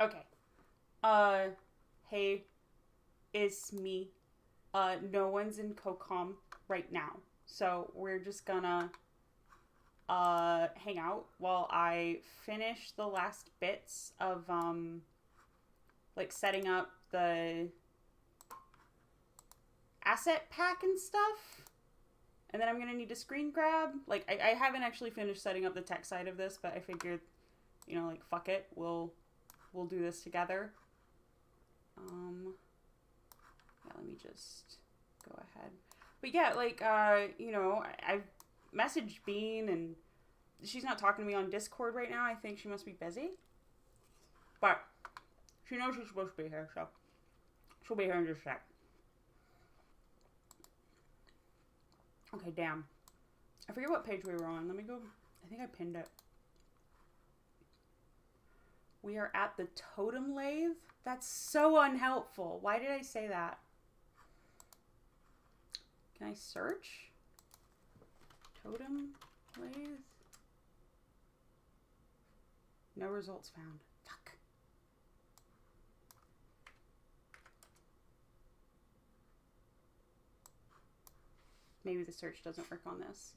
Okay. Hey, it's me. No one's in COCOM right now. So we're just gonna, hang out while I finish the last bits of, like, setting up the asset pack and stuff. And then I'm gonna need a screen grab. Like, I haven't actually finished setting up the tech side of this, but I figured, like, fuck it. We'll do this together. Yeah, let me just go ahead. But yeah, like, I've messaged Bean, and she's not talking to me on Discord right now. I think she must be busy. But she knows she's supposed to be here, so she'll be here in just a sec. Okay, damn. I forget what page we were on. Let me go. I think I pinned it. We are at the totem lathe? That's so unhelpful. Why did I say that? Can I search? Totem lathe? No results found. Fuck. Maybe the search doesn't work on this.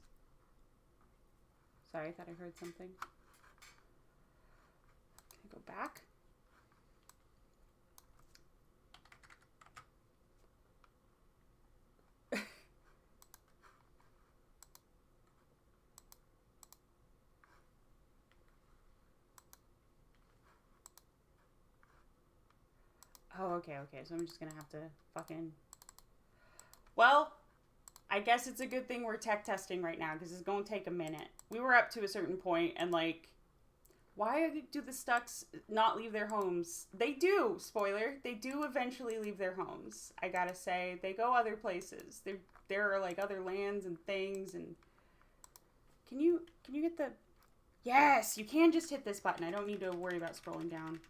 Sorry, I thought I heard something. Can I go back? Oh, okay. So I'm just gonna have to fucking... Well, I guess it's a good thing we're tech testing right now, because it's going to take a minute. We were up to a certain point, and, like, why do the Stucks not leave their homes? They do, spoiler, they do eventually leave their homes. I gotta say, they go other places. There are, like, other lands and things, and... Can you get the... Yes, you can just hit this button. I don't need to worry about scrolling down.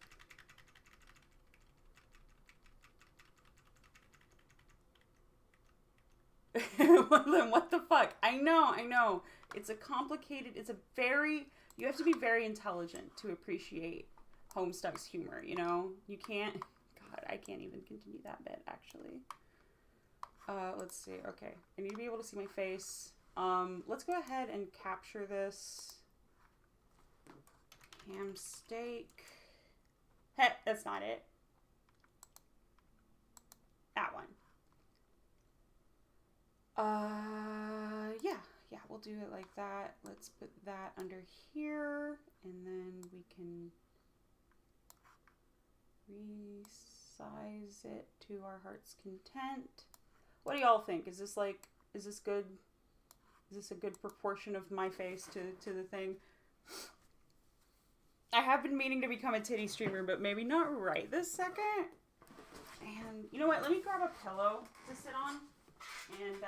Well, then what the fuck? I know. It's a complicated, you have to be very intelligent to appreciate Homestuck's humor, You can't, God, I can't even continue that bit, actually. Let's see, okay. I need to be able to see my face. Let's go ahead and capture this. Ham steak. Hey, that's not it. That one. Yeah, we'll do it like that. Let's put that under here, and then we can resize it to our heart's content. What do y'all think? Is this good? Is this a good proportion of my face to the thing? I have been meaning to become a titty streamer, but maybe not right this second. And you know what? Let me grab a pillow to sit on. And,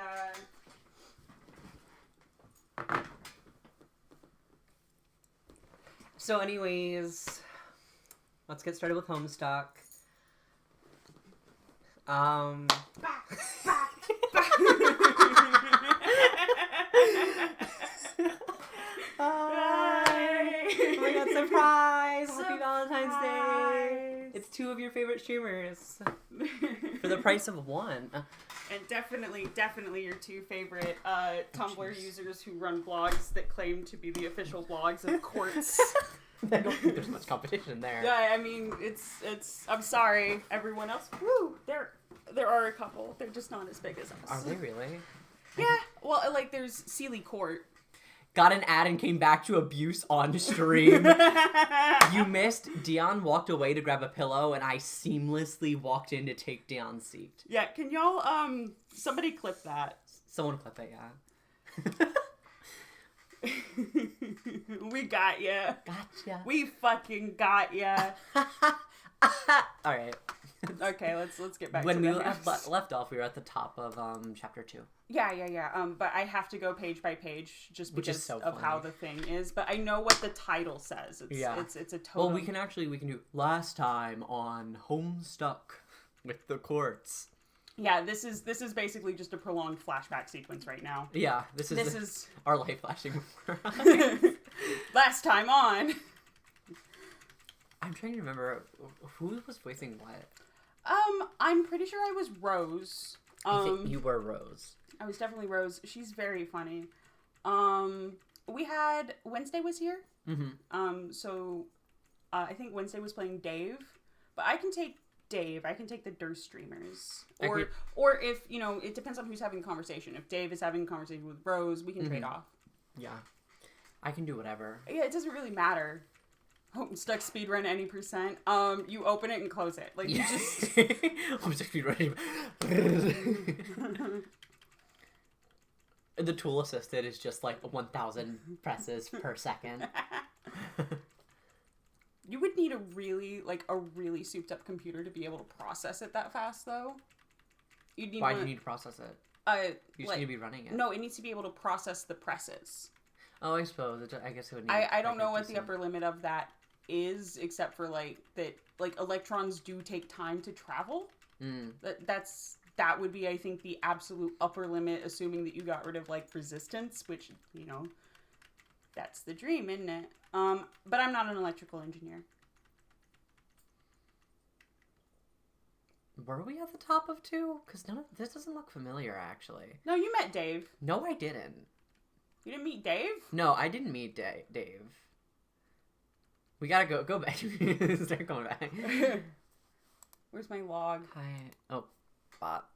So anyways, let's get started with Homestuck. Oh my god, surprise! Happy Valentine's Day! It's two of your favorite streamers. For the price of one. And definitely your two favorite Tumblr users who run blogs that claim to be the official blogs of courts. I don't think there's much competition there. Yeah, I mean, it's. I'm sorry, everyone else. Woo! There are a couple. They're just not as big as us. Are they really? Yeah. Well, like there's Sealy Court. Got an ad and came back to abuse on stream. You missed. Dion walked away to grab a pillow, and I seamlessly walked in to take Dion's seat. Yeah, can y'all, somebody clip that. Someone clip it, yeah. We got ya. Gotcha. We fucking got ya. Alright. Okay, let's get back when to we left off, we were at the top of chapter 2. Yeah. But I have to go page by page just because so of how the thing is. But I know what the title says. It's a total. Well, we can do last time on Homestuck with the courts. Yeah, this is basically just a prolonged flashback sequence right now. Yeah, this is our life flashing. Last time on. I'm trying to remember who was voicing what. I'm pretty sure I was Rose. I think you were Rose. I was definitely Rose. She's very funny. We had Wednesday was here. Mm-hmm. So I think Wednesday was playing Dave, but I can take Dave. I can take the Durst streamers, or if it depends on who's having a conversation. If Dave is having a conversation with Rose, we can trade off. Yeah, I can do whatever. Yeah, it doesn't really matter. Homestuck speedrun any %. You open it and close it. Like you just Homestuck speedrun. The tool assisted is just like 1,000 presses per second. You would need a really souped up computer to be able to process it that fast, though. Why do you need to process it? You just need to be running it. No, it needs to be able to process the presses. Oh, I suppose. I guess it would need. I don't know what the upper limit of that is, except for electrons do take time to travel. That would be, I think, the absolute upper limit, assuming that you got rid of resistance, which that's the dream, isn't it? But I'm not an electrical engineer. Were we at the top of 2? Because this doesn't look familiar, actually. No, you met Dave. No, I didn't. You didn't meet Dave? No, I didn't meet Dave. We gotta go back. Start going back. Where's my log? Hi. Oh, bot.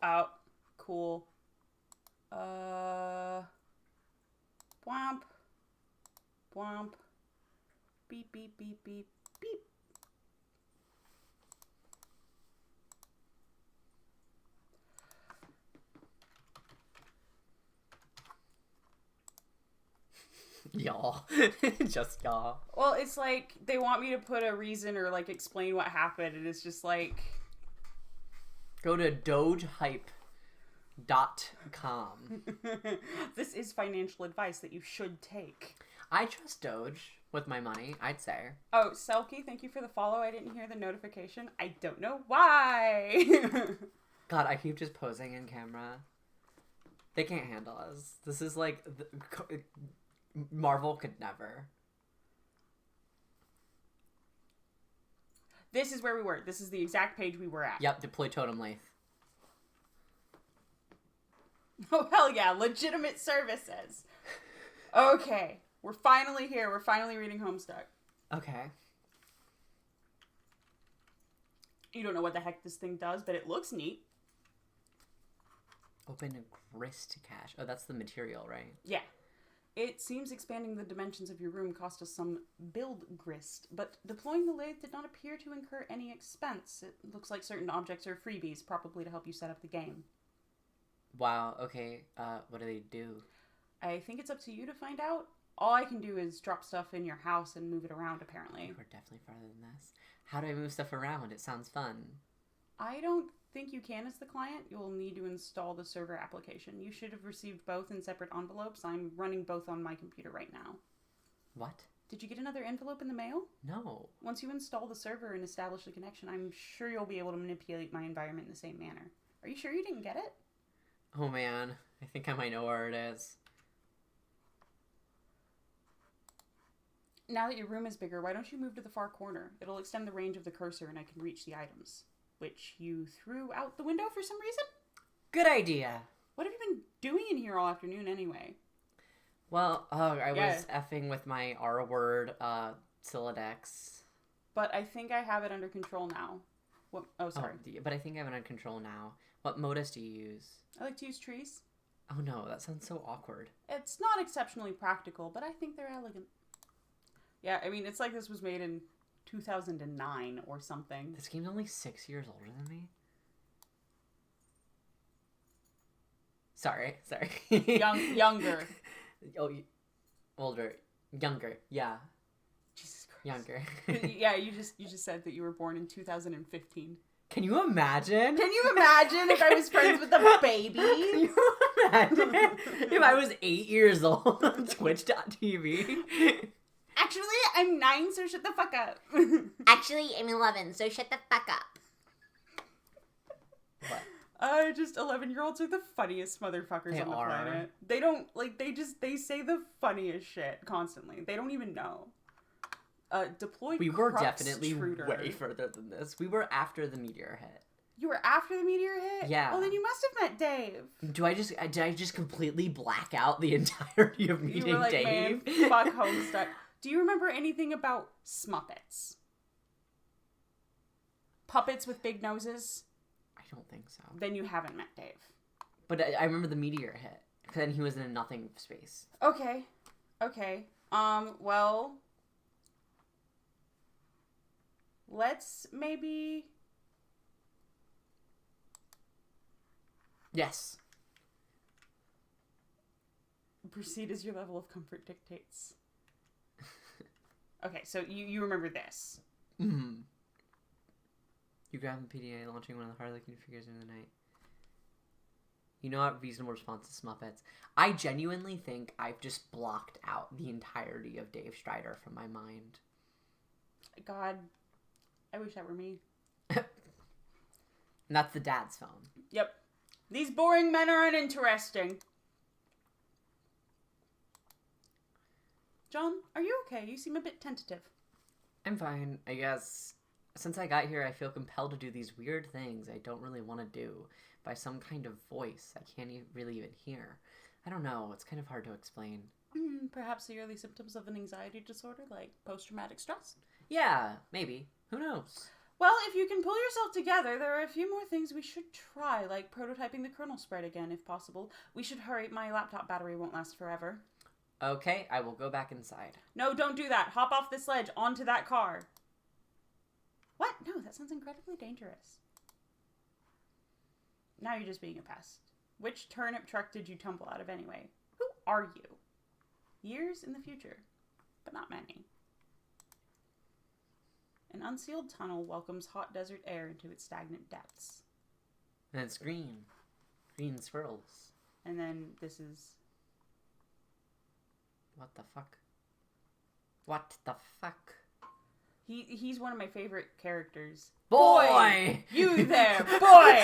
Out. Cool. Bwomp. Bwomp. Beep, beep, beep, beep, beep. Y'all. Just y'all. Well, it's like they want me to put a reason or explain what happened, and it's just like... Go to dogehype.com. This is financial advice that you should take. I trust Doge with my money, I'd say. Oh, Selkie, thank you for the follow. I didn't hear the notification. I don't know why. God, I keep just posing in camera. They can't handle us. This is Marvel could never. This is where we were. This is the exact page we were at. Yep, deploy totem lathe. Oh, hell yeah. Legitimate services. Okay. We're finally here. We're finally reading Homestuck. Okay. You don't know what the heck this thing does, but it looks neat. Open a grist cache. Oh, that's the material, right? Yeah. It seems expanding the dimensions of your room cost us some build grist, but deploying the lathe did not appear to incur any expense. It looks like certain objects are freebies, probably to help you set up the game. Wow, okay. What do they do? I think it's up to you to find out. All I can do is drop stuff in your house and move it around, apparently. We're definitely farther than this. How do I move stuff around? It sounds fun. I don't think you can as the client. You'll need to install the server application. You should have received both in separate envelopes. I'm running both on my computer right now. What? Did you get another envelope in the mail? No. Once you install the server and establish the connection, I'm sure you'll be able to manipulate my environment in the same manner. Are you sure you didn't get it? Oh man, I think I might know where it is. Now that your room is bigger, why don't you move to the far corner? It'll extend the range of the cursor and I can reach the items. Which you threw out the window for some reason? Good idea. What have you been doing in here all afternoon anyway? Well, I was effing with my R-word, Silodex. But I think I have it under control now. What? Oh, sorry. But I think I have it under control now. What modus do you use? I like to use trees. Oh no, that sounds so awkward. It's not exceptionally practical, but I think they're elegant. Yeah, I mean, it's like this was made in 2009 or something. This game's only 6 years older than me. Sorry. Younger. Oh, older. Younger, yeah. Jesus Christ. Younger. Yeah, you just said that you were born in 2015. Can you imagine? Can you imagine if I was friends with a baby? Can you imagine if I was 8 years old on Twitch.tv? Actually, I'm 9, so shut the fuck up. Actually, I'm 11, so shut the fuck up. What? Just 11-year-olds are the funniest motherfuckers They on the are. planet. They don't, they say the funniest shit constantly. They don't even know. deployed We were crux definitely Truder. way further than this. We were after the meteor hit. You were after the meteor hit? Yeah. Well, then you must have met Dave. Did I just completely black out the entirety of meeting You were like, Dave? man, fuck Homestuck. Do you remember anything about Smuppets? Puppets with big noses? I don't think so. Then you haven't met Dave. But I remember the meteor hit. Because then he was in a nothing space. Okay. Well, let's maybe... Yes. Proceed as your level of comfort dictates. Okay, so you remember this. Mm-hmm. You grab the PDA, launching one of the hard-looking figures in the night. You know what? Reasonable response to Smuppets. I genuinely think I've just blocked out the entirety of Dave Strider from my mind. God, I wish that were me. And that's the dad's phone. Yep. These boring men are uninteresting. John, are you okay? You seem a bit tentative. I'm fine, I guess. Since I got here, I feel compelled to do these weird things I don't really want to do by some kind of voice I can't really even hear. I don't know. It's kind of hard to explain. Perhaps the early symptoms of an anxiety disorder, like post-traumatic stress? Yeah, maybe. Who knows? Well, if you can pull yourself together, there are a few more things we should try, like prototyping the kernel spread again, if possible. We should hurry. My laptop battery won't last forever. Okay, I will go back inside. No, don't do that. Hop off this ledge onto that car. What? No, that sounds incredibly dangerous. Now you're just being a pest. Which turnip truck did you tumble out of anyway? Who are you? Years in the future, but not many. An unsealed tunnel welcomes hot desert air into its stagnant depths. And it's green. Green swirls. And then this is... What the fuck? What the fuck? He's one of my favorite characters. Boy! You there, boy!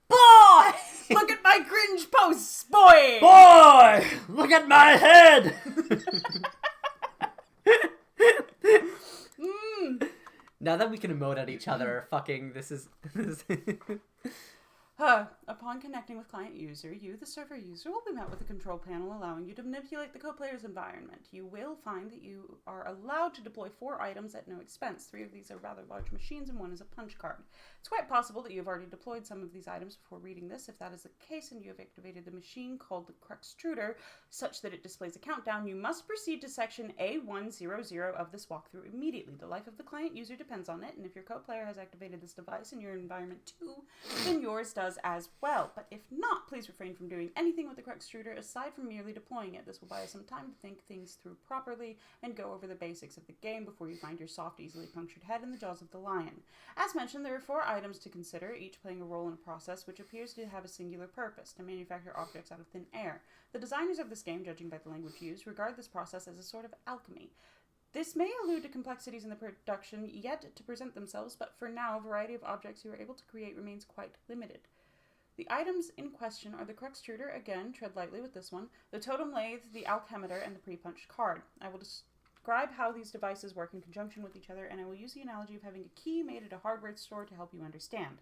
Boy! Look at my cringe posts, boy! Boy! Look at my head! Now that we can emote at each other, fucking, this is... Upon connecting with client user, you, the server user, will be met with a control panel allowing you to manipulate the co-player's environment. You will find that you are allowed to deploy 4 items at no expense. 3 of these are rather large machines and 1 is a punch card. It's quite possible that you have already deployed some of these items before reading this. If that is the case and you have activated the machine called the Cruxtruder such that it displays a countdown, you must proceed to section A100 of this walkthrough immediately. The life of the client user depends on it, and if your co-player has activated this device in your environment too, then yours does as well. But if not, please refrain from doing anything with the Cruxtruder aside from merely deploying it. This will buy us some time to think things through properly and go over the basics of the game before you find your soft, easily punctured head in the jaws of the lion. As mentioned, there are 4 items to consider, each playing a role in a process which appears to have a singular purpose: to manufacture objects out of thin air. The designers of this game, judging by the language used, regard this process as a sort of alchemy. This may allude to complexities in the production yet to present themselves, but for now, a variety of objects you are able to create remains quite limited. The items in question are the Cruxtruder, again, tread lightly with this one, the totem lathe, the alchemeter, and the pre-punched card. I will describe how these devices work in conjunction with each other, and I will use the analogy of having a key made at a hardware store to help you understand.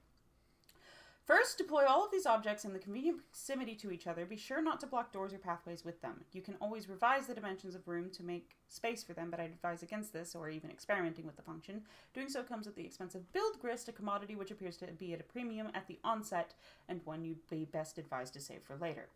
First, deploy all of these objects in the convenient proximity to each other. Be sure not to block doors or pathways with them. You can always revise the dimensions of room to make space for them, but I'd advise against this, or even experimenting with the function. Doing so comes at the expense of build grist, a commodity which appears to be at a premium at the onset, and one you'd be best advised to save for later.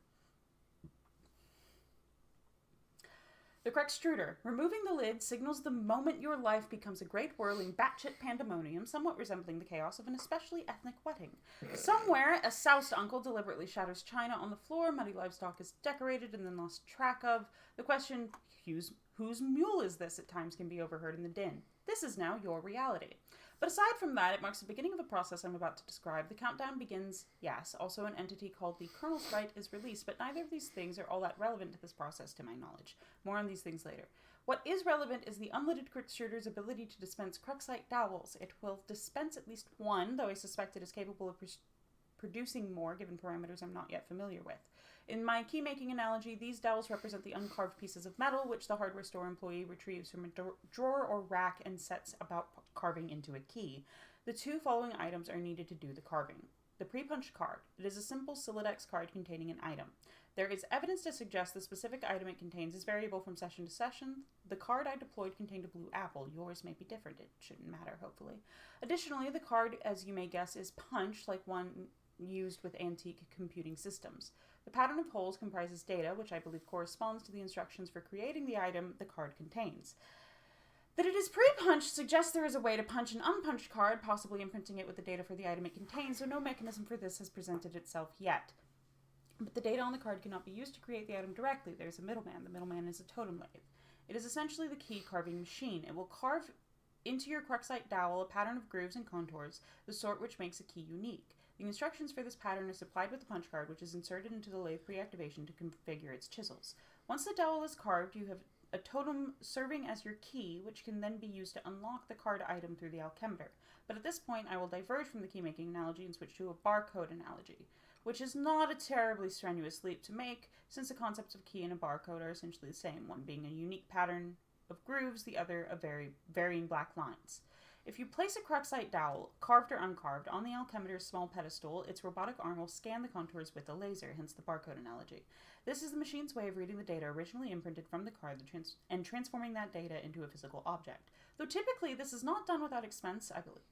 The Cruxtruder. Removing the lid signals the moment your life becomes a great whirling batshit pandemonium, somewhat resembling the chaos of an especially ethnic wedding. Somewhere, a soused uncle deliberately shatters china on the floor, muddy livestock is decorated and then lost track of. The question, whose mule is this, at times can be overheard in the din. This is now your reality. But aside from that, it marks the beginning of the process I'm about to describe. The countdown begins, yes. Also, an entity called the kernel sprite is released, but neither of these things are all that relevant to this process, to my knowledge. More on these things later. What is relevant is the unlidded Cruxtruder's ability to dispense Cruxite dowels. It will dispense at least 1, though I suspect it is capable of producing more, given parameters I'm not yet familiar with. In my key-making analogy, these dowels represent the uncarved pieces of metal which the hardware store employee retrieves from a drawer or rack and sets about carving into a key. The two following items are needed to do the carving. The pre-punched card. It is a simple Siladex card containing an item. There is evidence to suggest the specific item it contains is variable from session to session. The card I deployed contained a blue apple. Yours may be different. It shouldn't matter, hopefully. Additionally, the card, as you may guess, is punched like one used with antique computing systems. The pattern of holes comprises data, which I believe corresponds to the instructions for creating the item the card contains. That it is pre-punched suggests there is a way to punch an unpunched card, possibly imprinting it with the data for the item it contains, though no mechanism for this has presented itself yet. But the data on the card cannot be used to create the item directly. There is a middleman. The middleman is a totem lathe. It is essentially the key carving machine. It will carve into your Quacksite dowel a pattern of grooves and contours, the sort which makes a key unique. The instructions for this pattern are supplied with the punch card, which is inserted into the lathe pre-activation to configure its chisels. Once the dowel is carved, you have a totem serving as your key, which can then be used to unlock the card item through the alchemeter. But at this point, I will diverge from the key-making analogy and switch to a barcode analogy, which is not a terribly strenuous leap to make, since the concepts of key and a barcode are essentially the same, one being a unique pattern of grooves, the other a varying black lines. If you place a Quacksite dowel, carved or uncarved, on the alchemeter's small pedestal, its robotic arm will scan the contours with a laser, hence the barcode analogy. This is the machine's way of reading the data originally imprinted from the card and transforming that data into a physical object. Though typically this is not done without expense, I believe.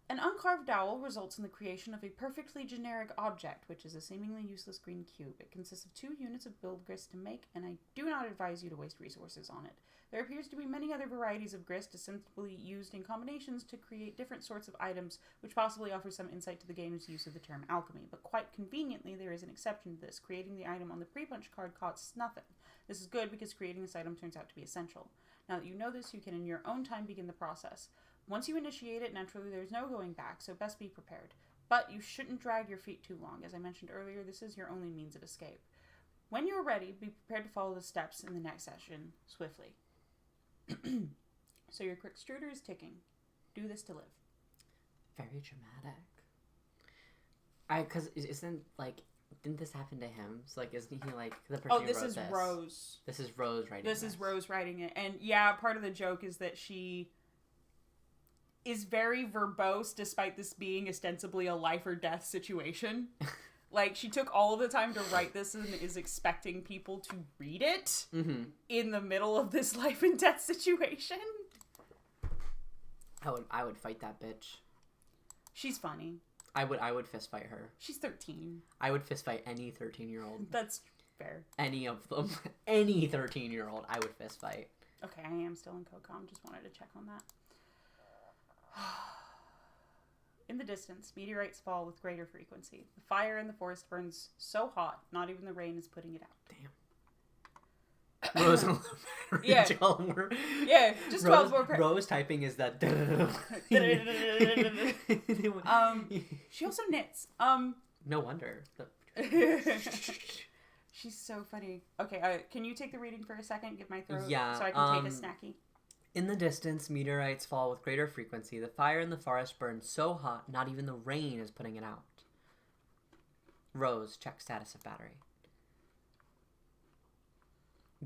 An uncarved dowel results in the creation of a perfectly generic object, which is a seemingly useless green cube. It consists of 2 units of build grist to make, and I do not advise you to waste resources on it. There appears to be many other varieties of grist simply used in combinations to create different sorts of items, which possibly offers some insight to the game's use of the term alchemy. But quite conveniently, there is an exception to this. Creating the item on the pre-punch card costs nothing. This is good because creating this item turns out to be essential. Now that you know this, you can in your own time begin the process. Once you initiate it, naturally there's no going back, so best be prepared. But you shouldn't drag your feet too long. As I mentioned earlier, this is your only means of escape. When you are ready, be prepared to follow the steps in the next session swiftly. So your quick extruder is ticking. Do this to live. Very dramatic. Because didn't this happen to him? So, isn't he, the person who this wrote is this? Rose. This is Rose writing this. This is Rose writing it. And, yeah, part of the joke is that she is very verbose despite this being ostensibly a life or death situation. She took all of the time to write this and is expecting people to read it in the middle of this life and death situation. I would fight that bitch. She's funny. I would fist fight her. She's 13. I would fist fight any 13-year-old. That's fair. Any of them. Any 13-year-old, I would fist fight. Okay, I am still in COCOM. Just wanted to check on that. In the distance, meteorites fall with greater frequency. The fire in the forest burns so hot, not even the rain is putting it out. Damn. Rose, yeah, just 12 more. Rose typing is that. She also knits. No wonder. She's so funny. Okay, can you take the reading for a second? Give my throat, yeah, so I can take a snacky. In the distance, meteorites fall with greater frequency. The fire in the forest burns so hot, not even the rain is putting it out. Rose, check status of battery.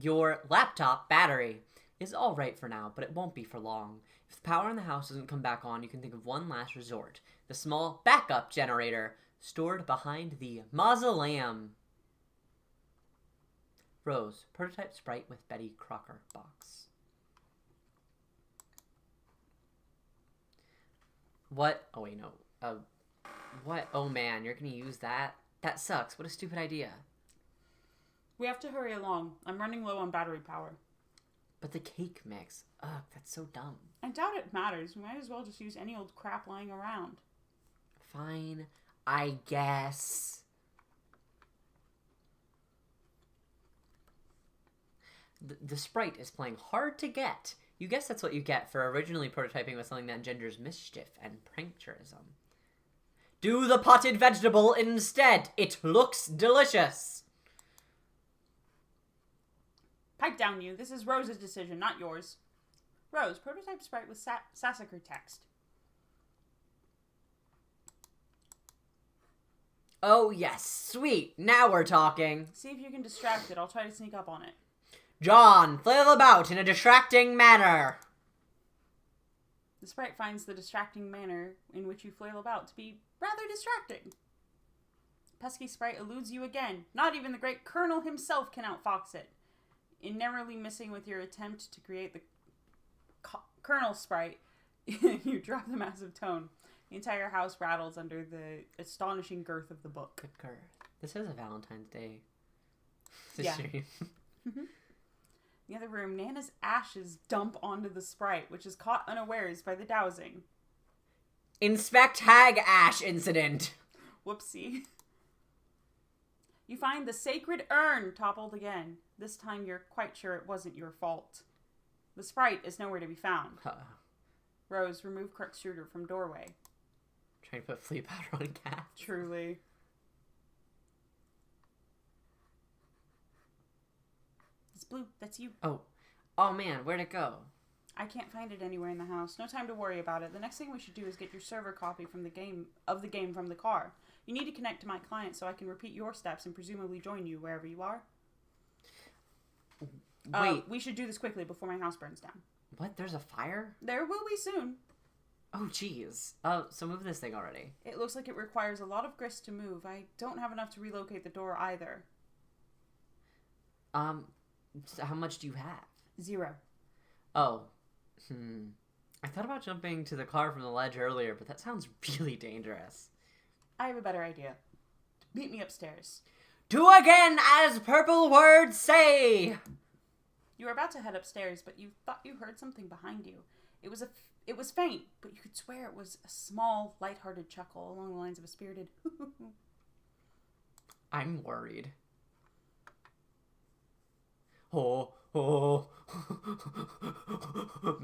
Your laptop battery is all right for now, but it won't be for long. If the power in the house doesn't come back on, you can think of one last resort. The small backup generator stored behind the mausoleum. Rose, prototype sprite with Betty Crocker box. What? Oh, wait, no. What? Oh, man, you're going to use that? That sucks. What a stupid idea. We have to hurry along. I'm running low on battery power. But the cake mix. Ugh, that's so dumb. I doubt it matters. We might as well just use any old crap lying around. Fine. I guess. The sprite is playing hard to get. You guess that's what you get for originally prototyping with something that engenders mischief and prankturism. Do the potted vegetable instead. It looks delicious. Pipe down, you. This is Rose's decision, not yours. Rose, prototype sprite with Sassacre text. Oh, yes. Sweet. Now we're talking. See if you can distract it. I'll try to sneak up on it. John, flail about in a distracting manner. The sprite finds the distracting manner in which you flail about to be rather distracting. Pesky sprite eludes you again. Not even the great Colonel himself can outfox it. In narrowly missing with your attempt to create the Colonel sprite, you drop the massive tone. The entire house rattles under the astonishing girth of the book. Good girth. This is a Valentine's Day. Yeah. Stream. In the other room, Nana's ashes dump onto the sprite, which is caught unawares by the dowsing. Inspect Hag Ash incident. Whoopsie. You find the sacred urn toppled again. This time you're quite sure it wasn't your fault. The sprite is nowhere to be found. Rose, remove Crook's shooter from doorway. Trying to put flea powder on cats. Truly. It's blue. That's you. Oh man, where'd it go? I can't find it anywhere in the house. No time to worry about it. The next thing we should do is get your server copy from the game from the car. You need to connect to my client so I can repeat your steps and presumably join you wherever you are. Wait. We should do this quickly before my house burns down. What? There's a fire? There will be soon. Oh, jeez. So move this thing already. It looks like it requires a lot of grist to move. I don't have enough to relocate the door either. So how much do you have? 0. Oh. I thought about jumping to the car from the ledge earlier, but that sounds really dangerous. I have a better idea. Meet me upstairs. Do again as purple words say! You were about to head upstairs, but you thought you heard something behind you. It was faint, but you could swear it was a small, light-hearted chuckle along the lines of a spirited I'm worried. Oh.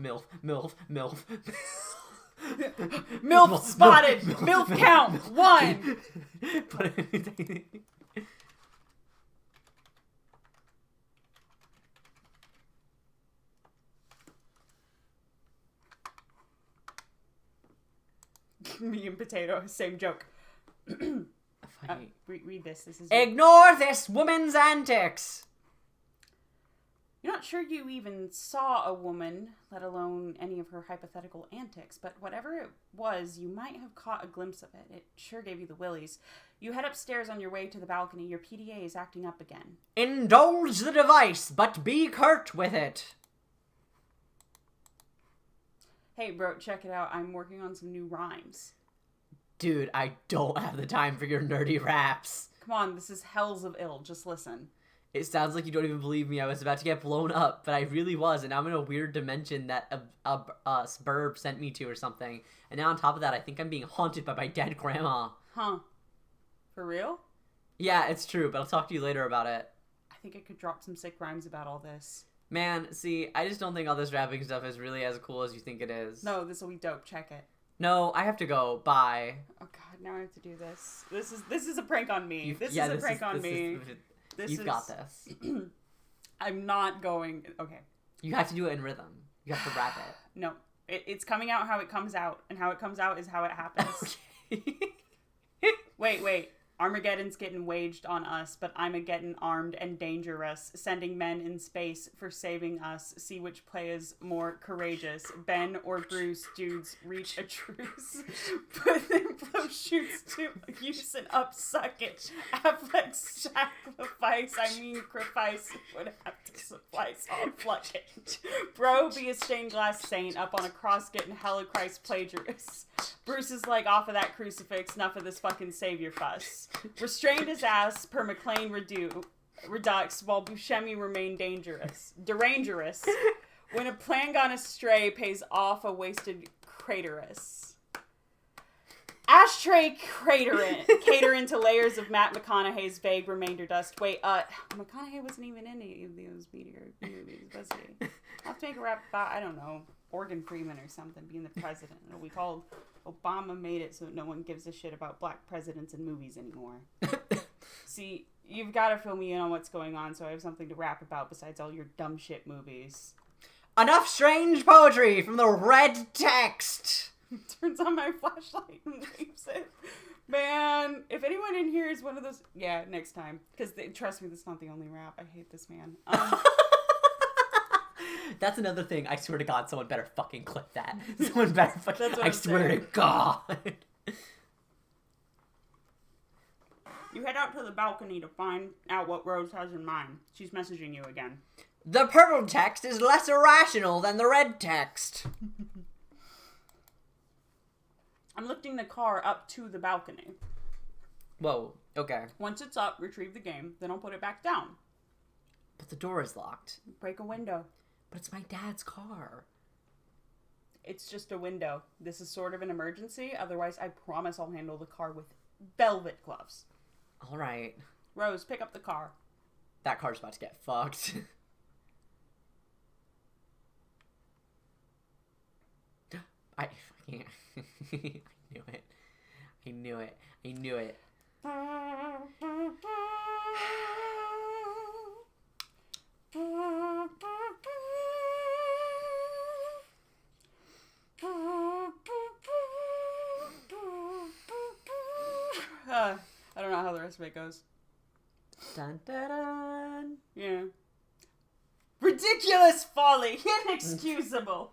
MILF. MILF spotted! MILF count! 1! Me and Potato, same joke. Funny. Read this. This is. Ignore this woman's antics! You're not sure you even saw a woman, let alone any of her hypothetical antics, but whatever it was, you might have caught a glimpse of it. It sure gave you the willies. You head upstairs on your way to the balcony. Your PDA is acting up again. Indulge the device, but be curt with it. Hey, bro, check it out. I'm working on some new rhymes. Dude, I don't have the time for your nerdy raps. Come on, this is hells of ill. Just listen. It sounds like you don't even believe me. I was about to get blown up, but I really was, and now I'm in a weird dimension that a burb sent me to or something. And now on top of that, I think I'm being haunted by my dead grandma. Huh. For real? Yeah, it's true, but I'll talk to you later about it. I think I could drop some sick rhymes about all this. Man, see, I just don't think all this rapping stuff is really as cool as you think it is. No, this will be dope. Check it. No, I have to go. Bye. Oh god, now I have to do this. This is a prank on me. This is a prank on me. You've got this. I'm not going. Okay. You have to do it in rhythm. You have to rap it. No. It's coming out how it comes out. And how it comes out is how it happens. Okay. Wait. Armageddon's getting waged on us, but I'm getting armed and dangerous, sending men in space for saving us. See which play is more courageous. Ben or Bruce, dudes, reach a truce. Put them blow shoots to use and upsuck it. Affleck sacrifice, would have to suffice all pluck it. Bro, be a stained glass saint up on a cross getting hella Christ plagiarist. Bruce is like, off of that crucifix, enough of this fucking savior fuss. Restrained his ass per McLean Redux while Buscemi remained derangers. When a plan gone astray pays off a wasted craterus. Ashtray catering to layers of Matt McConaughey's vague remainder dust. Wait, McConaughey wasn't even in any of those meteor movies, was he? I'll have to make a rap about, I don't know, Morgan Freeman or something being the president. It'll be called Obama Made It So No One Gives a Shit About Black Presidents in Movies Anymore. See, you've got to fill me in on what's going on so I have something to rap about besides all your dumb shit movies. Enough strange poetry from the red text. Turns on my flashlight and waves it. Man, if anyone in here is one of those... Yeah, next time. Because trust me, this is not the only rap. I hate this man. That's another thing. I swear to God, someone better fucking clip that. Someone better fucking... That's what I I'm swear saying. to God. You head out to the balcony to find out what Rose has in mind. She's messaging you again. The purple text is less irrational than the red text. I'm lifting the car up to the balcony. Whoa, okay. Once it's up, retrieve the game, then I'll put it back down. But the door is locked. Break a window. But it's my dad's car. It's just a window. This is sort of an emergency. Otherwise, I promise I'll handle the car with velvet gloves. All right. Rose, pick up the car. That car's about to get fucked. I can't. I knew it. I knew it. I knew it. I don't know how the rest of it goes. Dun, dun, dun. Yeah. Ridiculous folly! Inexcusable!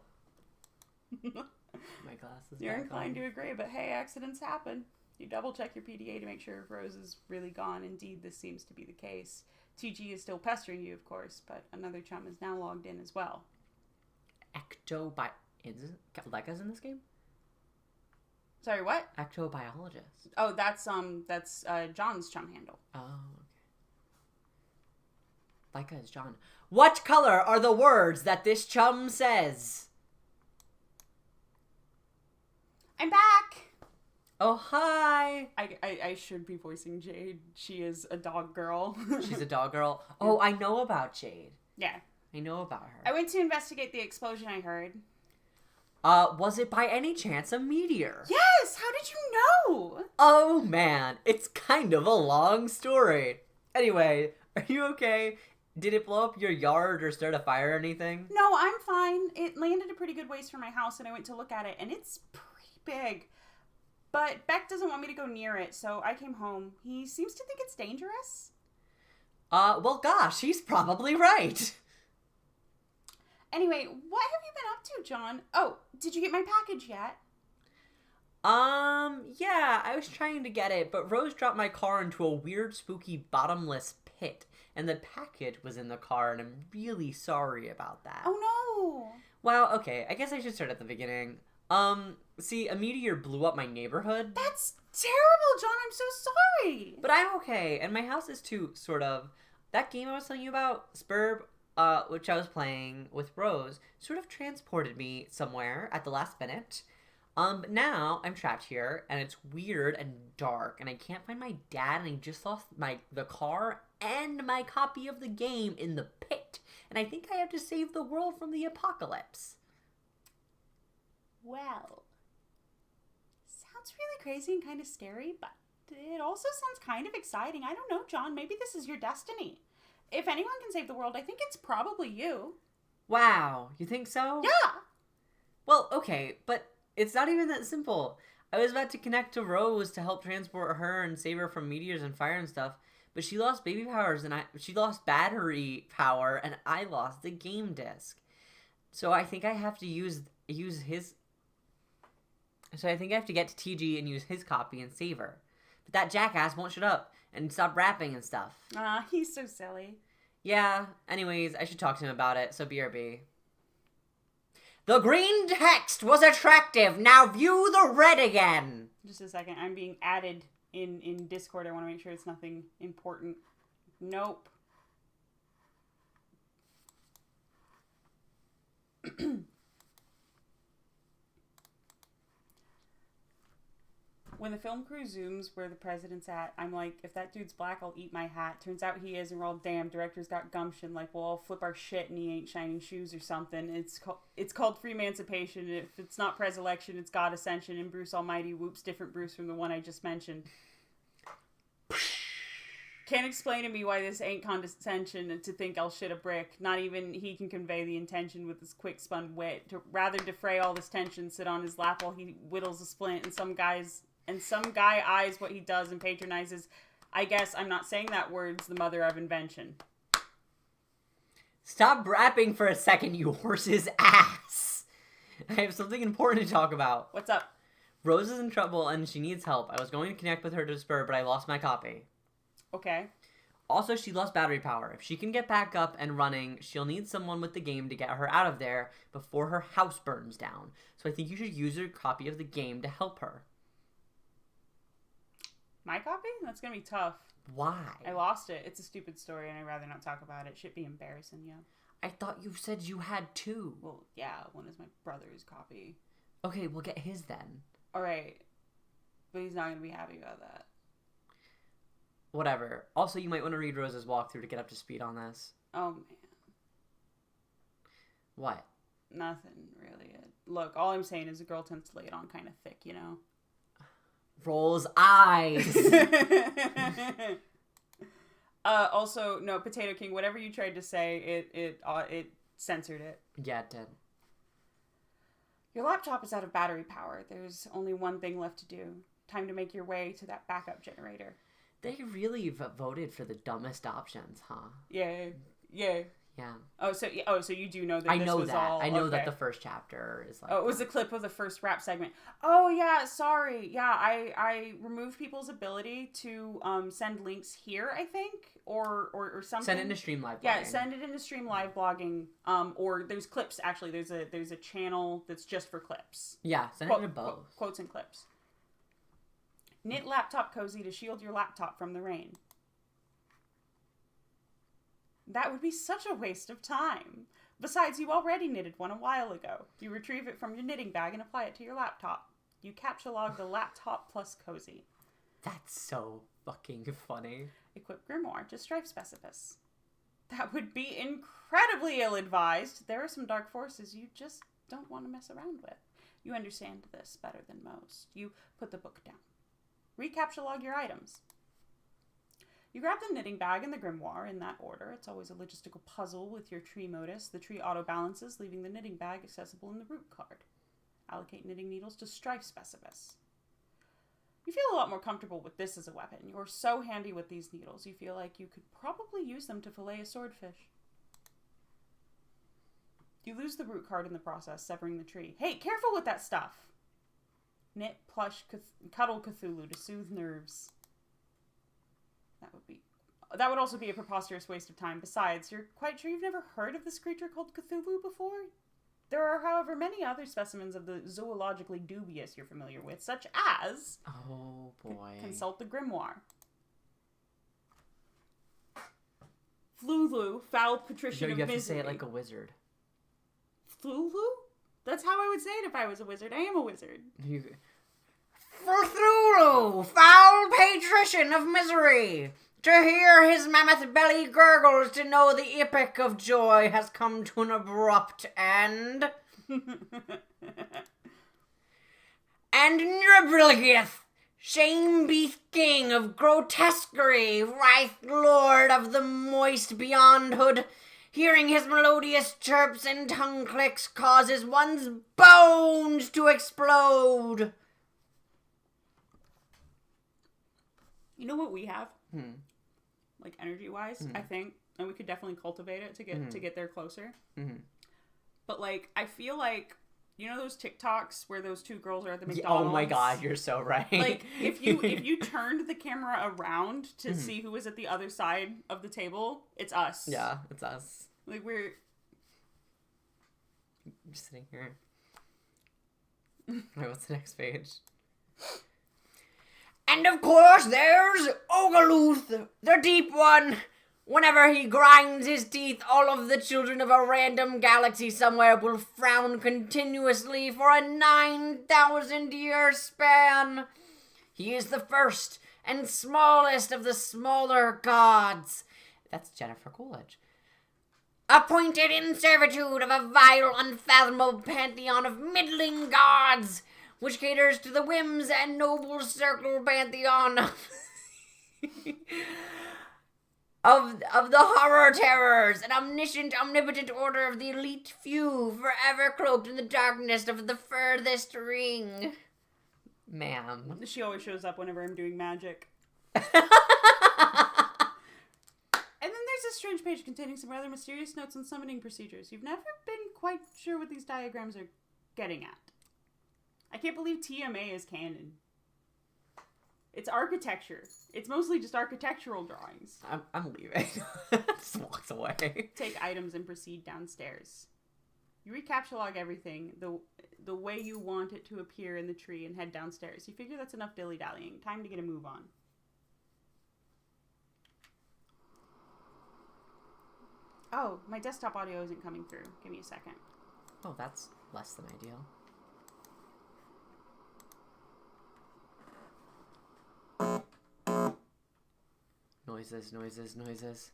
My glasses. You're back inclined on. to agree, but hey, accidents happen. You double check your PDA to make sure if Rose is really gone. Indeed, this seems to be the case. TG is still pestering you, of course, but another chum is now logged in as well. Lega's in this game? Sorry, what? Ectobiologist. Oh, that's John's chum handle. Oh, okay. Leica is John. What color are the words that this chum says? I'm back! Oh, hi! I should be voicing Jade. She is a dog girl. She's a dog girl. Oh, I know about Jade. Yeah. I know about her. I went to investigate the explosion I heard. Was it by any chance a meteor? Yes! How did you know? Oh, man. It's kind of a long story. Anyway, are you okay? Did it blow up your yard or start a fire or anything? No, I'm fine. It landed a pretty good ways from my house, and I went to look at it, and it's pretty big. But Beck doesn't want me to go near it, so I came home. He seems to think it's dangerous. Well, gosh, he's probably right. Anyway, what have you been up to, John? Oh, did you get my package yet? Yeah, I was trying to get it, but Rose dropped my car into a weird, spooky, bottomless pit, and the package was in the car, and I'm really sorry about that. Oh, no. Well, okay, I guess I should start at the beginning. See, a meteor blew up my neighborhood. That's terrible, John. I'm so sorry. But I'm okay, and my house is too, sort of. That game I was telling you about, Spurb, which I was playing with Rose, sort of transported me somewhere at the last minute. But now I'm trapped here, and it's weird and dark, and I can't find my dad, and I just lost the car and my copy of the game in the pit. And I think I have to save the world from the apocalypse. Well, sounds really crazy and kind of scary, but it also sounds kind of exciting. I don't know, John. Maybe this is your destiny. If anyone can save the world, I think it's probably you. Wow, you think so? Yeah. Well, okay, but it's not even that simple. I was about to connect to Rose to help transport her and save her from meteors and fire and stuff, but she lost baby powers and she lost battery power, and I lost the game disc. So I think I have to use his. So I think I have to get to TG and use his copy and save her. But that jackass won't shut up and stop rapping and stuff. He's so silly. Yeah, anyways, I should talk to him about it, so BRB. The green text was attractive. Now view the red again. Just a second. I'm being added in Discord. I want to make sure it's nothing important. Nope. When the film crew zooms where the president's at, I'm like, if that dude's black, I'll eat my hat. Turns out he is, and we're all, damn, director's got gumption. Like, we'll all flip our shit and he ain't shining shoes or something. It's called free emancipation. If it's not pres-election, it's God ascension, and Bruce Almighty whoops different Bruce from the one I just mentioned. Can't explain to me why this ain't condescension to think I'll shit a brick. Not even he can convey the intention with his quick spun wit. To rather defray all this tension, sit on his lap while he whittles a splint, and some guy eyes what he does and patronizes. I guess I'm not saying that word's the mother of invention. Stop rapping for a second, you horse's ass. I have something important to talk about. What's up? Rose is in trouble and she needs help. I was going to connect with her to Spur, but I lost my copy. Okay. Also, she lost battery power. If she can get back up and running, she'll need someone with the game to get her out of there before her house burns down. So I think you should use your copy of the game to help her. My copy? That's gonna be tough. Why? I lost it. It's a stupid story and I'd rather not talk about it. Should be embarrassing, yeah. I thought you said you had two. Well, yeah, one is my brother's copy. Okay, we'll get his then. Alright. But he's not gonna be happy about that. Whatever. Also, you might want to read Rose's walkthrough to get up to speed on this. Oh, man. What? Nothing, really. Look, all I'm saying is a girl tends to lay it on kind of thick, you know? Rolls eyes! Also, no, Potato King, whatever you tried to say, it censored it. Yeah, it did. Your laptop is out of battery power. There's only one thing left to do. Time to make your way to that backup generator. They really voted for the dumbest options, huh? Yeah. Yeah. So you do know that I this know was that. all... I know okay. that the first chapter is like... Oh, it was a clip of the first rap segment. Oh, yeah, sorry. Yeah, I removed people's ability to send links here, I think, or something. Send it into Stream Live blogging. Yeah, send it into Stream Live blogging. Or there's clips, actually. There's a channel that's just for clips. Yeah, send it into both. Quotes and clips. Knit laptop cozy to shield your laptop from the rain. That would be such a waste of time. Besides, you already knitted one a while ago. You retrieve it from your knitting bag and apply it to your laptop. You captcha log the laptop plus cozy. That's so fucking funny. Equip grimoire to strife specifists. That would be incredibly ill-advised. There are some dark forces you just don't want to mess around with. You understand this better than most. You put the book down. Recaptcha log your items. You grab the knitting bag and the grimoire in that order. It's always a logistical puzzle with your tree modus. The tree auto-balances, leaving the knitting bag accessible in the root card. Allocate knitting needles to strife specifists. You feel a lot more comfortable with this as a weapon. You're so handy with these needles, you feel like you could probably use them to fillet a swordfish. You lose the root card in the process, severing the tree. Hey, careful with that stuff! Knit, plush, cuddle Cthulhu to soothe nerves. That would also be a preposterous waste of time. Besides, you're quite sure you've never heard of this creature called Cthulhu before? There are, however, many other specimens of the zoologically dubious you're familiar with, such as... Oh, boy. Consult the grimoire. Flulu, foul patrician of misery. You have to say it like a wizard. Flulu? That's how I would say it if I was a wizard. I am a wizard. Cthulhu, foul patrician of misery, to hear his mammoth belly gurgles, to know the epic of joy has come to an abrupt end. And Nirbrigith, shame-beath king of grotesquerie, writhe lord of the moist beyondhood, hearing his melodious chirps and tongue clicks causes one's bones to explode. You know what we have? Like energy-wise, I think, and we could definitely cultivate it to get there closer. But like, I feel like, you know those TikToks where those two girls are at the McDonald's? Oh my god, you're so right. Like, if you turned the camera around to see who was at the other side of the table, it's us. Yeah, it's us. Like, we're just sitting here. Wait, what's the next page? And of course there's Ogaluth, the deep one. Whenever he grinds his teeth, all of the children of a random galaxy somewhere will frown continuously for a 9,000-year span. He is the first and smallest of the smaller gods. That's Jennifer Coolidge. Appointed in servitude of a vile, unfathomable pantheon of middling gods, which caters to the whims and noble circle pantheon of the horror terrors, an omniscient, omnipotent order of the elite few, forever cloaked in the darkness of the furthest ring. Ma'am. She always shows up whenever I'm doing magic. And then there's a strange page containing some rather mysterious notes on summoning procedures. You've never been quite sure what these diagrams are getting at. I can't believe TMA is canon. It's architecture. It's mostly just architectural drawings. I'm leaving. Just walks away. Take items and proceed downstairs. You recaptchalogue everything the way you want it to appear in the tree and head downstairs. You figure that's enough dilly-dallying. Time to get a move on. Oh, my desktop audio isn't coming through. Give me a second. Oh, that's less than ideal. Noises, noises, noises.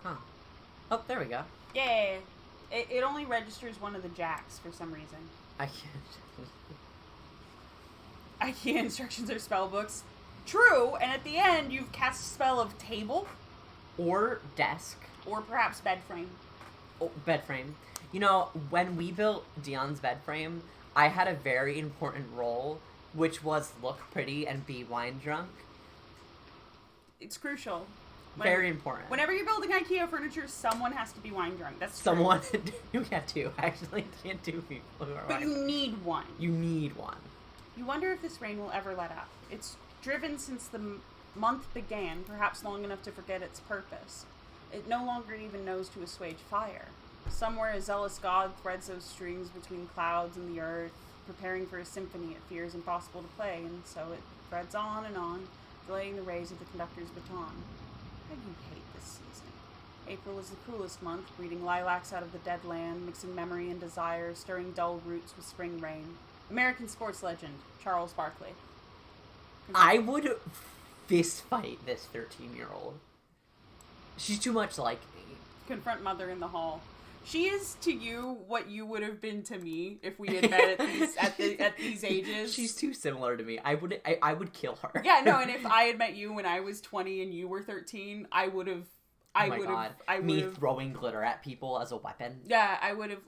Huh. Oh, there we go. Yay! It only registers one of the jacks for some reason. I can't. IKEA instructions are spell books. True, and at the end you've cast a spell of table. Or desk. Or perhaps bed frame. Oh, bed frame. You know, when we built Dion's bed frame, I had a very important role, which was look pretty and be wine drunk. It's crucial. Very important. Whenever you're building IKEA furniture, someone has to be wine drunk. That's true. Someone. You get two. Actually, you can't two people who are But wine you need one. You need one. You wonder if this rain will ever let up. It's driven since the month began, perhaps long enough to forget its purpose. It no longer even knows to assuage fire. Somewhere a zealous god threads those strings between clouds and the earth, preparing for a symphony it fears impossible to play, and so it threads on, delaying the rays of the conductor's baton. How do you hate this season? April is the coolest month, breeding lilacs out of the dead land, mixing memory and desire, stirring dull roots with spring rain. American sports legend, Charles Barkley. I would fist fight this 13-year-old. She's too much like me. Confront mother in the hall. She is to you what you would have been to me if we had met at these ages. She's too similar to me. I would kill her. Yeah, no, and if I had met you when I was 20 and you were 13, I would have. I would have. Me throwing glitter at people as a weapon. Yeah, I would have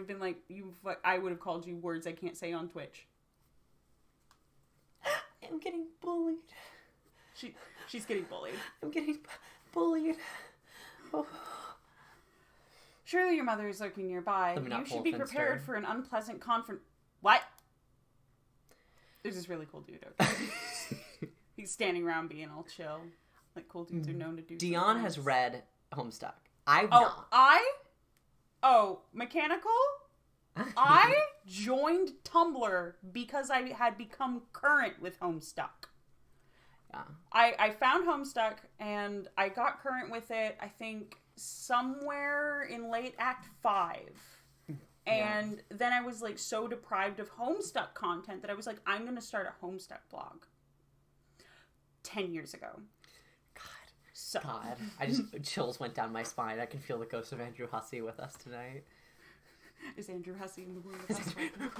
been like you. I would have called you words I can't say on Twitch. I'm getting bullied. She's getting bullied. I'm getting bullied. Oh. Surely your mother is lurking nearby. You should be prepared for an unpleasant What? There's this really cool dude out there. He's standing around being all chill. Like cool dudes are known to do. Dion has read Homestuck. I've not. Oh, Mechanical? I joined Tumblr because I had become current with Homestuck. Yeah. I found Homestuck and I got current with it, I think, somewhere in late Act 5. And then I was like so deprived of Homestuck content that I was like, I'm going to start a Homestuck blog. 10 years ago. God. I just, chills went down my spine. I can feel the ghost of Andrew Hussey with us tonight. Is Andrew Hussey in the room with us right now?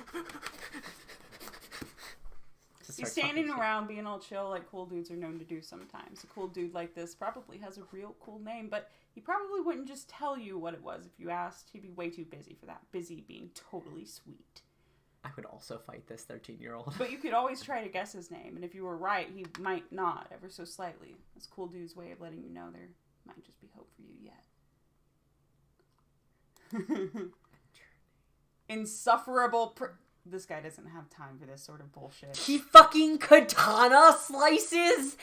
He's standing around being all chill like cool dudes are known to do sometimes. A cool dude like this probably has a real cool name, but he probably wouldn't just tell you what it was if you asked. He'd be way too busy for that. Busy being totally sweet. I would also fight this 13-year-old. But you could always try to guess his name, and if you were right, he might nod ever so slightly. This cool dude's way of letting you know there might just be hope for you yet. Insufferable This guy doesn't have time for this sort of bullshit. He fucking katana slices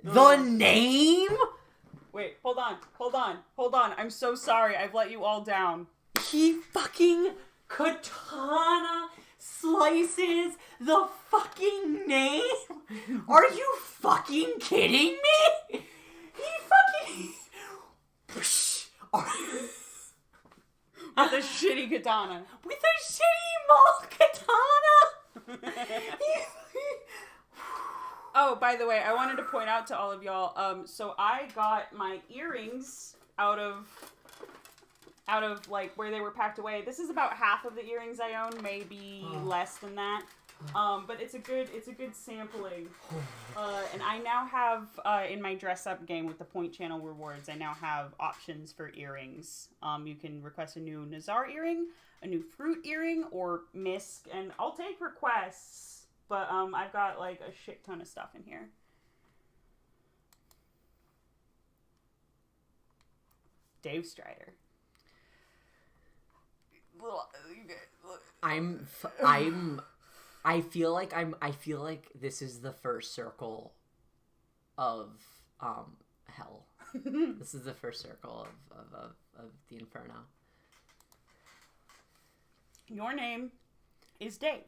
the name? Wait, hold on. I'm so sorry. I've let you all down. He fucking katana slices the fucking name? Are you fucking kidding me? He fucking... With a shitty katana. With a shitty mall katana! Oh, by the way, I wanted to point out to all of y'all, so I got my earrings out of like where they were packed away. This is about half of the earrings I own, maybe less than that. But it's a good sampling. And I now have in my dress up game with the point channel rewards, I now have options for earrings. You can request a new Nazar earring, a new fruit earring, or misc, and I'll take requests. But I've got like a shit ton of stuff in here. Dave Strider. I feel like this is the first circle of hell. This is the first circle of the Inferno. Your name is Dave.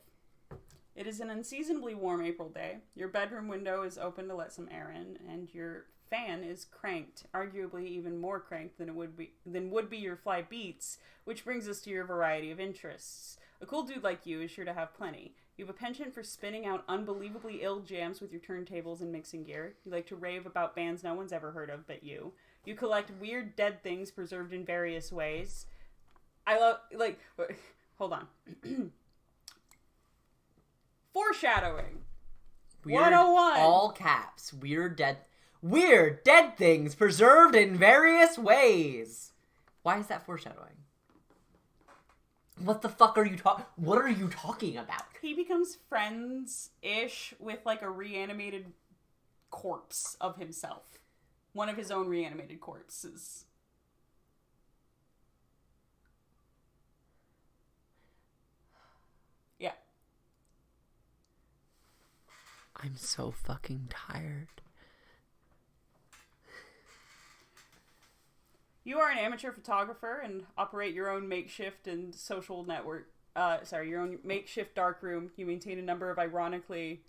It is an unseasonably warm April day. Your bedroom window is open to let some air in, and your fan is cranked, arguably even more cranked than would be your fly beats, which brings us to your variety of interests. A cool dude like you is sure to have plenty. You have a penchant for spinning out unbelievably ill jams with your turntables and mixing gear. You like to rave about bands no one's ever heard of but you. You collect weird dead things preserved in various ways. I love, like, hold on. Foreshadowing. Weird, 101. All caps. Weird dead things preserved in various ways. Why is that foreshadowing? What the fuck are you What are you talking about? He becomes friends-ish with like a reanimated corpse of himself. One of his own reanimated corpses. Yeah. I'm so fucking tired. You are an amateur photographer and operate your own makeshift and social network. Your own makeshift darkroom. You maintain a number of ironically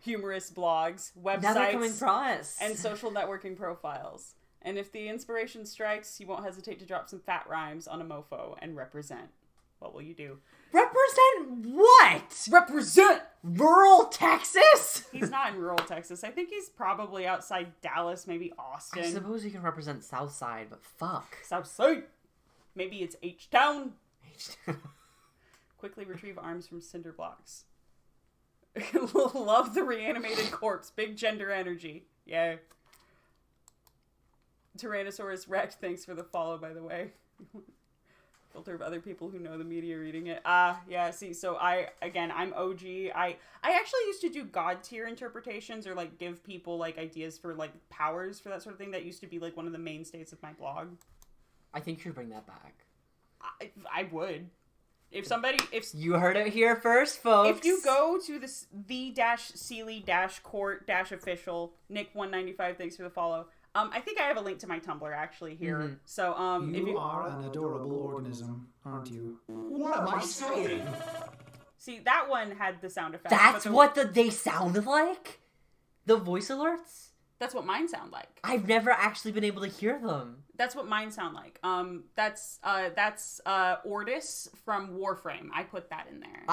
humorous blogs, websites, and social networking profiles. And if the inspiration strikes, you won't hesitate to drop some fat rhymes on a mofo and represent. What will you do? Represent what? Represent rural Texas? He's not in rural Texas. I think he's probably outside Dallas, maybe Austin. I suppose he can represent Southside, but fuck. Southside. Maybe it's H-Town. Quickly retrieve arms from cinder blocks. Love the reanimated corpse. Big gender energy. Yeah. Tyrannosaurus Rex, thanks for the follow, by the way. Filter of other people who know the media reading it. Yeah, see, so I'm OG. I actually used to do god tier interpretations or like give people like ideas for like powers for that sort of thing. That used to be like one of the mainstays of my blog. I think you should bring that back. I would. If you heard it here first, folks. If you go to the-Sealy-Court-Official, Nick195, thanks for the follow. I think I have a link to my Tumblr actually here. Mm-hmm. So, you are an adorable organism, aren't you? What am I saying? See, that one had the sound effects. That's what they sound like? The voice alerts? That's what mine sound like. I've never actually been able to hear them. That's what mine sound like. That's Ordis from Warframe. I put that in there.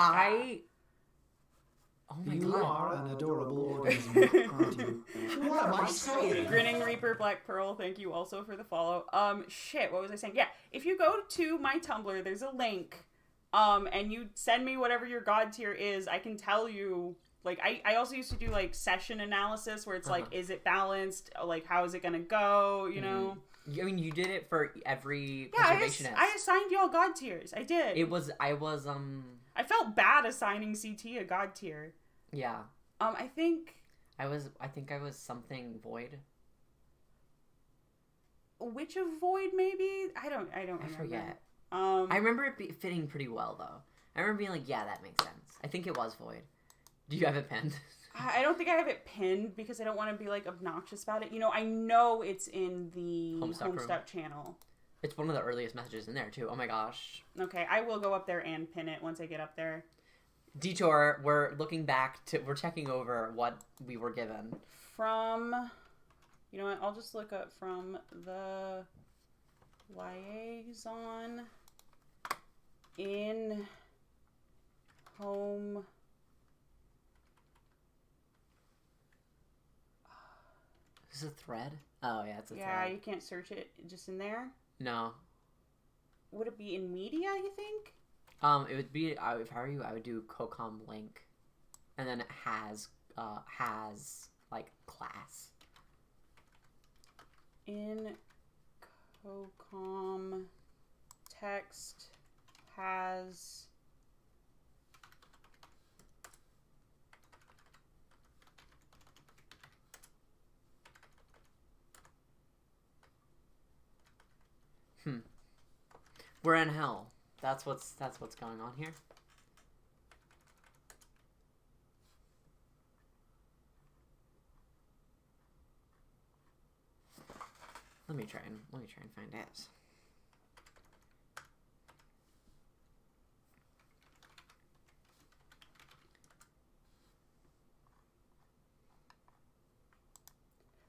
Oh my God. You are an adorable organism, aren't you? What am I saying? Grinning Reaper Black Pearl, thank you also for the follow. Shit, what was I saying? Yeah, if you go to my Tumblr, there's a link, and you send me whatever your god tier is, I can tell you, like, I also used to do, like, session analysis, where it's like, is it balanced? Like, how is it gonna go, you know? I mean, you did it for every conservationist. I assigned y'all god tiers. I did. I felt bad assigning CT a god tier. Yeah. I think I was something void. Witch of Void, maybe? I don't remember. I forget. I remember it fitting pretty well, though. I remember being like, yeah, that makes sense. I think it was void. Do you have it pinned? I don't think I have it pinned because I don't want to be, like, obnoxious about it. You know, I know it's in the Homestuck channel. It's one of the earliest messages in there, too. Oh, my gosh. Okay, I will go up there and pin it once I get up there. Detour, we're looking back we're checking over what we were given. From, you know what, I'll just look up from the liaison in home. Is this a thread? Oh, yeah, it's a thread. Yeah, you can't search it just in there? No. Would it be in media, you think? It would be, if I were you, I would do COCOM link, and then it has like class. In COCOM text has We're in hell. That's what's going on here. Let me try and find it.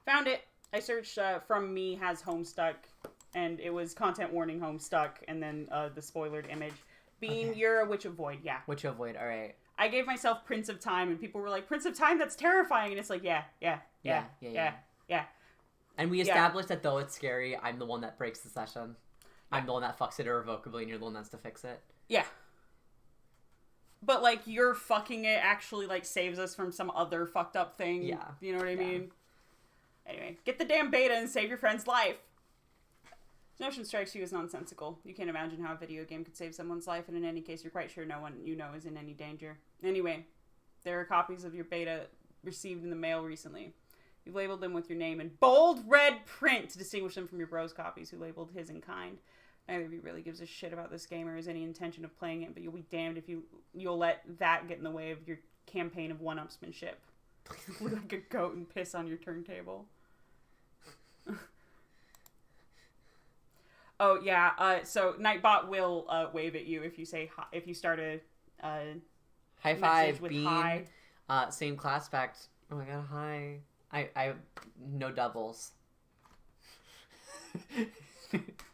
Found it. I searched from me has Homestuck, and it was content warning Homestuck, and then the spoilered image. Being Okay. you're a Witch of Void, yeah. Witch of Void, alright. I gave myself Prince of Time, and people were like, Prince of Time, that's terrifying. And it's like, yeah. And we established that though it's scary, I'm the one that breaks the session. I'm the one that fucks it irrevocably, and you're the one that's to fix it. Yeah. But, like, your fucking it actually, like, saves us from some other fucked up thing. Yeah. You know what I Yeah. mean? Anyway, get the damn beta and save your friend's life. This notion strikes you as nonsensical. You can't imagine how a video game could save someone's life, and in any case, you're quite sure no one you know is in any danger. Anyway, there are copies of your beta received in the mail recently. You've labeled them with your name in bold red print to distinguish them from your bro's copies, who labeled his in kind. Neither of you really gives a shit about this game or has any intention of playing it, but you'll be damned if you'll let that get in the way of your campaign of one-upsmanship. Look like a goat and piss on your turntable. Oh yeah. So Nightbot will wave at you if you say hi, if you start a High message five, with Bean. hi. Same class pact. Oh my god, hi. I no doubles.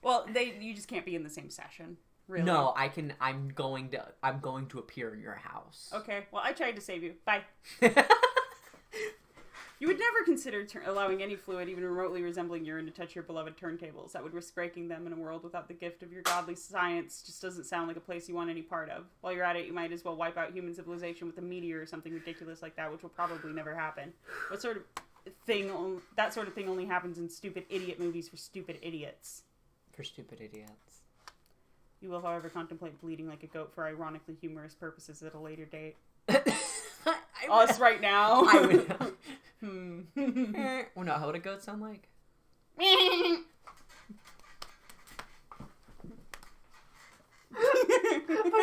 Well, you just can't be in the same session. Really? No, I can. I'm going to appear in your house. Okay. Well, I tried to save you. Bye. You would never consider allowing any fluid, even remotely resembling urine, to touch your beloved turntables. That would risk breaking them in a world without the gift of your godly science. Just doesn't sound like a place you want any part of. While you're at it, you might as well wipe out human civilization with a meteor or something ridiculous like that, which will probably never happen. What sort of thing? That sort of thing only happens in stupid idiot movies for stupid idiots. For stupid idiots. You will, however, contemplate bleeding like a goat for ironically humorous purposes at a later date. Us right now. I would. Well, no, how would a goat sound like? I'm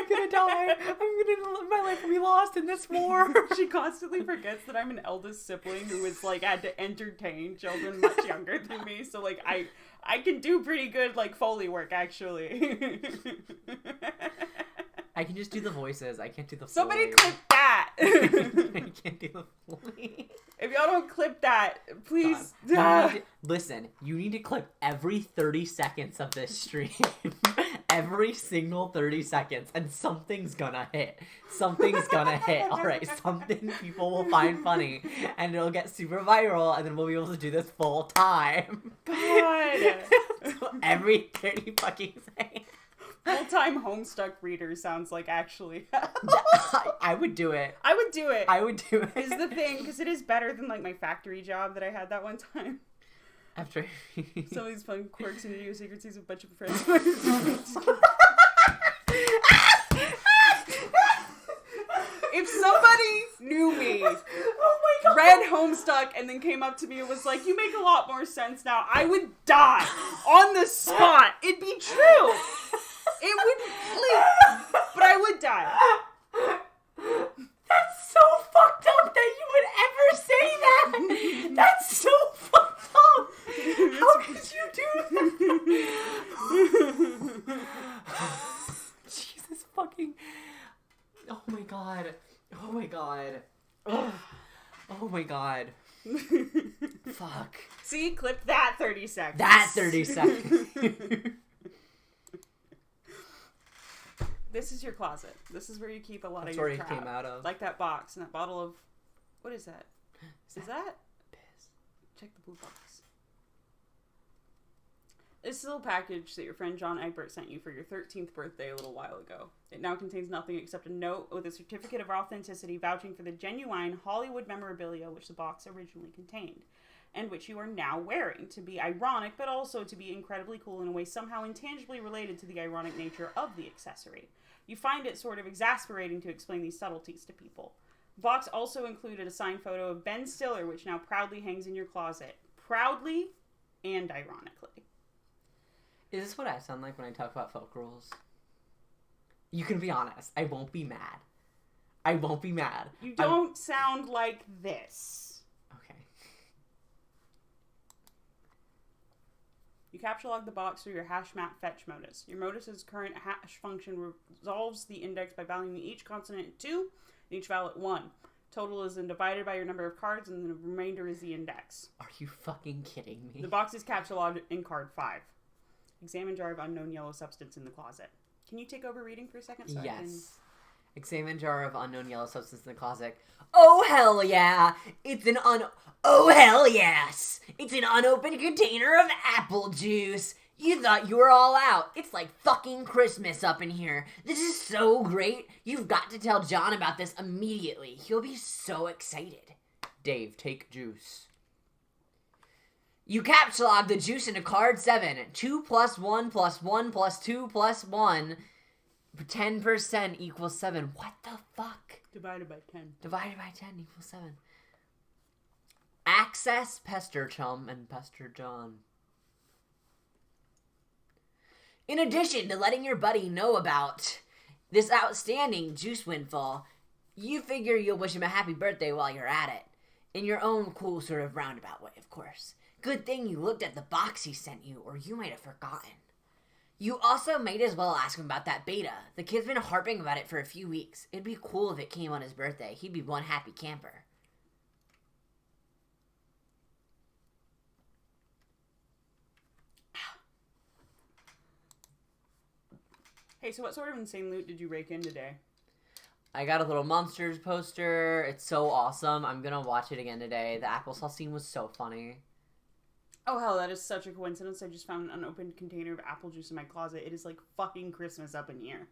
gonna die. My life will be lost in this war. She constantly forgets that I'm an eldest sibling who is like had to entertain children much younger than me. So like I can do pretty good like Foley work actually. I can just do the voices. I can't do the Somebody Foley. clip that. I can't do the Foley. If y'all don't clip that, please. Listen, you need to clip every 30 seconds of this stream. Every single 30 seconds. And something's gonna hit. Something's gonna hit. Alright, something people will find funny. And it'll get super viral. And then we'll be able to do this full time. God. So every 30 fucking seconds. Full-time Homestuck reader sounds like actually. I would do it. I would do it. I would do it. Is the thing, because it is better than like my factory job that I had that one time. After Some of these fun quirks and idiosyncrasies of a bunch of friends. If somebody knew me, oh my god, read Homestuck, and then came up to me and was like, "You make a lot more sense now," I would die on the spot. It'd be true. It would, but I would die. That's so fucked up that you would ever say that. That's so fucked up. How could you do that? Jesus fucking. Oh my god. Oh my god. Oh my god. Fuck. See, clip that 30 seconds. That 30 seconds. This is your closet. This is where you keep a lot That's of your where he crap. came out of. Like that box and that bottle of... What is that? Is that? Piss. Check the blue box. It's a little package that your friend John Egbert sent you for your 13th birthday a little while ago. It now contains nothing except a note with a certificate of authenticity vouching for the genuine Hollywood memorabilia which the box originally contained, and which you are now wearing, to be ironic, but also to be incredibly cool in a way somehow intangibly related to the ironic nature of the accessory. You find it sort of exasperating to explain these subtleties to people. The box also included a signed photo of Ben Stiller, which now proudly hangs in your closet. Proudly and ironically. Is this what I sound like when I talk about folk rules? You can be honest. I won't be mad. I won't be mad. You don't sound like this. Okay. You capture log the box through your hash map fetch modus. Your modus's current hash function resolves the index by valuing each consonant at 2 and each vowel at 1. Total is then divided by your number of cards, and the remainder is the index. Are you fucking kidding me? The box is capture logged in card 5. Examine jar of unknown yellow substance in the closet. Can you take over reading for a second? So yes. Examine jar of unknown yellow substance in the closet. Oh hell yeah! Oh hell yes! It's an unopened container of apple juice. You thought you were all out. It's like fucking Christmas up in here. This is so great. You've got to tell John about this immediately. He'll be so excited. Dave, take juice. You capsulog the juice into card 7. 2 plus 1 plus 1 plus 2 plus 1. 10% equals 7. What the fuck? Divided by 10. Divided by 10 equals 7. Access Pester Chum and Pester John. In addition to letting your buddy know about this outstanding juice windfall, you figure you'll wish him a happy birthday while you're at it. In your own cool sort of roundabout way, of course. Good thing you looked at the box he sent you, or you might have forgotten. You also might as well ask him about that beta. The kid's been harping about it for a few weeks. It'd be cool if it came on his birthday. He'd be one happy camper. Hey, so what sort of insane loot did you rake in today? I got a little Monsters poster. It's so awesome. I'm gonna watch it again today. The applesauce scene was so funny. Oh, hell, that is such a coincidence. I just found an unopened container of apple juice in my closet. It is like fucking Christmas up in here.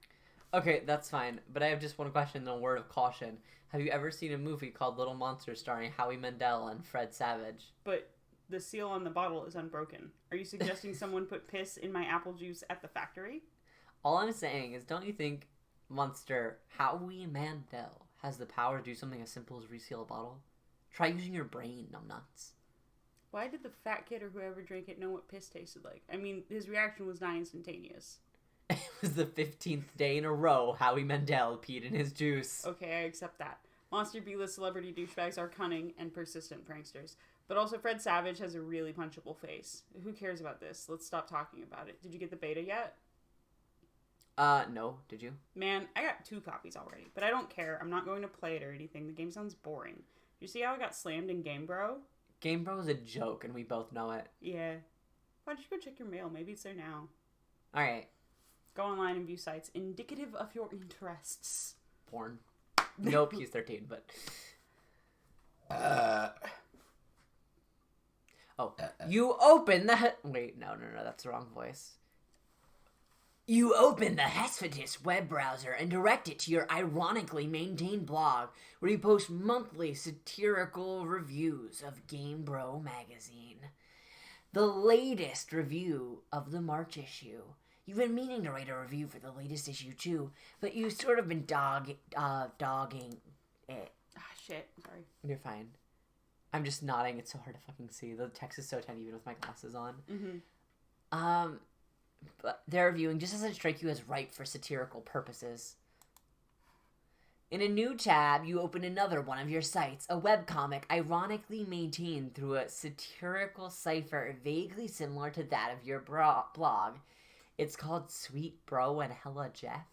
Okay, that's fine. But I have just one question and a word of caution. Have you ever seen a movie called Little Monsters starring Howie Mandel and Fred Savage? But the seal on the bottle is unbroken. Are you suggesting someone put piss in my apple juice at the factory? All I'm saying is, don't you think Monster Howie Mandel has the power to do something as simple as reseal a bottle? Try using your brain, numbnuts. Why did the fat kid or whoever drank it know what piss tasted like? I mean, his reaction was not instantaneous. It was the 15th day in a row Howie Mandel peed in his juice. Okay, I accept that. Monster B-list celebrity douchebags are cunning and persistent pranksters. But also Fred Savage has a really punchable face. Who cares about this? Let's stop talking about it. Did you get the beta yet? No. Did you? Man, I got 2 copies already. But I don't care. I'm not going to play it or anything. The game sounds boring. You see how I got slammed in Game Bro? Game Bro is a joke, and we both know it. Yeah. Why don't you go check your mail? Maybe it's there now. Alright. Go online and view sites indicative of your interests. Porn. Nope, he's 13, but... You open the... Wait, no, that's the wrong voice. You open the Hespetus web browser and direct it to your ironically maintained blog, where you post monthly satirical reviews of Game Bro magazine. The latest review of the March issue. You've been meaning to write a review for the latest issue too, but you've sort of been dogging it. Ah, shit. Sorry. You're fine. I'm just nodding. It's so hard to fucking see. The text is so tiny even with my glasses on. Mm-hmm. But their reviewing just doesn't strike you as ripe for satirical purposes. In a new tab, you open another one of your sites, a webcomic ironically maintained through a satirical cipher vaguely similar to that of your blog. It's called Sweet Bro and Hella Jeff.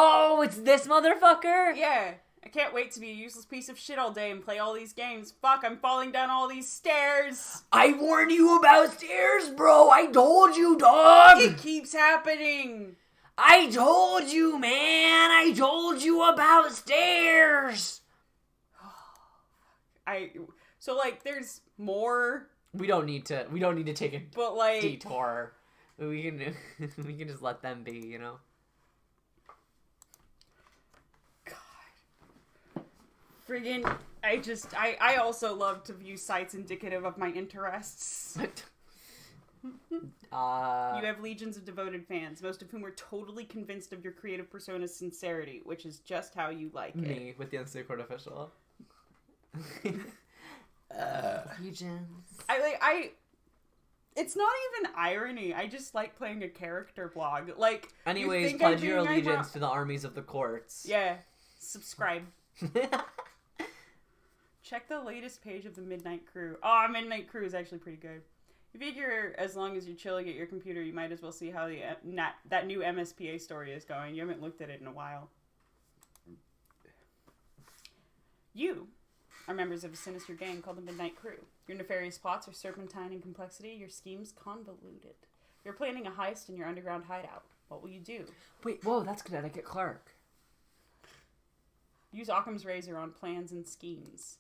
Oh, it's this motherfucker? Yeah. I can't wait to be a useless piece of shit all day and play all these games. Fuck, I'm falling down all these stairs. I warned you about stairs, bro. I told you, dog. It keeps happening. I told you, man! I told you about stairs! So, like, there's more... We don't need to take a But, like... detour. We can we can just let them be, you know? God. Friggin'... I also love to view sites indicative of my interests. You have legions of devoted fans, most of whom are totally convinced of your creative persona's sincerity, which is just how you like it. Me, with the Instant Court official. Legions. It's not even irony. I just like playing a character blog. Like, anyways, pledge your allegiance to the armies of the courts. Yeah. Subscribe. Check the latest page of the Midnight Crew. Oh, Midnight Crew is actually pretty good. You figure as long as you're chilling at your computer, you might as well see how that new MSPA story is going. You haven't looked at it in a while. You are members of a sinister gang called the Midnight Crew. Your nefarious plots are serpentine in complexity, your schemes convoluted. You're planning a heist in your underground hideout. What will you do? Wait, whoa, that's Connecticut Clerk. Use Occam's razor on plans and schemes.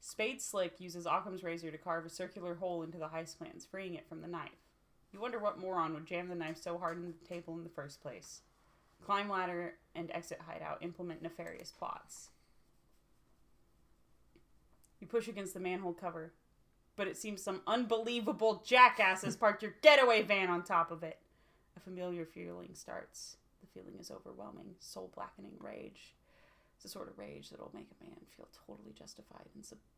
Spade Slick uses Occam's razor to carve a circular hole into the heist plans, freeing it from the knife. You wonder what moron would jam the knife so hard into the table in the first place. Climb ladder and exit hideout. Implement nefarious plots. You push against the manhole cover, but it seems some unbelievable jackass has parked your getaway van on top of it. A familiar feeling starts. The feeling is overwhelming, soul-blackening rage. It's the sort of rage that'll make a man feel totally justified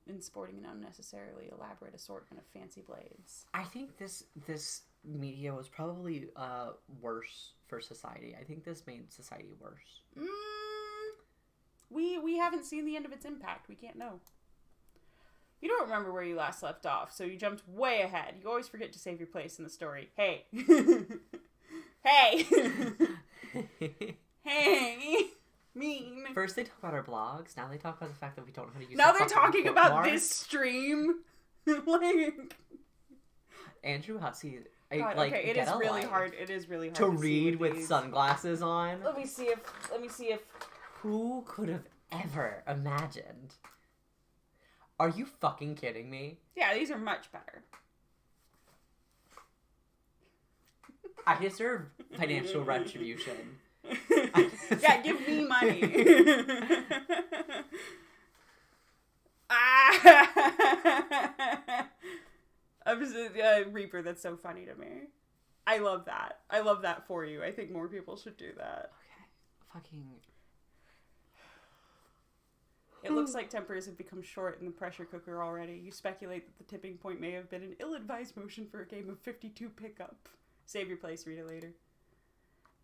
in sporting an unnecessarily elaborate assortment of fancy blades. I think this media was probably worse for society. I think this made society worse. We haven't seen the end of its impact. We can't know. You don't remember where you last left off, so you jumped way ahead. You always forget to save your place in the story. Hey. Hey. Hey. Mean. First they talk about our blogs, now they talk about the fact that we don't know how to use Now they're talking about this stream. Like, Andrew Hussey, God, like, okay, it is really hard. It is really hard to read with these. sunglasses on. Let me see if Who could have ever imagined? Are you fucking kidding me? Yeah, these are much better. I deserve financial retribution. Yeah, give me money. Reaper, that's so funny to me. I love that. I love that for you. I think more people should do that. Okay. Fucking... It looks like tempers have become short in the pressure cooker already. You speculate that the tipping point may have been an ill-advised motion for a game of 52 pickup. Save your place, read it later.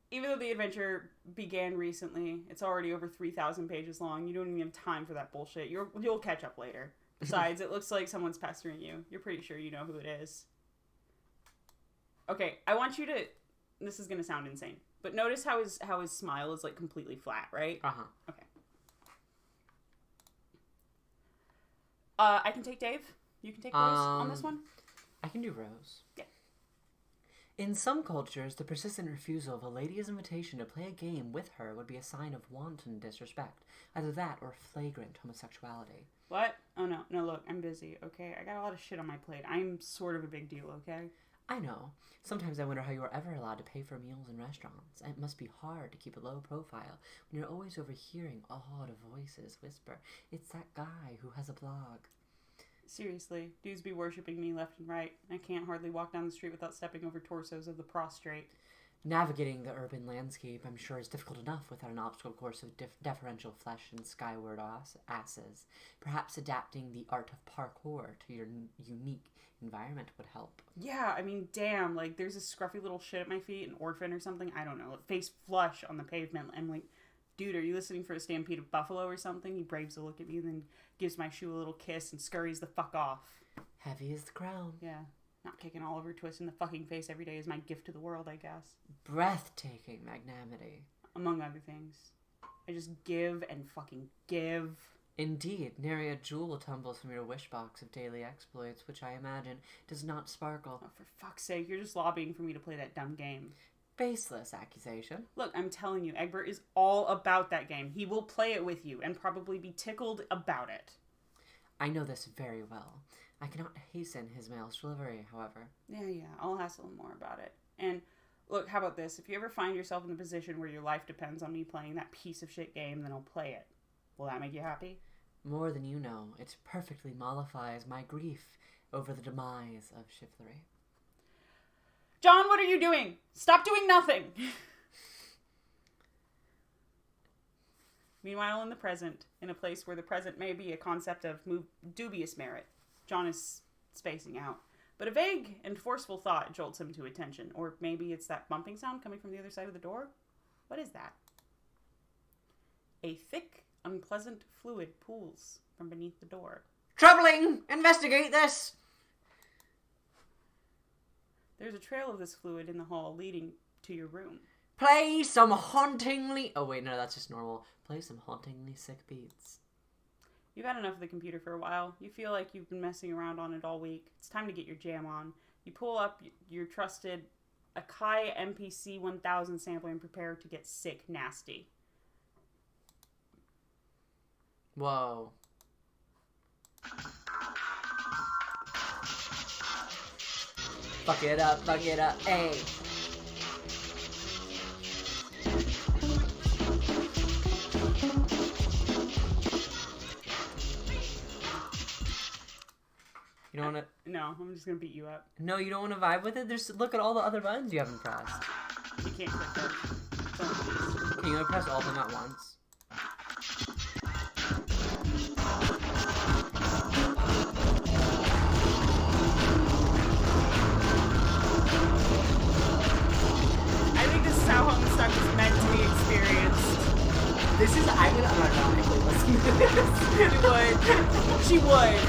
Even though the adventure began recently, it's already over 3,000 pages long. You don't even have time for that bullshit. You'll catch up later. Besides, it looks like someone's pestering you. You're pretty sure you know who it is. Okay, I want you to... This is going to sound insane. But notice how his smile is, like, completely flat, right? Uh-huh. Okay. I can take Dave. You can take Rose on this one. I can do Rose. Yeah. In some cultures, the persistent refusal of a lady's invitation to play a game with her would be a sign of wanton disrespect. Either that or flagrant homosexuality. What? Oh, no. No, look, I'm busy, okay? I got a lot of shit on my plate. I'm sort of a big deal, okay? I know. Sometimes I wonder how you are ever allowed to pay for meals in restaurants. It must be hard to keep a low profile when you're always overhearing odd voices whisper, "It's that guy who has a blog." Seriously, dudes be worshipping me left and right. I can't hardly walk down the street without stepping over torsos of the prostrate. Navigating the urban landscape, I'm sure, is difficult enough without an obstacle course of deferential flesh and skyward asses. Perhaps adapting the art of parkour to your unique environment would help. Yeah, I mean, damn, like, there's a scruffy little shit at my feet, an orphan or something, I don't know, face flush on the pavement. I'm like, dude, are you listening for a stampede of buffalo or something? He braves to look at me, then gives my shoe a little kiss and scurries the fuck off. Heavy as the crown. Yeah. Not kicking Oliver Twist in the fucking face every day is my gift to the world, I guess. Breathtaking magnanimity. Among other things. I just give and fucking give. Indeed, nary a jewel tumbles from your wish box of daily exploits, which I imagine does not sparkle. Oh, for fuck's sake, you're just lobbying for me to play that dumb game. Baseless accusation. Look, I'm telling you, Egbert is all about that game. He will play it with you and probably be tickled about it. I know this very well. I cannot hasten his mail's delivery, however. Yeah, I'll hassle him more about it. And look, how about this? If you ever find yourself in the position where your life depends on me playing that piece of shit game, then I'll play it. Will that make you happy? More than you know. It perfectly mollifies my grief over the demise of chivalry. John, what are you doing? Stop doing nothing! Meanwhile, in the present, in a place where the present may be a concept of dubious merit, John is spacing out. But a vague and forceful thought jolts him to attention. Or maybe it's that bumping sound coming from the other side of the door? What is that? A thick, unpleasant fluid pools from beneath the door. Troubling! Investigate this! There's a trail of this fluid in the hall leading to your room. Play some hauntingly... Oh wait, no, that's just normal. Play some hauntingly sick beats. You've had enough of the computer for a while. You feel like you've been messing around on it all week. It's time to get your jam on. You pull up your trusted Akai MPC 1000 sampler and prepare to get sick nasty. Whoa. Fuck it up, ayy. You don't want to... No, I'm just gonna beat you up. No, you don't want to vibe with it? Look at all the other buttons you haven't pressed. You can't click those. Can you only press all of them at once? I think this is how Homestuck is meant to be experienced. I would unironically listen to this. She would.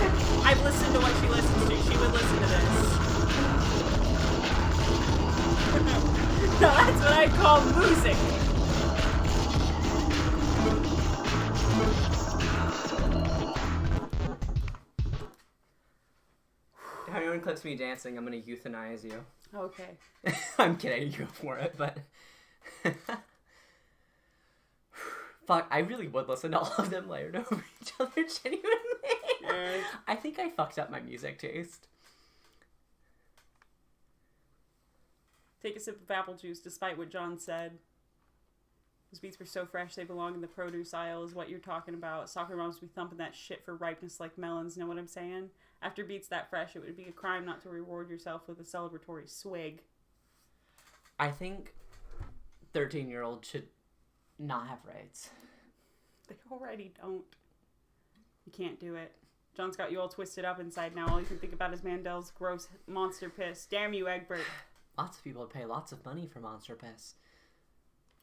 I've listened to what she listens to. She would listen to this. No, that's what I call music. If anyone clips me dancing, I'm gonna euthanize you. Okay. I'm kidding, you go for it, but... Fuck, I really would listen to all of them layered over each other, genuinely. Yeah. I think I fucked up my music taste. Take a sip of apple juice, despite what John said. Those beets were so fresh, they belong in the produce aisle, is what you're talking about. Soccer moms be thumping that shit for ripeness like melons, know what I'm saying? After beets that fresh, it would be a crime not to reward yourself with a celebratory swig. I think 13-year-olds should not have rights. They already don't. You can't do it. John's got you all twisted up inside now. All you can think about is Mandel's gross monster piss. Damn you, Egbert. Lots of people pay lots of money for monster piss.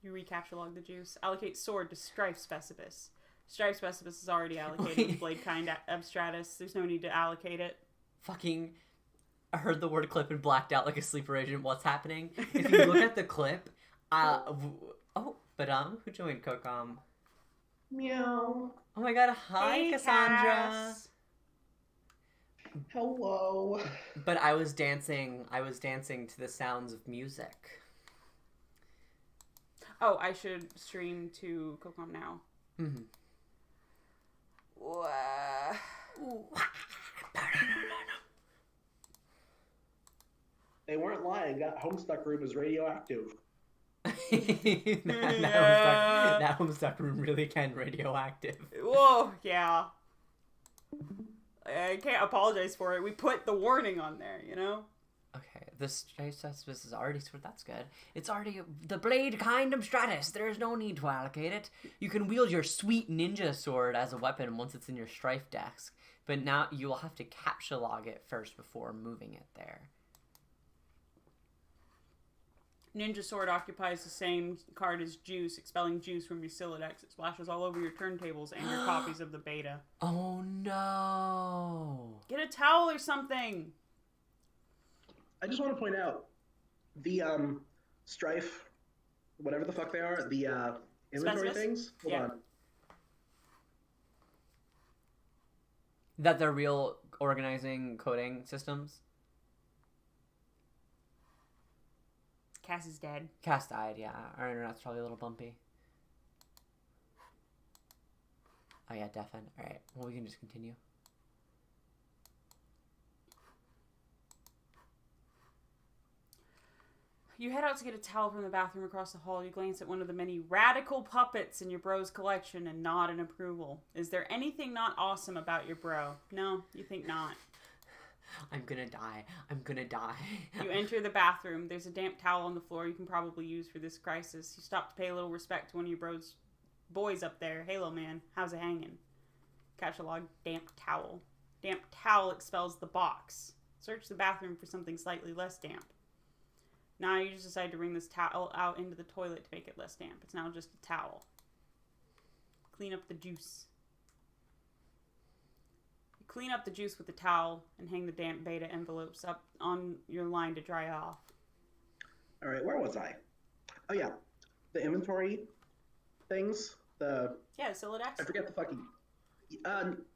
You recapture log the juice. Allocate sword to Strife Specipus. Strife Specipus is already allocated with Blade Kind Abstratus. There's no need to allocate it. Fucking... I heard the word clip and blacked out like a sleeper agent. What's happening? If you look at the clip... who joined Cocom? Meow. Oh my god, hi, Hey, Cassandra. Cass. Hello. But I was dancing to the sounds of music. Oh, I should stream to Cocom now. Mm-hmm. They weren't lying. That Homestuck room is radioactive. that Homestuck room really can radioactive. Whoa, yeah. I can't apologize for it. We put the warning on there, you know? Okay, this is already that's good. It's already the Blade Kind Stratus. There's no need to allocate it. You can wield your sweet ninja sword as a weapon once it's in your Strife desk, but now you will have to capture log it first before moving it there. Ninja Sword occupies the same card as Juice, expelling juice from your Silodex. It splashes all over your turntables and your copies of the beta. Oh no! Get a towel or something! I just want to point out the Strife, whatever the fuck they are, the inventory Specialist? things. Hold Yeah. on. That they're real organizing coding systems. Cass is dead. Cass died, yeah. Our internet's probably a little bumpy. Oh yeah, deafen. Alright, well we can just continue. You head out to get a towel from the bathroom across the hall. You glance at one of the many radical puppets in your bro's collection and nod in approval. Is there anything not awesome about your bro? No, you think not. I'm gonna die. I'm gonna die. You enter the bathroom. There's a damp towel on the floor you can probably use for this crisis. You stop to pay a little respect to one of your bro's boys up there. Halo man, how's it hanging? Catch a log, damp towel. Damp towel expels the box. Search the bathroom for something slightly less damp. Now you just decide to bring this towel out into the toilet to make it less damp. It's now just a towel. Clean up the juice. You clean up the juice with the towel and hang the damp beta envelopes up on your line to dry off. All right, where was I? Oh yeah, the inventory things. Yeah, Silodex. I forget the fucking.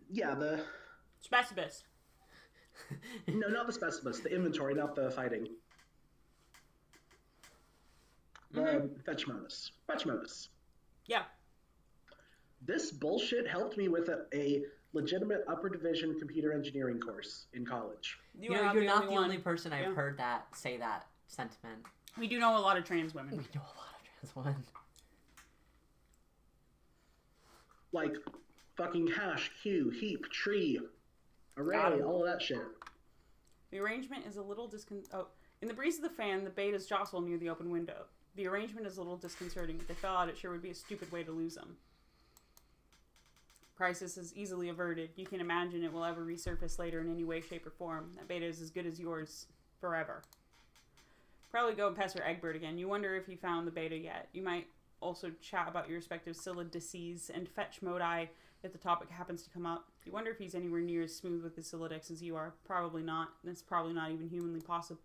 Yeah, the. Specibus. No, not the specialist. The inventory, not the fighting. Fetch modus. Fetch modus. Yeah. This bullshit helped me with a legitimate upper division computer engineering course in college. You know, you're not the only person I've heard that say that sentiment. We do know a lot of trans women. We know a lot of trans women. Like, fucking hash, queue, heap, tree, array, all of that shit. The arrangement is a little in the breeze of the fan, the betas jostle near the open window. The arrangement is a little disconcerting. If they fell out, it sure would be a stupid way to lose them. Crisis is easily averted. You can imagine it will ever resurface later in any way, shape, or form. That beta is as good as yours forever. Probably go and pester Egbert again. You wonder if he found the beta yet. You might also chat about your respective Sylodices and fetch modi if the topic happens to come up. You wonder if he's anywhere near as smooth with his Sylodex as you are. Probably not. That's probably not even humanly possible.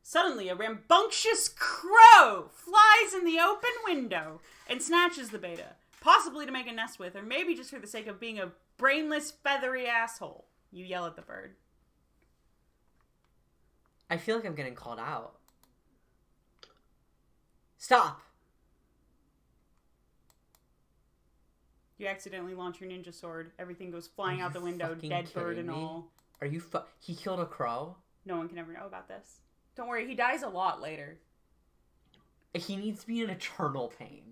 Suddenly, a rambunctious crow flies in the open window and snatches the beta, possibly to make a nest with, or maybe just for the sake of being a brainless, feathery asshole. You yell at the bird. I feel like I'm getting called out. Stop! You accidentally launch your ninja sword. Everything goes flying out the window, fucking dead bird and kidding me? all. Are you he killed a crow? No one can ever know about this. Don't worry, he dies a lot later. He needs to be in eternal pain.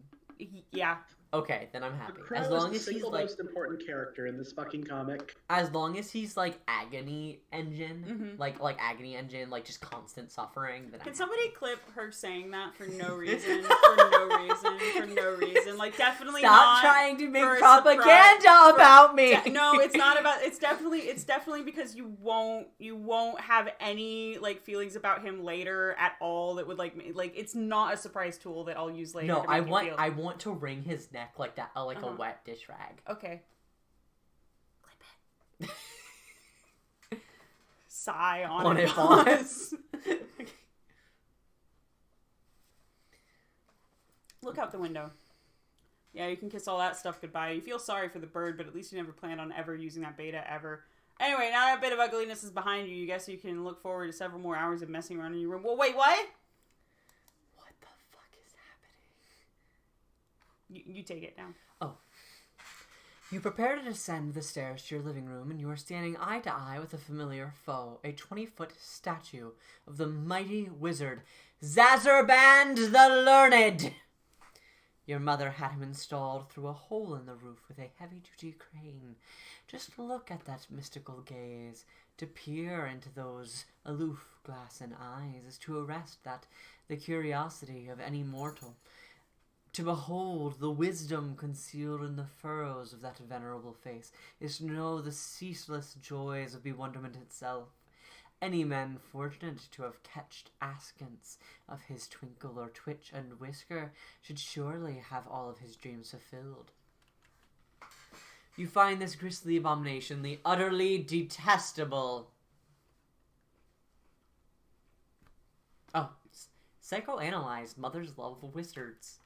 Yeah. Okay, then I'm happy. The crow As long is as the he's single like, most important character in this fucking comic. as long as he's like agony engine, like agony engine, like just constant suffering. Then Can I'm somebody clip her saying that for no reason? For no reason. Like, definitely Stop not trying to make for a propaganda surprise- about me. No, it's not about. It's definitely because you won't have any like feelings about him later at all. That would like it's not a surprise tool that I'll use later. No, to I make you want feel. want to wring his neck like that, like a wet dish rag. Okay. Clip it. Sigh on it. Pause. Look out the window. Yeah, you can kiss all that stuff goodbye. You feel sorry for the bird, but at least you never planned on ever using that beta ever. Anyway, now that bit of ugliness is behind you, you guess you can look forward to several more hours of messing around in your room. Well, wait, what? What the fuck is happening? You take it now. Oh. You prepare to descend the stairs to your living room, and you are standing eye to eye with a familiar foe, a 20-foot statue of the mighty wizard, Zazerband the Learned. Your mother had him installed through a hole in the roof with a heavy-duty crane. Just look at that mystical gaze. To peer into those aloof glassen eyes is to arrest the curiosity of any mortal. To behold the wisdom concealed in the furrows of that venerable face is to know the ceaseless joys of bewilderment itself. Any man fortunate to have catched askance of his twinkle or twitch and whisker should surely have all of his dreams fulfilled. You find this grisly abomination the utterly detestable. Oh, psychoanalyze mother's love of wizards.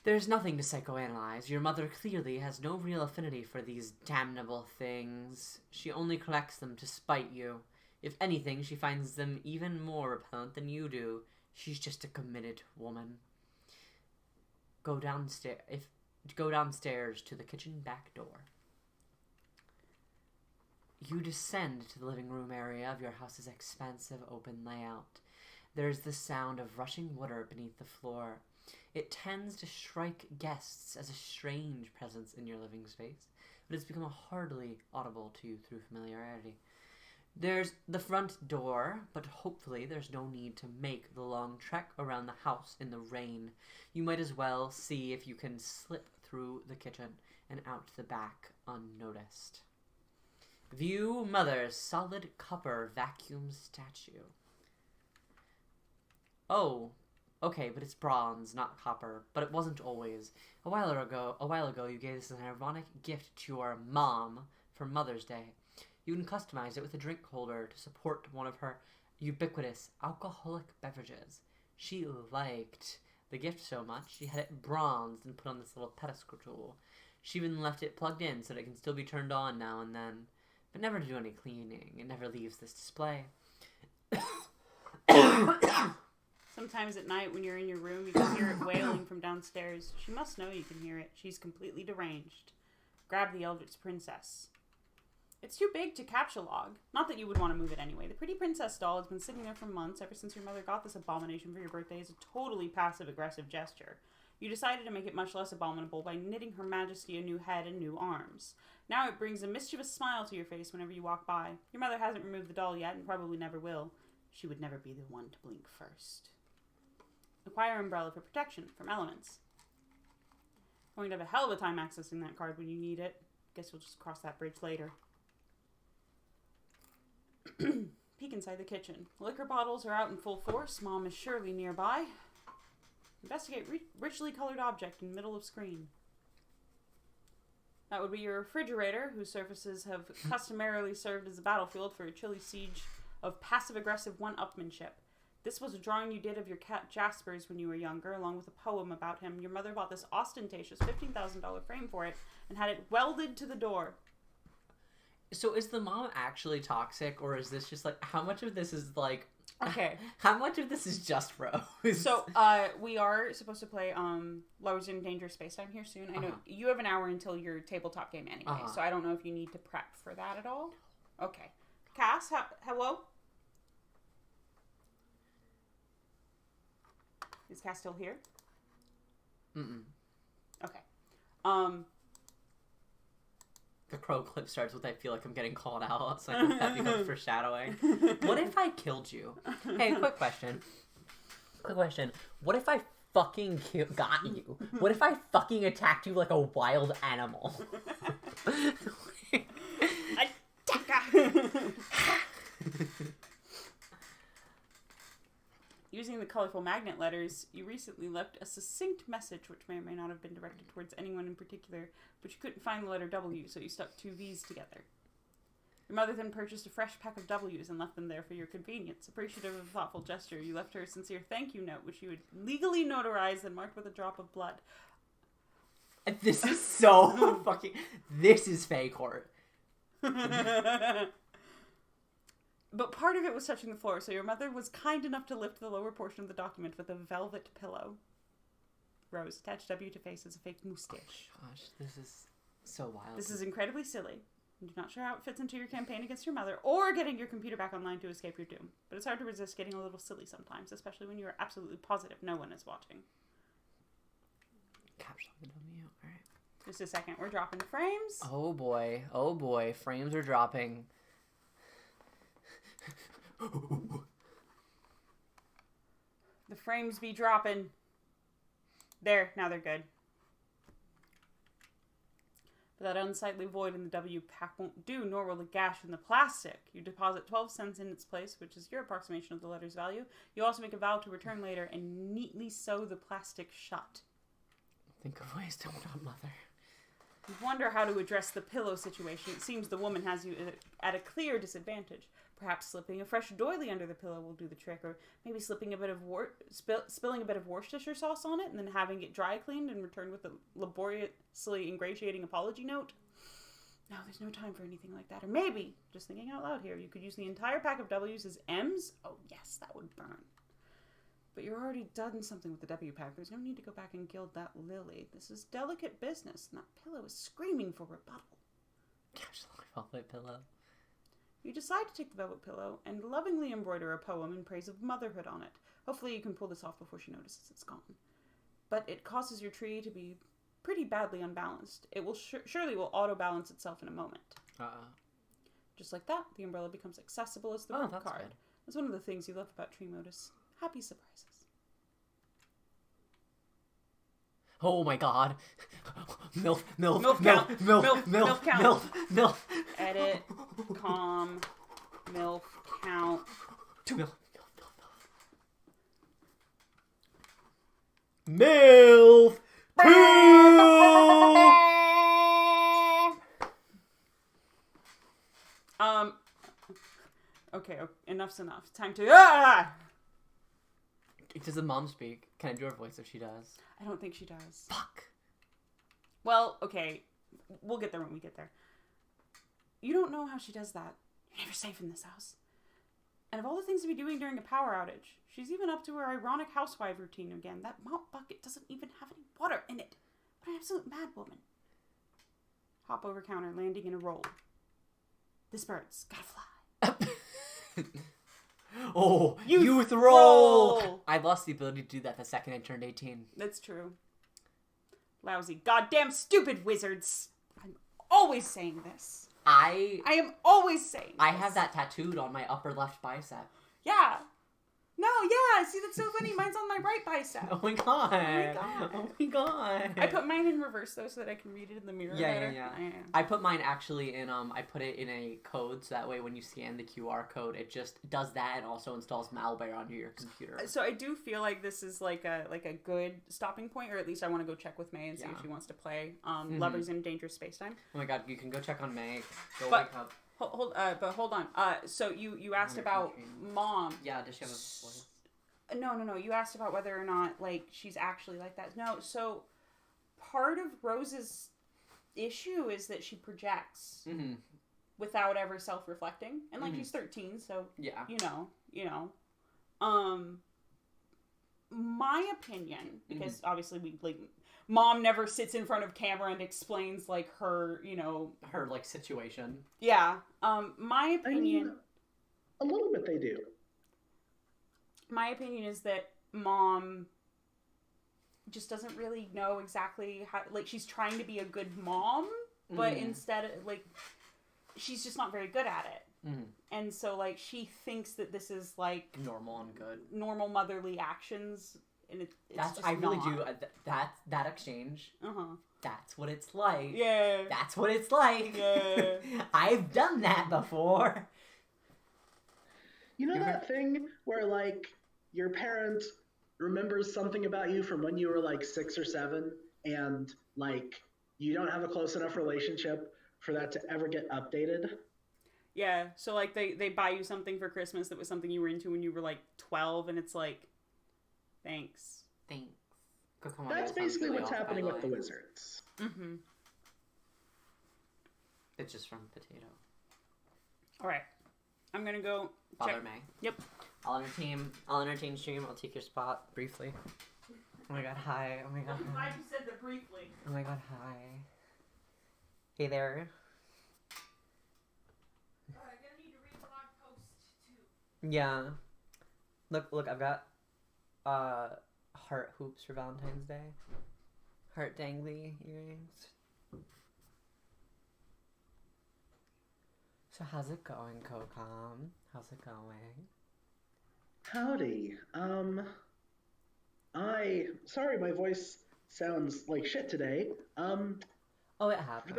There's nothing to psychoanalyze. Your mother clearly has no real affinity for these damnable things. She only collects them to spite you. If anything, she finds them even more repellent than you do. She's just a committed woman. Go downstairs to the kitchen back door. You descend to the living room area of your house's expansive open layout. There's the sound of rushing water beneath the floor. It tends to strike guests as a strange presence in your living space, but it's become hardly audible to you through familiarity. There's the front door, but hopefully there's no need to make the long trek around the house in the rain. You might as well see if you can slip through the kitchen and out the back unnoticed. View Mother's solid copper vacuum statue. Oh, okay, but it's bronze, not copper. But it wasn't always. A while ago, you gave this as an ironic gift to your mom for Mother's Day. You can customize it with a drink holder to support one of her ubiquitous alcoholic beverages. She liked the gift so much, she had it bronzed and put on this little pedestal tool. She even left it plugged in so that it can still be turned on now and then, but never to do any cleaning. It never leaves this display. Sometimes at night when you're in your room, you can hear it wailing from downstairs. She must know you can hear it. She's completely deranged. Grab the eldritch princess. It's too big to captchalogue. Not that you would want to move it anyway. The pretty princess doll has been sitting there for months, ever since your mother got this abomination for your birthday as a totally passive-aggressive gesture. You decided to make it much less abominable by knitting Her Majesty a new head and new arms. Now it brings a mischievous smile to your face whenever you walk by. Your mother hasn't removed the doll yet and probably never will. She would never be the one to blink first. Acquire umbrella for protection from elements. Going to have a hell of a time accessing that card when you need it. Guess we'll just cross that bridge later. Peek inside the kitchen. Liquor bottles are out in full force. Mom is surely nearby. Investigate richly colored object in middle of screen. That would be your refrigerator, whose surfaces have customarily served as a battlefield for a chilly siege of passive-aggressive one-upmanship. This was a drawing you did of your cat Jasper's when you were younger, along with a poem about him. Your mother bought this ostentatious $15,000 frame for it and had it welded to the door. So is the mom actually toxic, or is this just like, how much of this is like, okay, how much of this is just Rose? So we are supposed to play Lovers in Dangerous Space Time here soon. I know you have an hour until your tabletop game anyway, so I don't know if you need to prep for that at all. Okay. Cass, hello? Is Cass still here? Mm-mm. Okay. The crow clip starts with, I feel like I'm getting called out, so I think that becomes foreshadowing. What if I killed you? Hey, quick question. What if I fucking got you? What if I fucking attacked you like a wild animal? Using the colorful magnet letters, you recently left a succinct message which may or may not have been directed towards anyone in particular, but you couldn't find the letter W, so you stuck two V's together. Your mother then purchased a fresh pack of W's and left them there for your convenience. Appreciative of a thoughtful gesture, you left her a sincere thank you note, which you had legally notarized and marked with a drop of blood. This is so fucking... This is fake art. But part of it was touching the floor, so your mother was kind enough to lift the lower portion of the document with a velvet pillow. Rose, attach W to face as a fake moustache. Oh my gosh, this is so wild. This is incredibly silly. I'm not sure how it fits into your campaign against your mother, or getting your computer back online to escape your doom. But it's hard to resist getting a little silly sometimes, especially when you are absolutely positive no one is watching. Capture the W, alright. Just a second, we're dropping frames. Oh boy, frames are dropping. The frames be dropping. There, now they're good. But that unsightly void in the W pack won't do, nor will the gash in the plastic. You deposit 12 cents in its place, which is your approximation of the letter's value. You also make a vow to return later and neatly sew the plastic shut. Think of ways to not mother. You wonder how to address the pillow situation. It seems the woman has you at a clear disadvantage. Perhaps slipping a fresh doily under the pillow will do the trick, or maybe slipping a bit of spilling a bit of Worcestershire sauce on it, and then having it dry cleaned and returned with a laboriously ingratiating apology note. No, there's no time for anything like that. Or maybe, just thinking out loud here, you could use the entire pack of W's as M's. Oh yes, that would burn. But you're already done something with the W pack. There's no need to go back and gild that lily. This is delicate business, and that pillow is screaming for rebuttal. Gosh, the velvet pillow. You decide to take the velvet pillow and lovingly embroider a poem in praise of motherhood on it. Hopefully you can pull this off before she notices it's gone. But it causes your tree to be pretty badly unbalanced. It will surely will auto-balance itself in a moment. Just like that, the umbrella becomes accessible as the rope card. Good. That's one of the things you love about tree modus. Happy surprises. Oh my god. Milk count. Milk. Edit, calm, milk count. 2 milk. MILF! Okay, enough's enough. Time to. Does the mom speak? Can I do her voice if she does? I don't think she does. Fuck. Well, okay. We'll get there when we get there. You don't know how she does that. You're never safe in this house. And of all the things to be doing during a power outage, she's even up to her ironic housewife routine again. That mop bucket doesn't even have any water in it. What an absolute mad woman. Hop over counter, landing in a roll. This bird's gotta fly. Oh, youth roll! roll! I lost the ability to do that the second I turned 18. That's true. Lousy, goddamn stupid wizards. I'm always saying this. I am always saying I this. have that tattooed on my upper left bicep. Yeah. No, yeah. See, that's so funny. Mine's on my right bicep. Oh my god. God. Oh my god. I put mine in reverse, though, so that I can read it in the mirror better. Yeah. I put mine actually in, I put it in a code, so that way when you scan the QR code, it just does that and also installs malware onto your computer. So I do feel like this is like a good stopping point, or at least I want to go check with May and see if she wants to play Lovers in Dangerous Spacetime. Oh my god, you can go check on May. Go But- wake up. Hold on. So you asked about mom. Yeah, does she have a voice? No. You asked about whether or not, like, she's actually like that. No, so part of Rose's issue is that she projects without ever self-reflecting. And, like, she's 13, so, yeah. you know. My opinion, because obviously we, like, mom never sits in front of camera and explains, like, her, her, like, situation. Yeah. My opinion... I mean, a little bit they do. My opinion is that mom just doesn't really know exactly how... Like, she's trying to be a good mom, but instead, like, she's just not very good at it. And so, like, she thinks that this is, like... normal and good. Normal motherly actions, and it's that's just I really not. do. That exchange. Uh-huh. That's what it's like. Yeah. That's what it's like. Yeah. I've done that before. You know that thing where, like, your parent remembers something about you from when you were, like, 6 or 7, and, like, you don't have a close enough relationship for that to ever get updated? Yeah, so, like, they buy you something for Christmas that was something you were into when you were, like, 12, and it's like, thanks. That's basically what's happening with the wizards. Mm-hmm. It's just from Potato. Alright. I'm gonna go Father check. May. Yep. I'll entertain stream. I'll take your spot briefly. Oh my god, hi. Oh my god, I'm hi. glad you said that briefly. Oh my god, hi. Hey there. I'm gonna need to read blog post too. Yeah. Look, I've got heart hoops for Valentine's Day. Heart dangly earrings. So how's it going, Kokam? How's it going? Howdy. Sorry my voice sounds like shit today. Oh, it happens.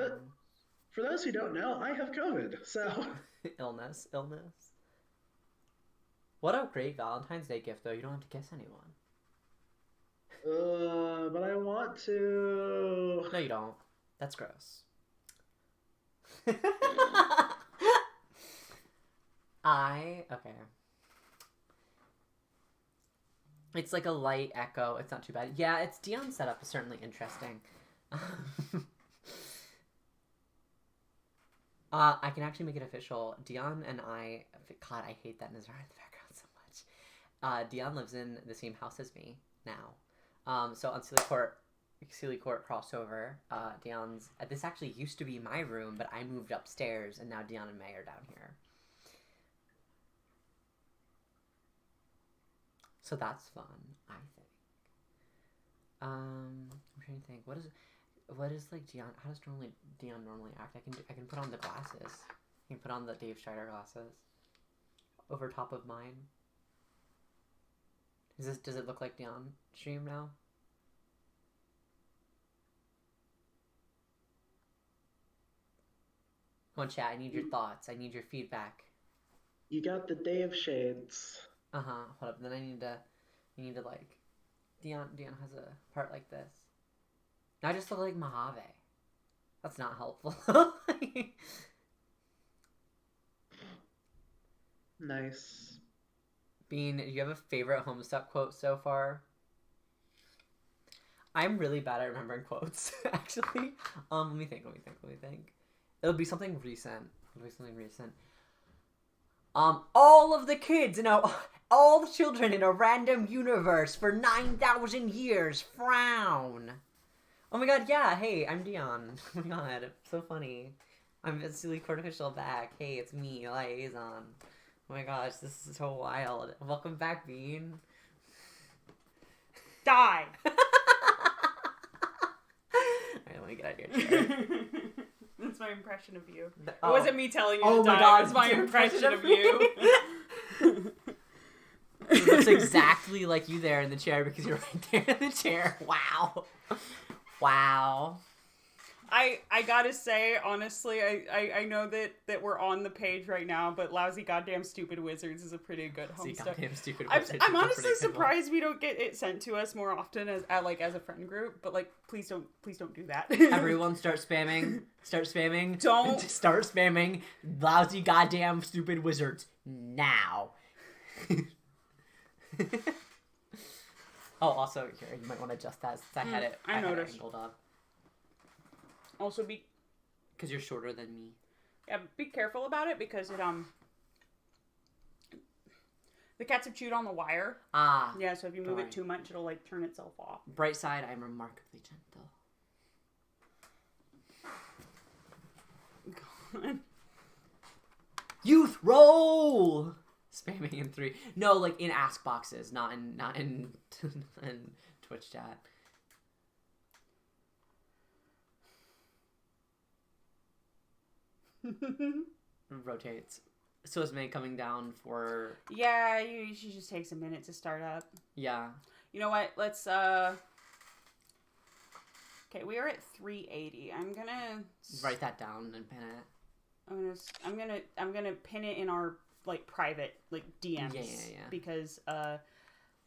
For those who don't know, I have COVID, so... illness. What a great Valentine's Day gift, though. You don't have to kiss anyone. But I want to... No, you don't. That's gross. Okay. It's like a light echo. It's not too bad. Yeah, it's Dion's setup is certainly interesting. I can actually make it official. Dion and I... God, I hate that Nazar in the background so Dion lives in the same house as me now. So on Sealy Court crossover, Dion's... this actually used to be my room, but I moved upstairs, and now Dion and May are down here. So that's fun, I think. I'm trying to think. What is like Dion? How does Dion normally act? I can put on the glasses. I can put on the Dave Strider glasses over top of mine. Does it look like Dion stream now? Come on, chat. I need your thoughts. I need your feedback. You got the Dave shades. Hold up. Then you need to like, Dion has a part like this. Now I just look like Mojave. That's not helpful. Nice. Bean, do you have a favorite Homestuck quote so far? I'm really bad at remembering quotes, actually. Let me think. It'll be something recent. All of the kids, all the children in a random universe for 9,000 years frown. Oh my god, yeah, hey, I'm Dion. Oh my god, so funny. I'm Silly Cortificial back. Hey, it's me, Liaison. Oh my gosh, this is so wild. Welcome back, Bean. Die! Alright, let me get out of your chair. That's my impression of you. It Oh. wasn't me telling you Oh to my die, god, it was my it's your impression of impression you. It looks exactly like you there in the chair because you're right there in the chair. Wow. Wow. I gotta say, honestly, I know that we're on the page right now, but Lousy Goddamn Stupid Wizards is a pretty good Homestuck. Goddamn stupid I'm wizards is a honestly pretty good one. surprised we don't get it sent to us more often as a friend group, but like please don't do that. Everyone start spamming. Don't. Start spamming lousy goddamn stupid wizards now. Oh, also, here, you might want to adjust that since I had it. I had it noticed. angled up. Also be Because you're shorter than me. Yeah, be careful about it because it the cats have chewed on the wire. Ah. Yeah, so if you move darn. it too much, it'll like turn itself off. Bright side, I'm remarkably gentle. God. Youth roll. Spamming in 3. No, like in ask boxes, not in in Twitch chat. Rotates. So is May coming down for... Yeah, she just takes a minute to start up. Yeah. You know what? Let's okay, we are at 380. I'm gonna Write that down and pin it. I'm gonna pin it in our like private like DMs. Yeah. Because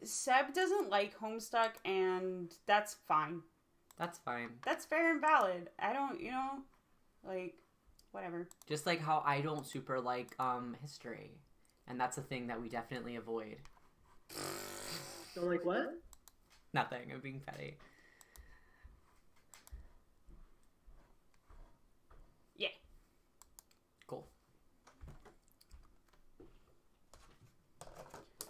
Seb doesn't like Homestuck, and that's fine. That's fine. That's fair and valid. I don't, like, whatever. Just like how I don't super like history. And that's a thing that we definitely avoid. Don't like what? Nothing. I'm being petty. Yeah. Cool.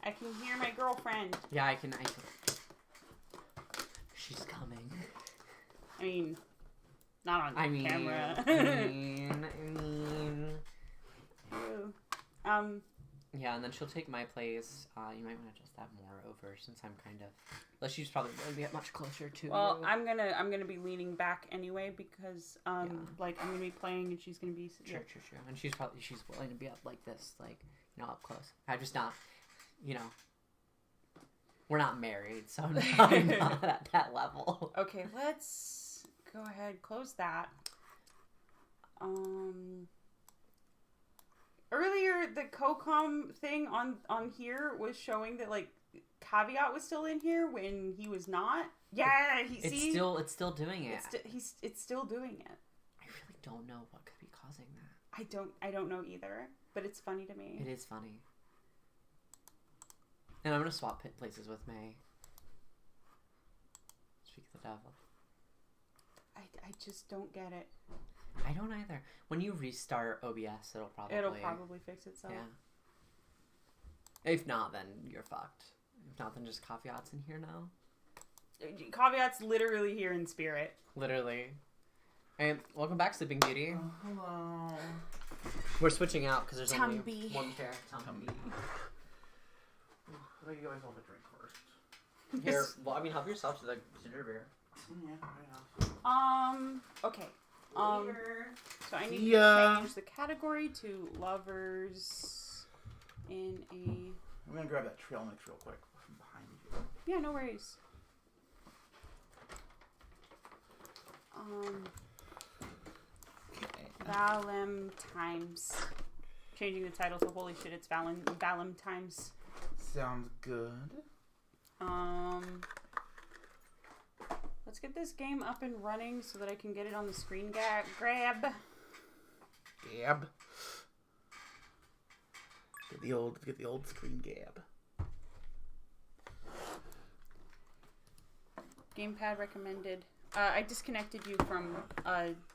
I can hear my girlfriend. Yeah, I can. She's coming. I mean, not on camera. I mean. Ew. Yeah, and then she'll take my place. You might want to adjust that more over since I'm kind of. Well, she's probably going to be much closer to. Well, you. I'm gonna be leaning back anyway because like I'm gonna be playing and she's gonna be. Sure. And she's willing to be up like this, like up close. I'm just not, We're not married, so I'm not at that level. Okay, let's go ahead, close that. Earlier, the COCOM thing on here was showing that like Caveat was still in here when he was not. Yeah, It's still doing it. It's still doing it. I really don't know what could be causing that. I don't know either, but it's funny to me. It is funny. And I'm gonna swap places with May. Speak of the devil. I just don't get it. I don't either. When you restart OBS, it'll probably Fix itself. Yeah. If not, then you're fucked. If not, then just caveats in here now. Caveat's literally here in spirit. Literally. And welcome back, Sleeping Beauty. Oh, hello. We're switching out because there's only Tumby. one chair. Tumby. Let me get myself a drink first. Here, well, I mean, help yourself to the ginger beer. Okay. So I need to change the category to lovers in a... I'm gonna grab that trail mix real quick from behind you. Yeah, no worries. Valentimes. Changing the title to holy shit, it's Valentimes. Sounds good. Let's get this game up and running so that I can get it on the screen grab. Gab. Get the old screen gab. Gamepad recommended. I disconnected you from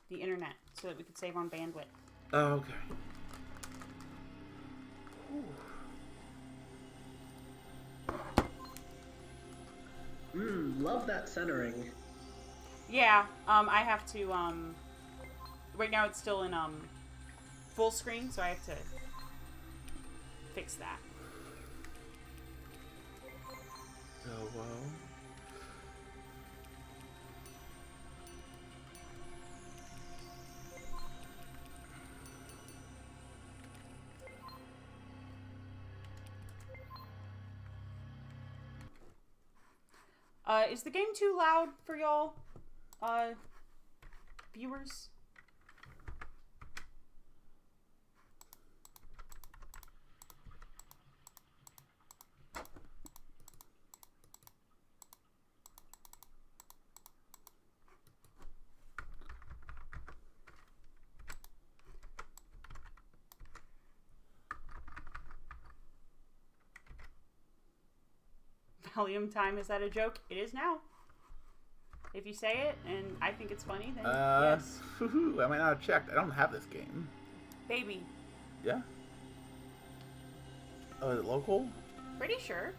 the internet so that we could save on bandwidth. Oh, okay. Love that centering. Yeah, I have to, right now it's still in, full screen, so I have to fix that. So, Is the game too loud for y'all, viewers? Valium time, is that a joke? It is now. If you say it and I think it's funny, then yes. I might not have checked. I don't have this game. Baby. Yeah? Oh, is it local? Pretty sure.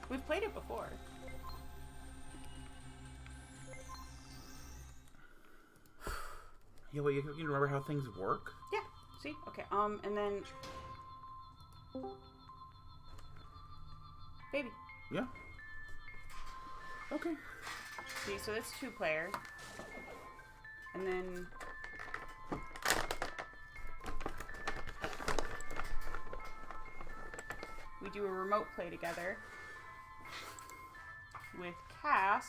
We've played it before. Yeah, well, you can remember how things work? Yeah. See? Okay. And then... Baby. Yeah. Okay. See, so that's 2-player. And then... we do a remote play together. With Cass.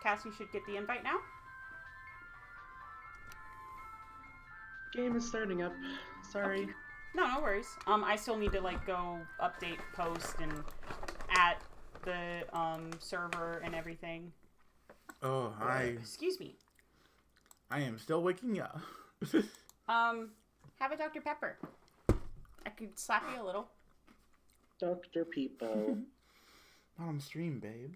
Cass, you should get the invite now. Game is starting up. Sorry. Okay. No worries. I still need to like go update, post, and at the server and everything. Oh, Excuse me. I am still waking up. Have a Dr. Pepper. I could slap you a little. Dr. People. Not on stream, babe.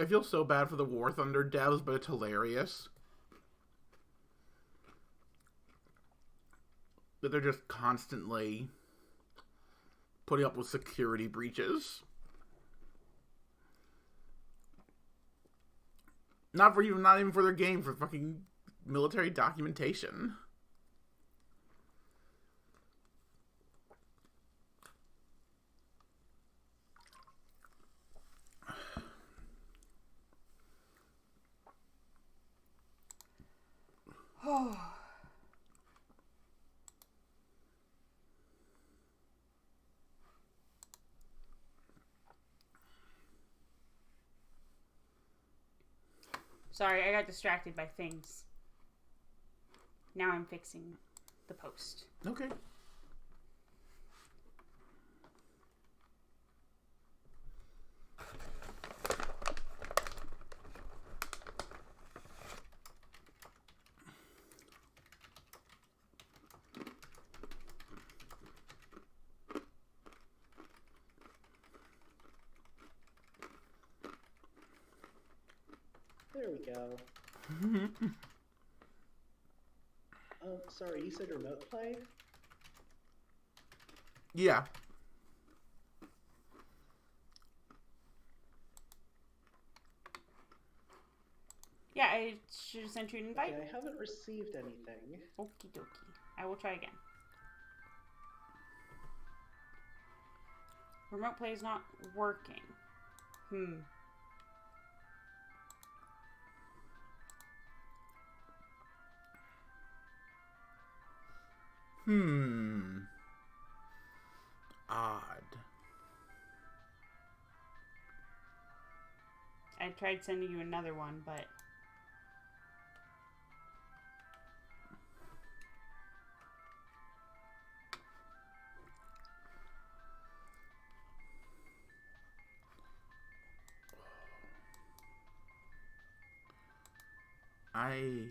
I feel so bad for the War Thunder devs, but it's hilarious that they're just constantly putting up with security breaches. Not even for their game, for fucking military documentation. Sorry, I got distracted by things. Now I'm fixing the post. Okay. go. Oh, sorry, you said remote play? Yeah. Yeah, I should have sent you an invite. Okay, I haven't received anything. Okie dokie. I will try again. Remote play is not working. Odd. I tried sending you another one, but... I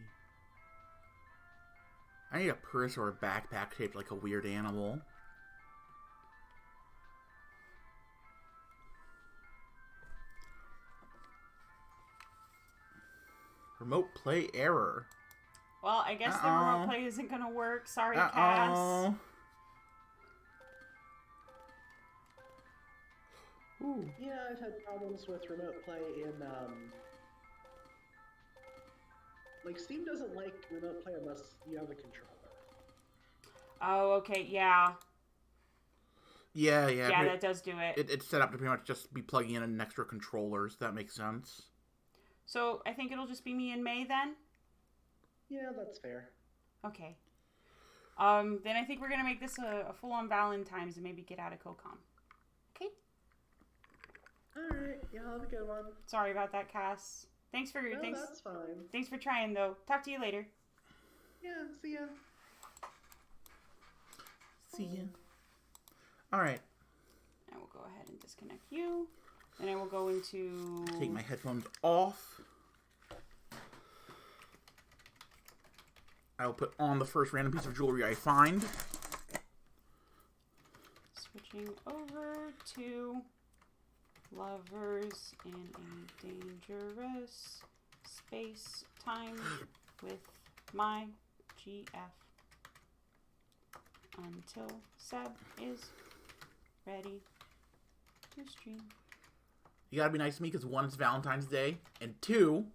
need a purse or a backpack shaped like a weird animal. Remote play error. Well, I guess the remote play isn't gonna work. Sorry, Cass. Ooh. Yeah, I've had problems with remote play in, like, Steam doesn't like remote play unless you have a controller. Oh, okay, yeah. Yeah. Yeah, that does do it. It's set up to pretty much just be plugging in an extra controllers. That makes sense. So, I think it'll just be me and May then? Yeah, that's fair. Okay. Then I think we're gonna make this a full-on Valentine's and maybe get out of COCOM. Okay? Alright, yeah, have a good one. Sorry about that, Cass. Thanks for that's fine. Thanks for trying, though. Talk to you later. Yeah, see ya. See ya. Alright. I will go ahead and disconnect you. Then I will go into... Take my headphones off. I will put on the first random piece of jewelry I find. Switching over to Lovers in a Dangerous Space-Time with my GF. Until Seb is ready to stream. You gotta be nice to me because one, it's Valentine's Day, and two,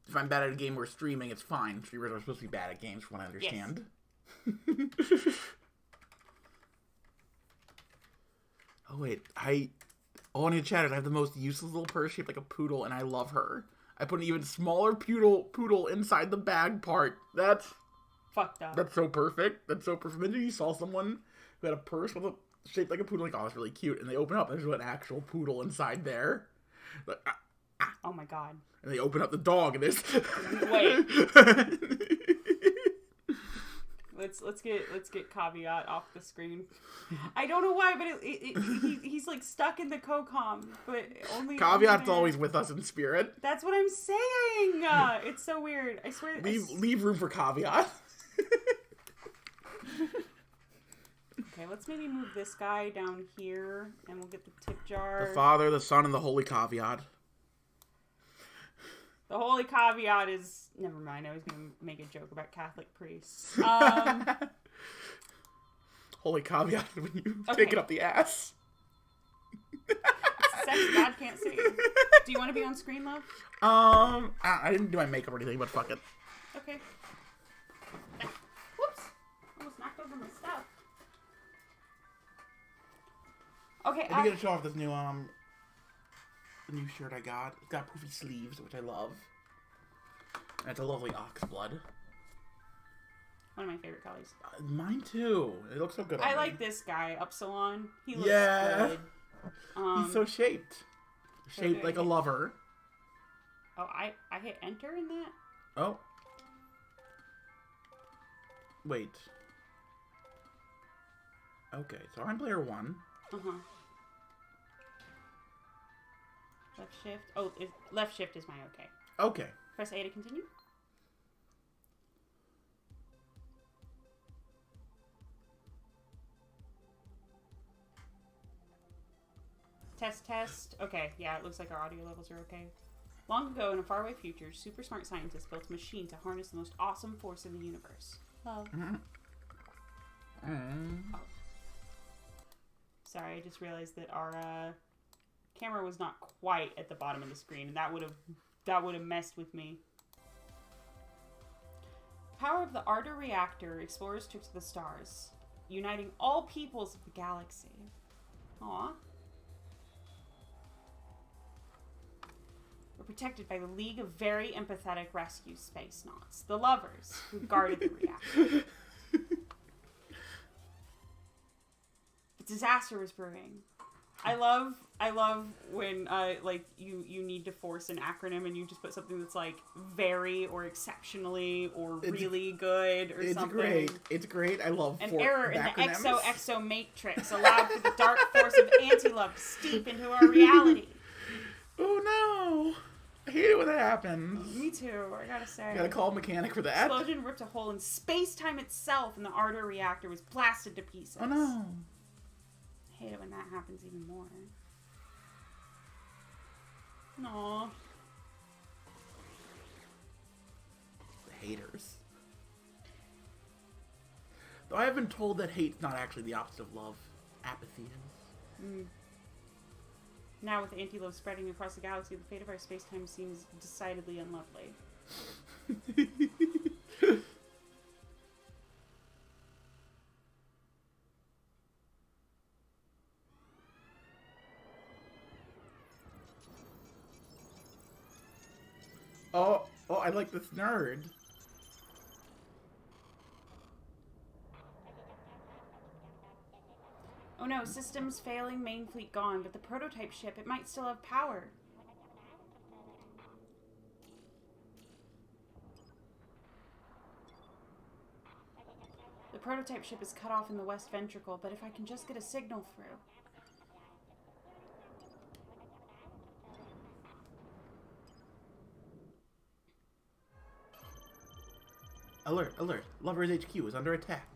if I'm bad at a game we're streaming, it's fine. Streamers are supposed to be bad at games, from what I understand. Yes. Oh wait, I need to chat. I have the most useless little purse shaped like a poodle, and I love her. I put an even smaller poodle inside the bag part. That's fucked up. That's so perfect. That's so perfect. Imagine you saw someone who had a purse with a shaped like a poodle, like, oh, that's really cute, and they open up, and there's an actual poodle inside there. Like, oh my god. And they open up the dog, and there's... Wait. Let's get Caveat off the screen. I don't know why, but he's like stuck in the COCOM, but only... Caveat's always with us in spirit. That's what I'm saying! It's so weird. I swear... Leave room for Caveat. Okay, let's maybe move this guy down here, and we'll get the tip jar. The Father, the Son, and the Holy Caveat. The Holy Caveat is... Never mind, I was going to make a joke about Catholic priests. Holy Caveat when you take it up the ass. Sex God can't save. Do you want to be on screen, love? I didn't do my makeup or anything, but fuck it. Okay. Whoops. Almost knocked over my stuff. Okay, I'm gonna show off this new the new shirt I got. It's got poofy sleeves, which I love. And it's a lovely ox blood. One of my favorite colors. Mine too. It looks so good on I me. like this guy, Upsilon. He looks good. He's so shaped. Shaped like a lover. Oh, I hit enter in that? Oh. Wait. Okay, so I'm player 1. Uh-huh. Left shift. Oh, left shift is my okay. Okay. Press A to continue. Test. Okay, yeah, it looks like our audio levels are okay. Long ago, in a faraway future, super smart scientists built a machine to harness the most awesome force in the universe. Love. Oh. Sorry, I just realized that our camera was not quite at the bottom of the screen, and that would have messed with me. Power of the Ardor reactor, explorers took to the stars, uniting all peoples of the galaxy. Aww. We're protected by the League of Very Empathetic Rescue Space Knots, the lovers who guarded the reactor. The disaster was brewing. I love when like you need to force an acronym and you just put something that's like very or exceptionally or really good or something. It's great. I love an error in the acronyms. exo matrix allowed for the dark force of anti-love to steep into our reality. Oh no! I hate it when that happens. Me too, I gotta say. I gotta call a mechanic for The that. explosion ripped a hole in space-time itself, and the Ardor reactor was blasted to pieces. Oh no! I hate it when that happens even more. Aww. The haters. Though I have been told that hate's not actually the opposite of love. Apathy is. Now, with anti-love spreading across the galaxy, the fate of our space-time seems decidedly unlovely. Oh, I like this nerd. Oh no, systems failing, main fleet gone, but the prototype ship, it might still have power. The prototype ship is cut off in the west ventricle, but if I can just get a signal through. Alert, alert. Lover's HQ is under attack.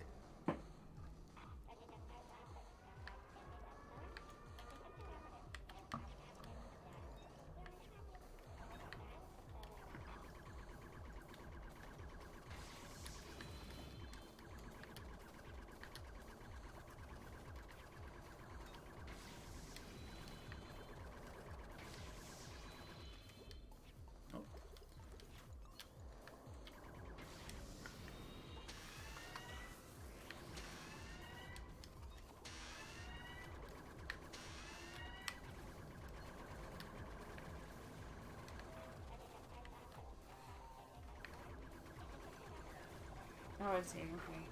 Oh, I see, okay.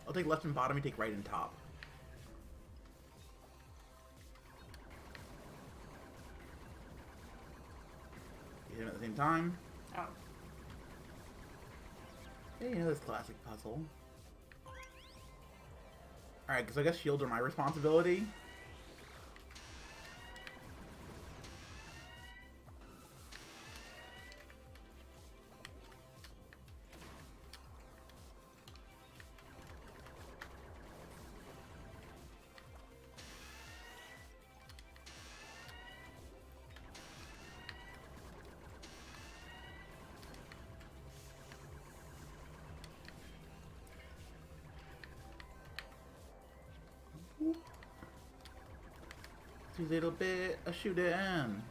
I'll take left and bottom, you take right and top. Hit him at the same time. Oh. Hey, you know this classic puzzle. Alright, because I guess shields are my responsibility. Too little bit of shooting. I'm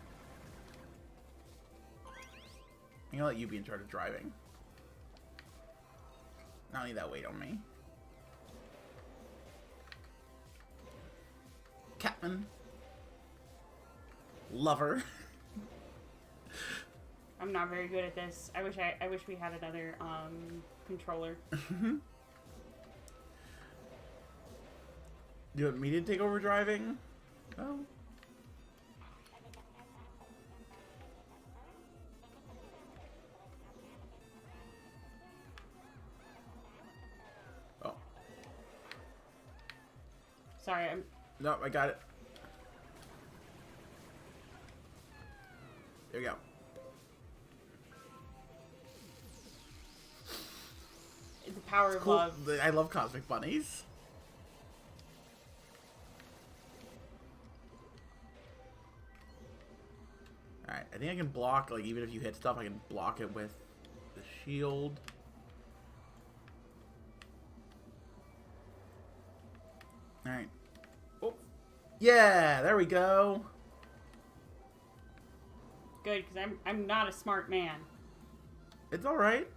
gonna let you be in charge of driving. I don't need that weight on me. Catman. Lover. I'm not very good at this. I wish we had another controller. Do you want me to take over driving? Oh. Oh. Sorry, I'm... No, I got it. There we go. The power of Cool. love. I love cosmic bunnies. Alright, I think I can block, like, even if you hit stuff, I can block it with the shield. Alright. Oh. Yeah, there we go. Good, because I'm not a smart man. It's alright.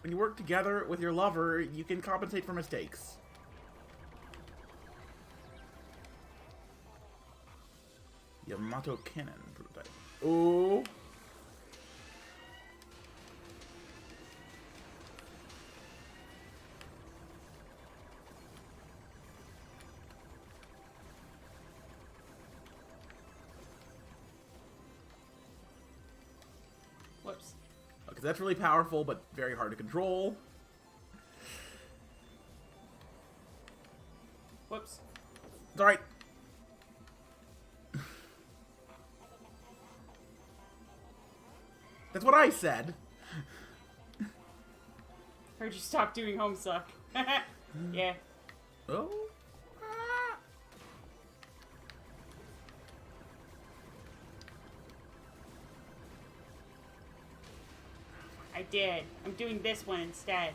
When you work together with your lover, you can compensate for mistakes. Yamato Cannon prototype. Oh. Whoops. Because that's really powerful, but very hard to control. Whoops. It's alright. That's what I said. Heard you stop doing homesuck. Yeah. Oh. Ah. I did. I'm doing this one instead.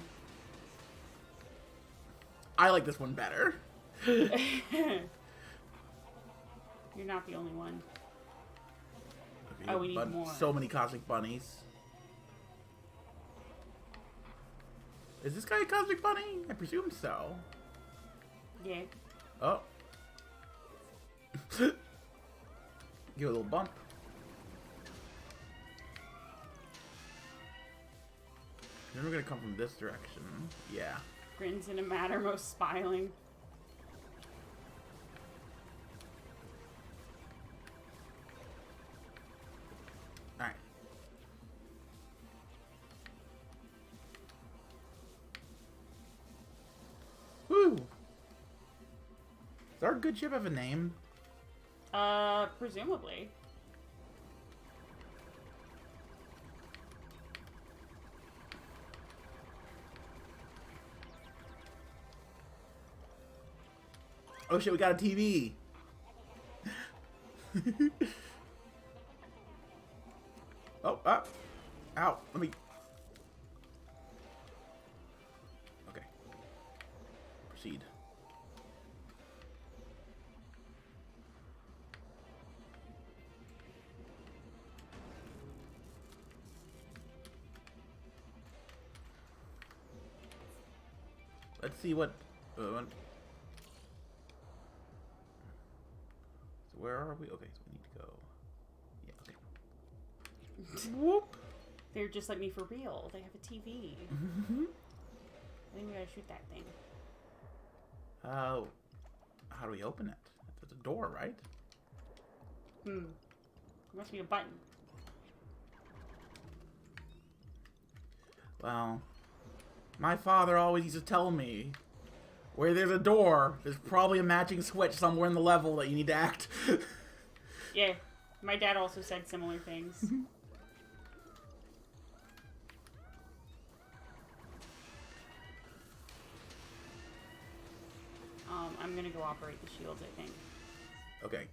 I like this one better. You're not the only one. Okay, Oh, we need more. So many cosmic bunnies. Is this guy a cosmic bunny? I presume so. Yeah. Oh. Give it a little bump. Then we're gonna come from this direction. Yeah. Grins in a manner most smiling. Alright. Woo! Does our good ship have a name? Presumably. Oh shit, we got a TV! Oh, ah! Ow, let me... Okay. Proceed. Let's see what... So where are we? Okay, so we need to go... Yeah, okay. Whoop! They're just like me for real. They have a TV. I think we gotta shoot that thing. How do we open it? It's a door, right? There must be a button. Well, my father always used to tell me, where there's a door, there's probably a matching switch somewhere in the level that you need to act. Yeah, my dad also said similar things. I'm gonna go operate the shields, I think. Okay.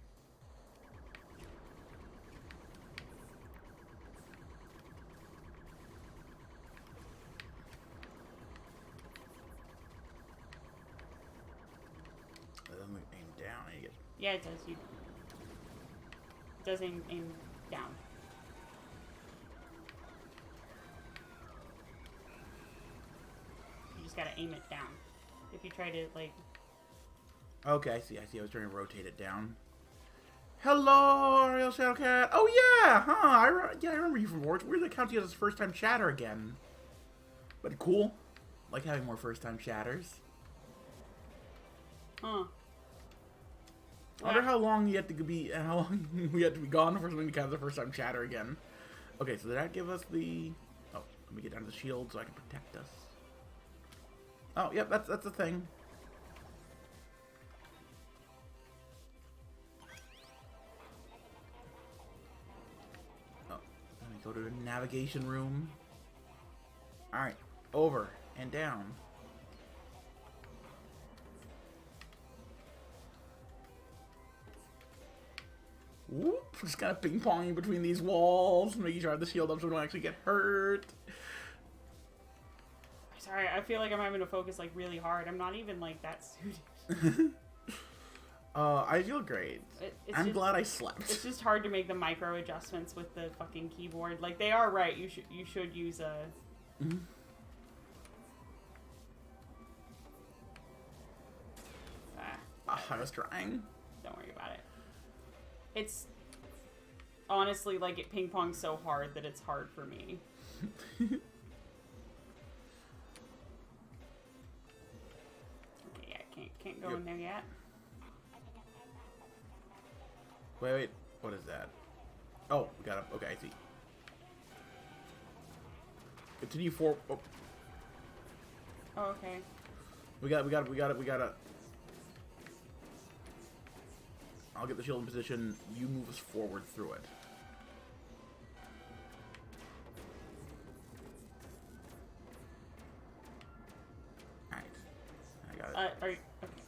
Let me aim down. I get... Yeah, it does. It does aim down. You just gotta aim it down. If you try to, like... Okay, I see. I was trying to rotate it down. Hello, Ariel Shadowcat. Oh yeah, huh? I remember you from Words. Weird that counts you as first-time chatter again. But cool. Like having more first-time chatters. Huh. I wonder how long we have to be gone before something becomes a first-time chatter again. Okay, so did that give us the... Oh, let me get down to the shield so I can protect us. Oh, yep, that's a thing. Go to the navigation room. Alright, over and down. Whoop, just kind of ping-ponging between these walls, making sure I have the shield up so we don't actually get hurt. Sorry, I feel like I'm having to focus like really hard. I'm not even like that suited. I feel great. I'm glad I slept. It's just hard to make the micro adjustments with the fucking keyboard. Like, they are right. You should use a... Mm-hmm. I was trying. Don't worry about it. It's honestly like it ping pongs so hard that it's hard for me. Okay, yeah, can't go in there yet. Wait, what is that? Oh, we got it. Okay, I see. Continue forward. Oh. Oh, okay. We got it. I'll get the shield in position. You move us forward through it. Alright. I got it. Are you... Okay.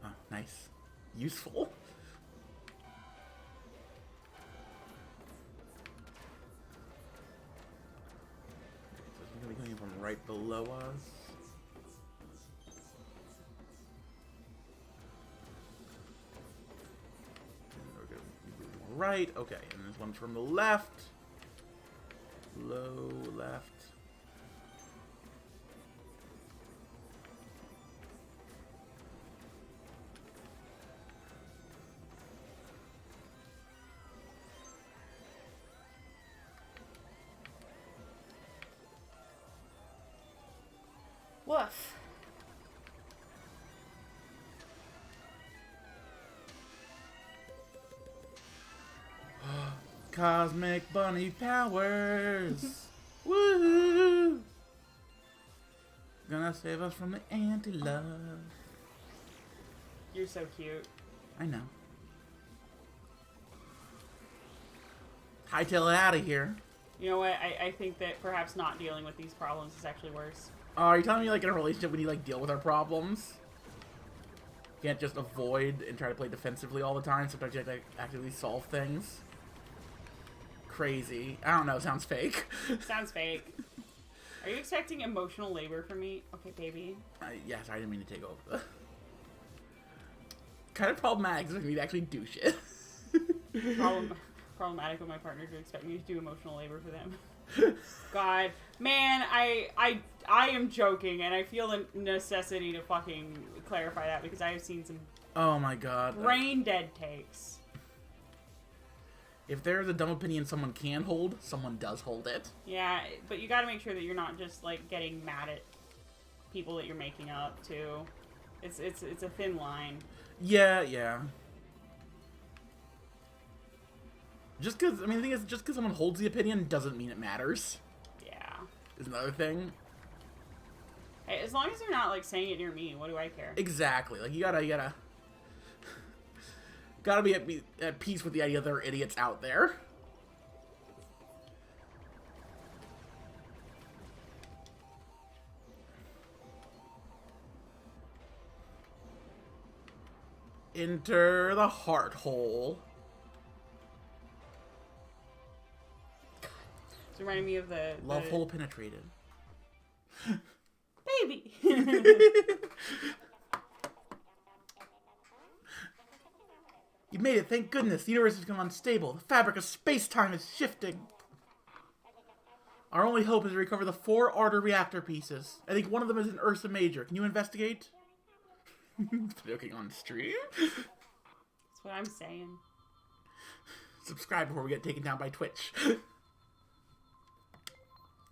Oh, nice. Useful. Coming from right below us. And we're gonna move right. Okay, and this one's from the left. Low left. Woof. Cosmic bunny powers. Woo! Gonna save us from the anti-love. You're so cute. I know. Hightail it out of here. You know what? I think that perhaps not dealing with these problems is actually worse. Are you telling me, like, in a relationship we need, like, deal with our problems? Can't just avoid and try to play defensively all the time. Sometimes you have to actively solve things. Crazy. I don't know. Sounds fake. Sounds fake. Are you expecting emotional labor from me? Okay, baby. Yes, I didn't mean to take over. Kind of problematic because I need to actually do shit. Problematic of my partner to expect me to do emotional labor for them. God, man, I am joking, and I feel the necessity to fucking clarify that because I have seen some oh my god, brain dead takes. If there's a dumb opinion someone can hold, someone does hold it. Yeah, but you gotta make sure that you're not just like getting mad at people that you're making up too. It's a thin line. Yeah. Just because, I mean, the thing is, just because someone holds the opinion doesn't mean it matters. Yeah. Is another thing. Hey, as long as they're not, like, saying it near me, what do I care? Exactly. Like, you gotta be at peace with the idea there are idiots out there. Enter the heart hole. It's reminding me of the Love hole penetrated. Baby! You made it, thank goodness. The universe has become unstable. The fabric of space-time is shifting. Our only hope is to recover the 4 Ardor reactor pieces. I think one of them is an Ursa Major. Can you investigate? Joking on stream? That's what I'm saying. Subscribe before we get taken down by Twitch.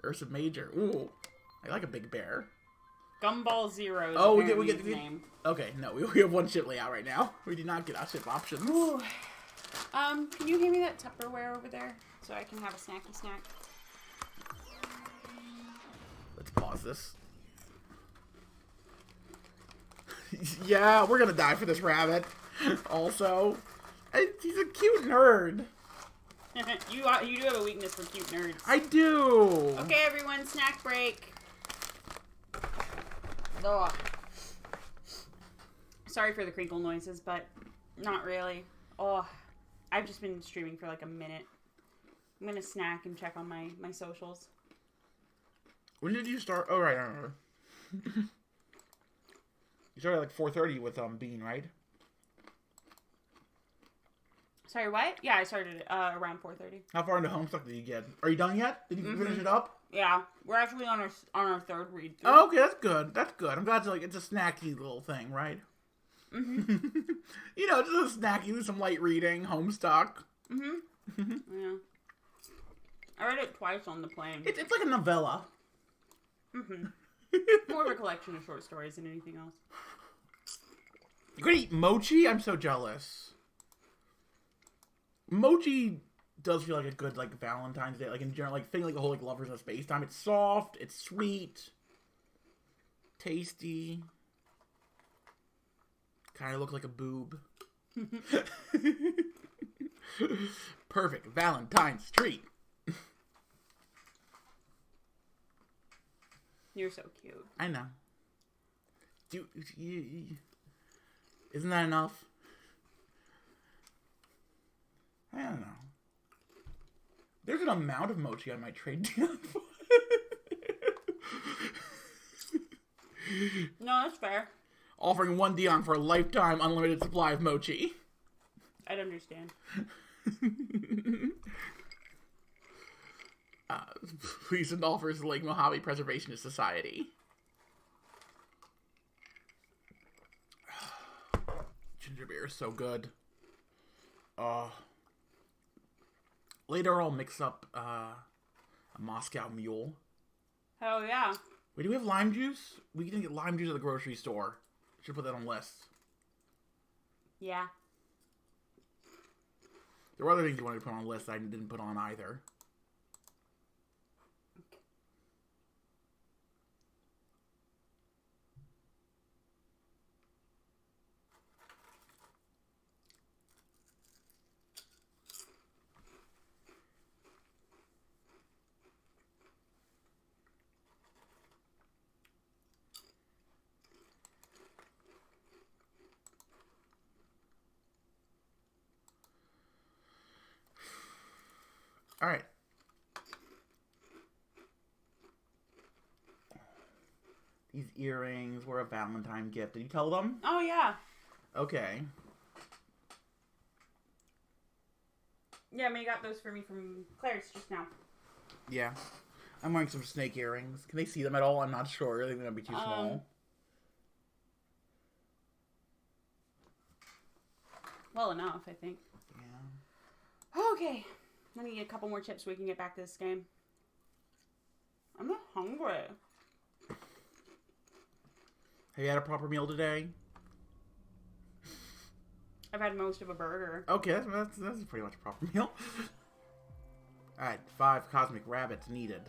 Ursa Major. Ooh. I like a big bear. Gumball Zero is we get his name. Okay, no, we have one ship layout right now. We did not get our ship options. Ooh. Can you hand me that Tupperware over there so I can have a snacky snack? Let's pause this. Yeah, we're gonna die for this rabbit. Also, he's a cute nerd. You do have a weakness for cute nerds. I do. Okay, everyone, snack break. Ugh. Sorry for the crinkle noises, but not really. Oh, I've just been streaming for like a minute. I'm gonna snack and check on my socials. When did you start? Oh, right, I remember. You started at like 4:30 with Bean, right? Sorry, what? Yeah, I started around 4:30. How far into Homestuck did you get? Are you done yet? Did you finish it up? Yeah, we're actually on our third read through. Oh, okay, that's good. That's good. I'm glad it's a snacky little thing, right? Mm-hmm. You know, just a snacky with some light reading, Homestuck. Mm-hmm. Yeah. I read it twice on the plane. It's like a novella. Mm-hmm. More of a collection of short stories than anything else. You gonna eat mochi? I'm so jealous. Mochi does feel like a good like Valentine's Day, like in general, like thing like the whole like lovers in space time. It's soft, it's sweet, tasty. Kind of look like a boob. Perfect Valentine's treat. You're so cute. I know. Isn't that enough? I don't know. There's an amount of mochi I might trade down for. No, that's fair. Offering 1 Dion for a lifetime unlimited supply of mochi. I'd understand. Recent offers Lake Mojave Preservationist Society. Ginger beer is so good. Later I'll mix up a Moscow Mule. Hell yeah. Wait, do we have lime juice? We can get lime juice at the grocery store. Should put that on the list. Yeah. There were other things you wanted to put on the list that I didn't put on either. All right. These earrings were a Valentine gift. Did you tell them? Oh, yeah. Okay. Yeah, May got those for me from Claire's just now. Yeah. I'm wearing some snake earrings. Can they see them at all? I'm not sure. I think they're going to be too small. Well enough, I think. Yeah. Okay. Let me get a couple more chips so we can get back to this game. I'm not hungry. Have you had a proper meal today? I've had most of a burger. Okay, that's pretty much a proper meal. Alright, 5 cosmic rabbits needed.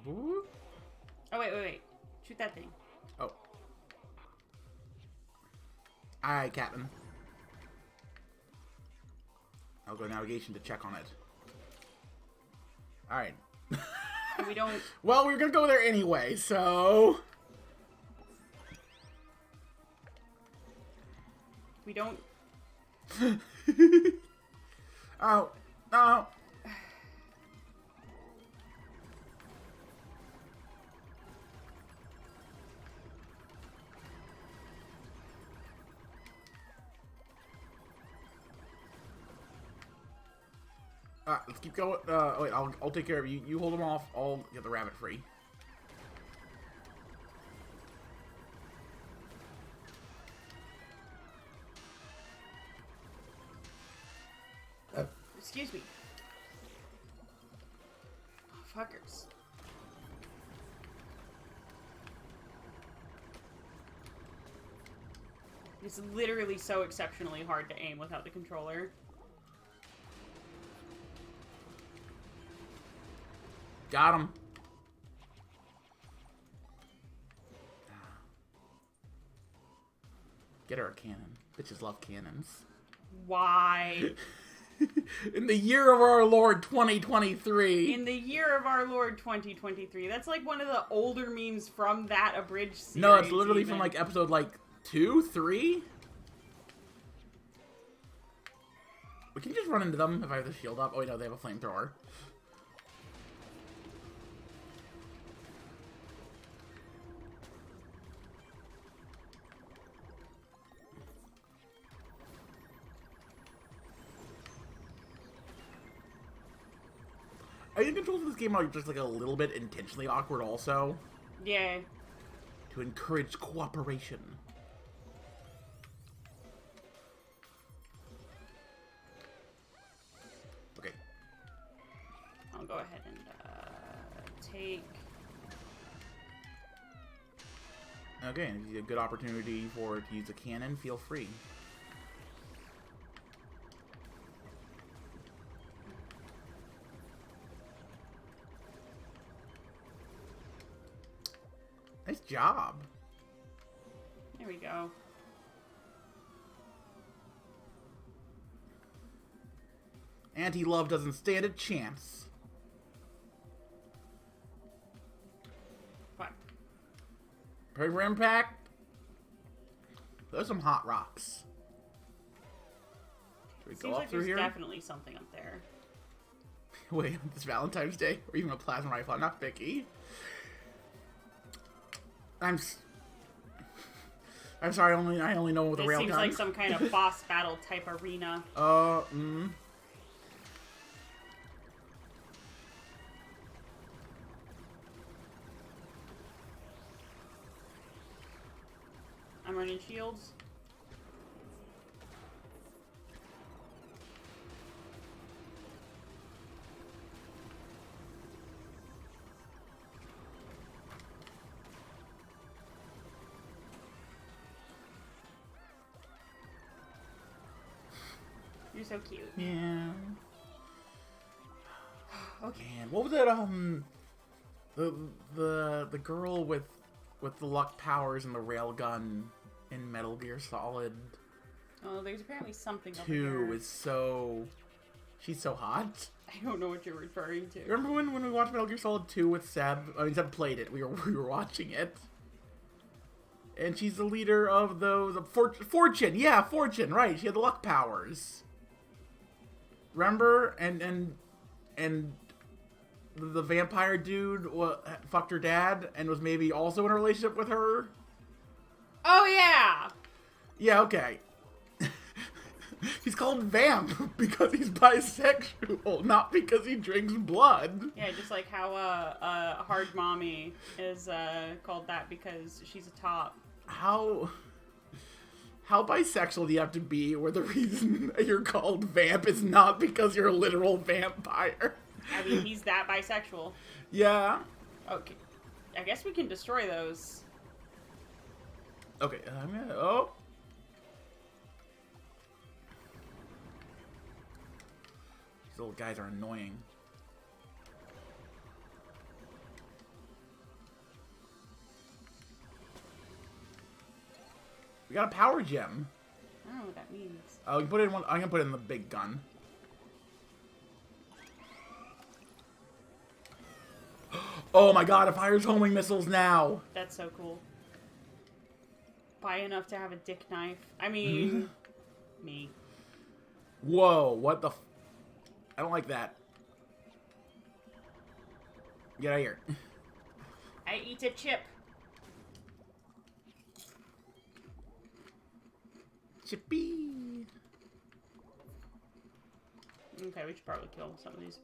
Ooh. Oh, wait. Shoot that thing. Oh. Alright, Captain. I'll go navigation to check on it. Alright. We don't... Well, we were gonna go there anyway, so... We don't... Oh. Oh. Let's keep going. Wait, I'll take care of you. You hold them off. I'll get the rabbit free. Excuse me. Oh, fuckers. It's literally so exceptionally hard to aim without the controller. Got him. Get her a cannon. Bitches love cannons. Why? In the year of our Lord 2023. In the year of our Lord 2023. That's like one of the older memes from that abridged series. No, it's literally from like episode like 2, 3. We can just run into them if I have the shield up. Oh wait, no, they have a flamethrower. I think controls of this game are just like a little bit intentionally awkward also. Yeah. To encourage cooperation. Okay. I'll go ahead and take... Okay, and if you see a good opportunity to use a cannon, feel free. Nice job. There we go. Anti-love doesn't stand a chance. What? Pray for impact. Those are some hot rocks. Should we Seems go up like through there's here? definitely something up there. Wait, this Valentine's Day? Or even a plasma rifle? I'm not picky. I'm sorry, I only know with a This railgun. seems like some kind of boss battle type arena. I'm running shields. You're so cute. Yeah. Okay. Man, what was that? The girl with the luck powers and the railgun in Metal Gear Solid Oh, there's apparently something over 2 here. is so. She's so hot. I don't know what you're referring to. Remember when we watched Metal Gear Solid 2 with Seb? I mean, Seb played it. We were watching it. And she's the leader of those Fortune. Yeah, Fortune. Right. She had the luck powers. Remember? And the vampire dude fucked her dad and was maybe also in a relationship with her. Oh yeah. Yeah. Okay. He's called Vamp because he's bisexual, not because he drinks blood. Yeah, just like how Hard Mommy is called that because she's a top. How bisexual do you have to be where the reason you're called Vamp is not because you're a literal vampire? I mean, he's that bisexual. Yeah. Okay. I guess we can destroy those. Okay, I'm gonna... Oh. These little guys are annoying. We got a power gem. I don't know what that means. Oh, you put it in one. I'm gonna put it in the big gun. Oh my god! It fires homing missiles now. That's so cool. Buy enough to have a dick knife. I mean, me. Whoa! What the? I don't like that. Get out of here. I eat a chip. Chippy. Okay, we should probably kill some of these.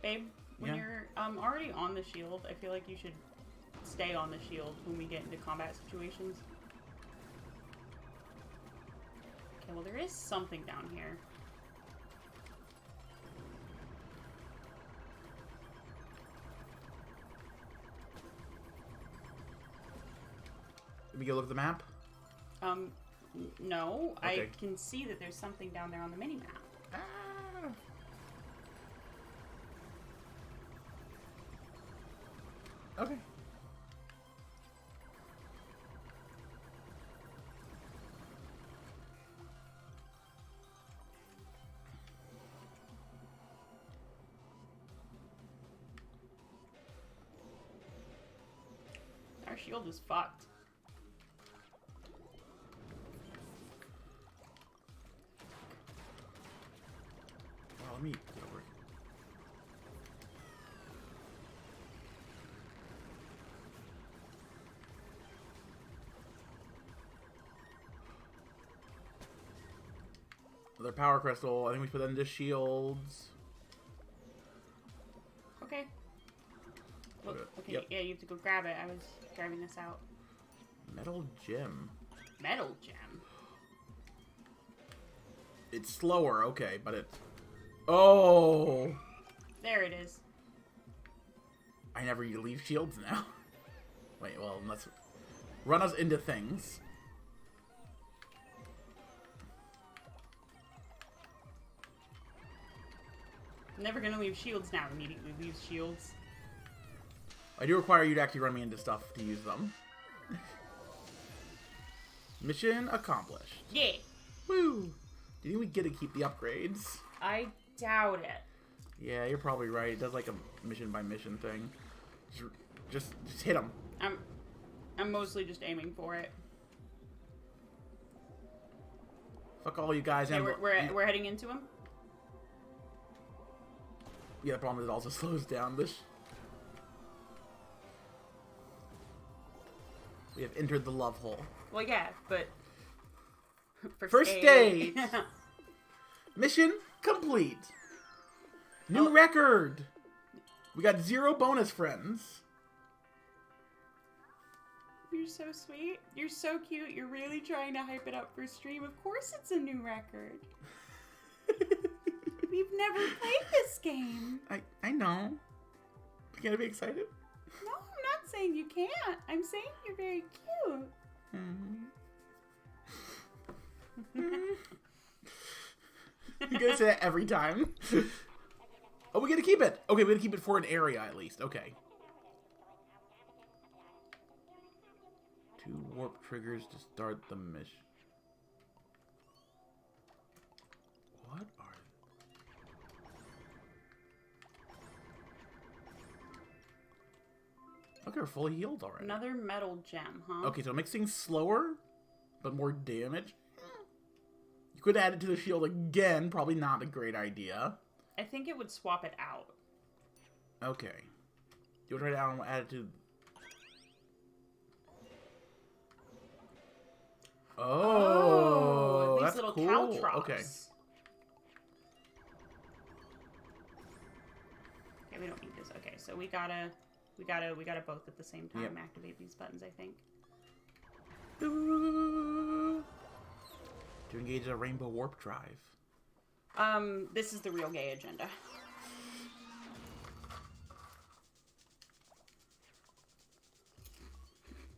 Babe, when Yeah. you're already on the shield, I feel like you should stay on the shield when we get into combat situations. Okay, well there is something down here. Let me go look at the map. No. Okay. I can see that there's something down there on the mini-map. Ah. Okay. Our shield is fucked. Well, let me get over here. Another power crystal. I think we put that into shields. Okay. Well, okay, Yep. yeah, you have to go grab it. I was grabbing this out. Metal gem. Metal gem. It's slower, okay, but it... Oh! There it is. I never leave shields now. Wait, well, let's run us into things. I'm never gonna leave shields now. Immediately leave shields. I do require you to actually run me into stuff to use them. Mission accomplished. Yeah. Woo! Do you think we get to keep the upgrades? I doubt it. Yeah, you're probably right. It does like a mission by mission thing. Just hit them. I'm mostly just aiming for it. Fuck all you guys. Okay, and we're heading into him. Yeah, the problem is it also slows down this. We have entered the love hole. Well, yeah, but First aid. Mission complete. New record. We got 0 bonus friends. You're so sweet. You're so cute. You're really trying to hype it up for stream. Of course it's a new record. We've never played this game. I know. You gotta be excited. No, I'm not saying you can't. I'm saying you're very cute. You gotta say that every time. Oh, we gotta keep it. Okay, we gotta keep it for an area at least. Okay. 2 warp triggers to start the mission. What are... Okay, we're fully healed already. Another metal gem, huh? Okay, so it makes things slower, but more damage. You could add it to the shield again. Probably not a great idea. I think it would swap it out. Okay. You'll try to add it to... Oh, these that's little cool. caltrops. Okay. Okay, we don't need this. Okay, so we gotta both at the same time activate these buttons, I think. To engage a rainbow warp drive. This is the real gay agenda.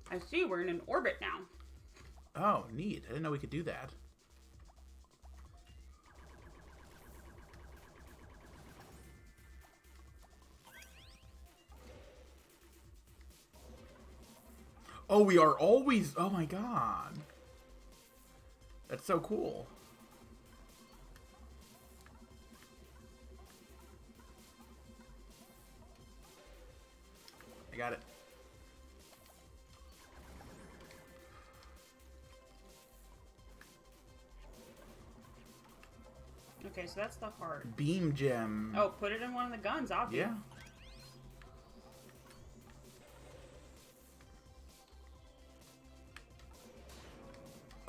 I see we're in an orbit now. Oh, neat. I didn't know we could do that. Oh, we are always... Oh my god. That's so cool. I got it. Okay, so that's the heart. Beam gem. Oh, put it in one of the guns, obviously. Yeah.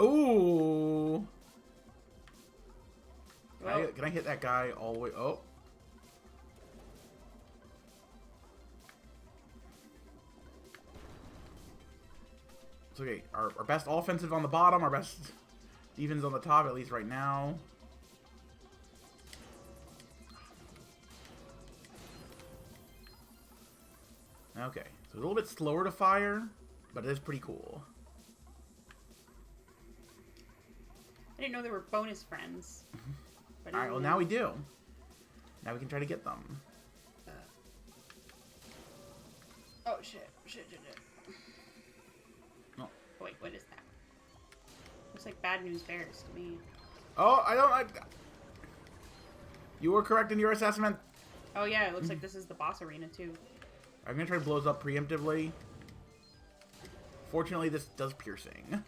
Ooh. Well, Can I hit that guy all the way? Oh. It's okay. Our best offensive on the bottom, our best defense on the top, at least right now. Okay. So a little bit slower to fire, but it is pretty cool. I didn't know there were bonus friends. But Alright, well now we do. Now we can try to get them. Oh shit. Oh. Oh, wait, what is that? Looks like bad news bears to me. Oh, I don't... You were correct in your assessment. Oh yeah, it looks like this is the boss arena too. I'm gonna try to blow this up preemptively. Fortunately, this does piercing.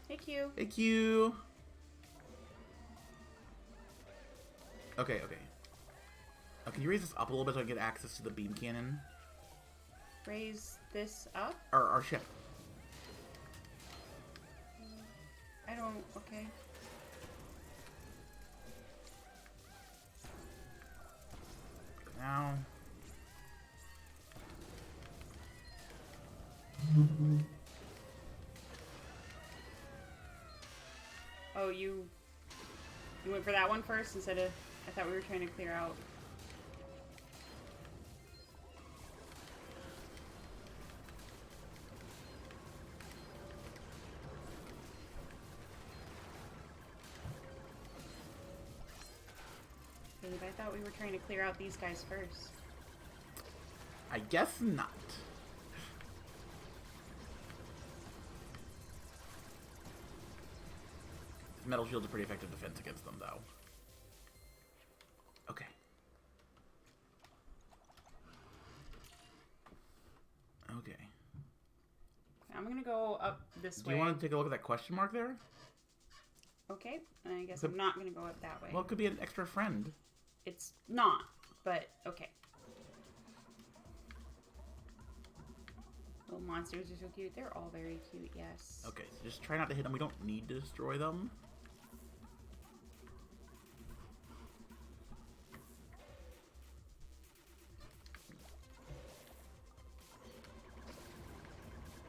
Hey Q. Hey, Q. Okay. Can you raise this up a little bit so I can get access to the beam cannon? Raise this up? Our ship. I don't... Okay. Now. Oh, you went for that one first instead of... I thought we were trying to clear out... Babe, I thought we were trying to clear out these guys first. I guess not. Metal shield's a pretty effective defense against them, though. Okay. Okay. I'm gonna go up this Do way. you want to take a look at that question mark there? Okay, I guess I'm not gonna go up that way. Well, it could be an extra friend. It's not, but okay. Little monsters are so cute. They're all very cute, yes. Okay, so just try not to hit them. We don't need to destroy them.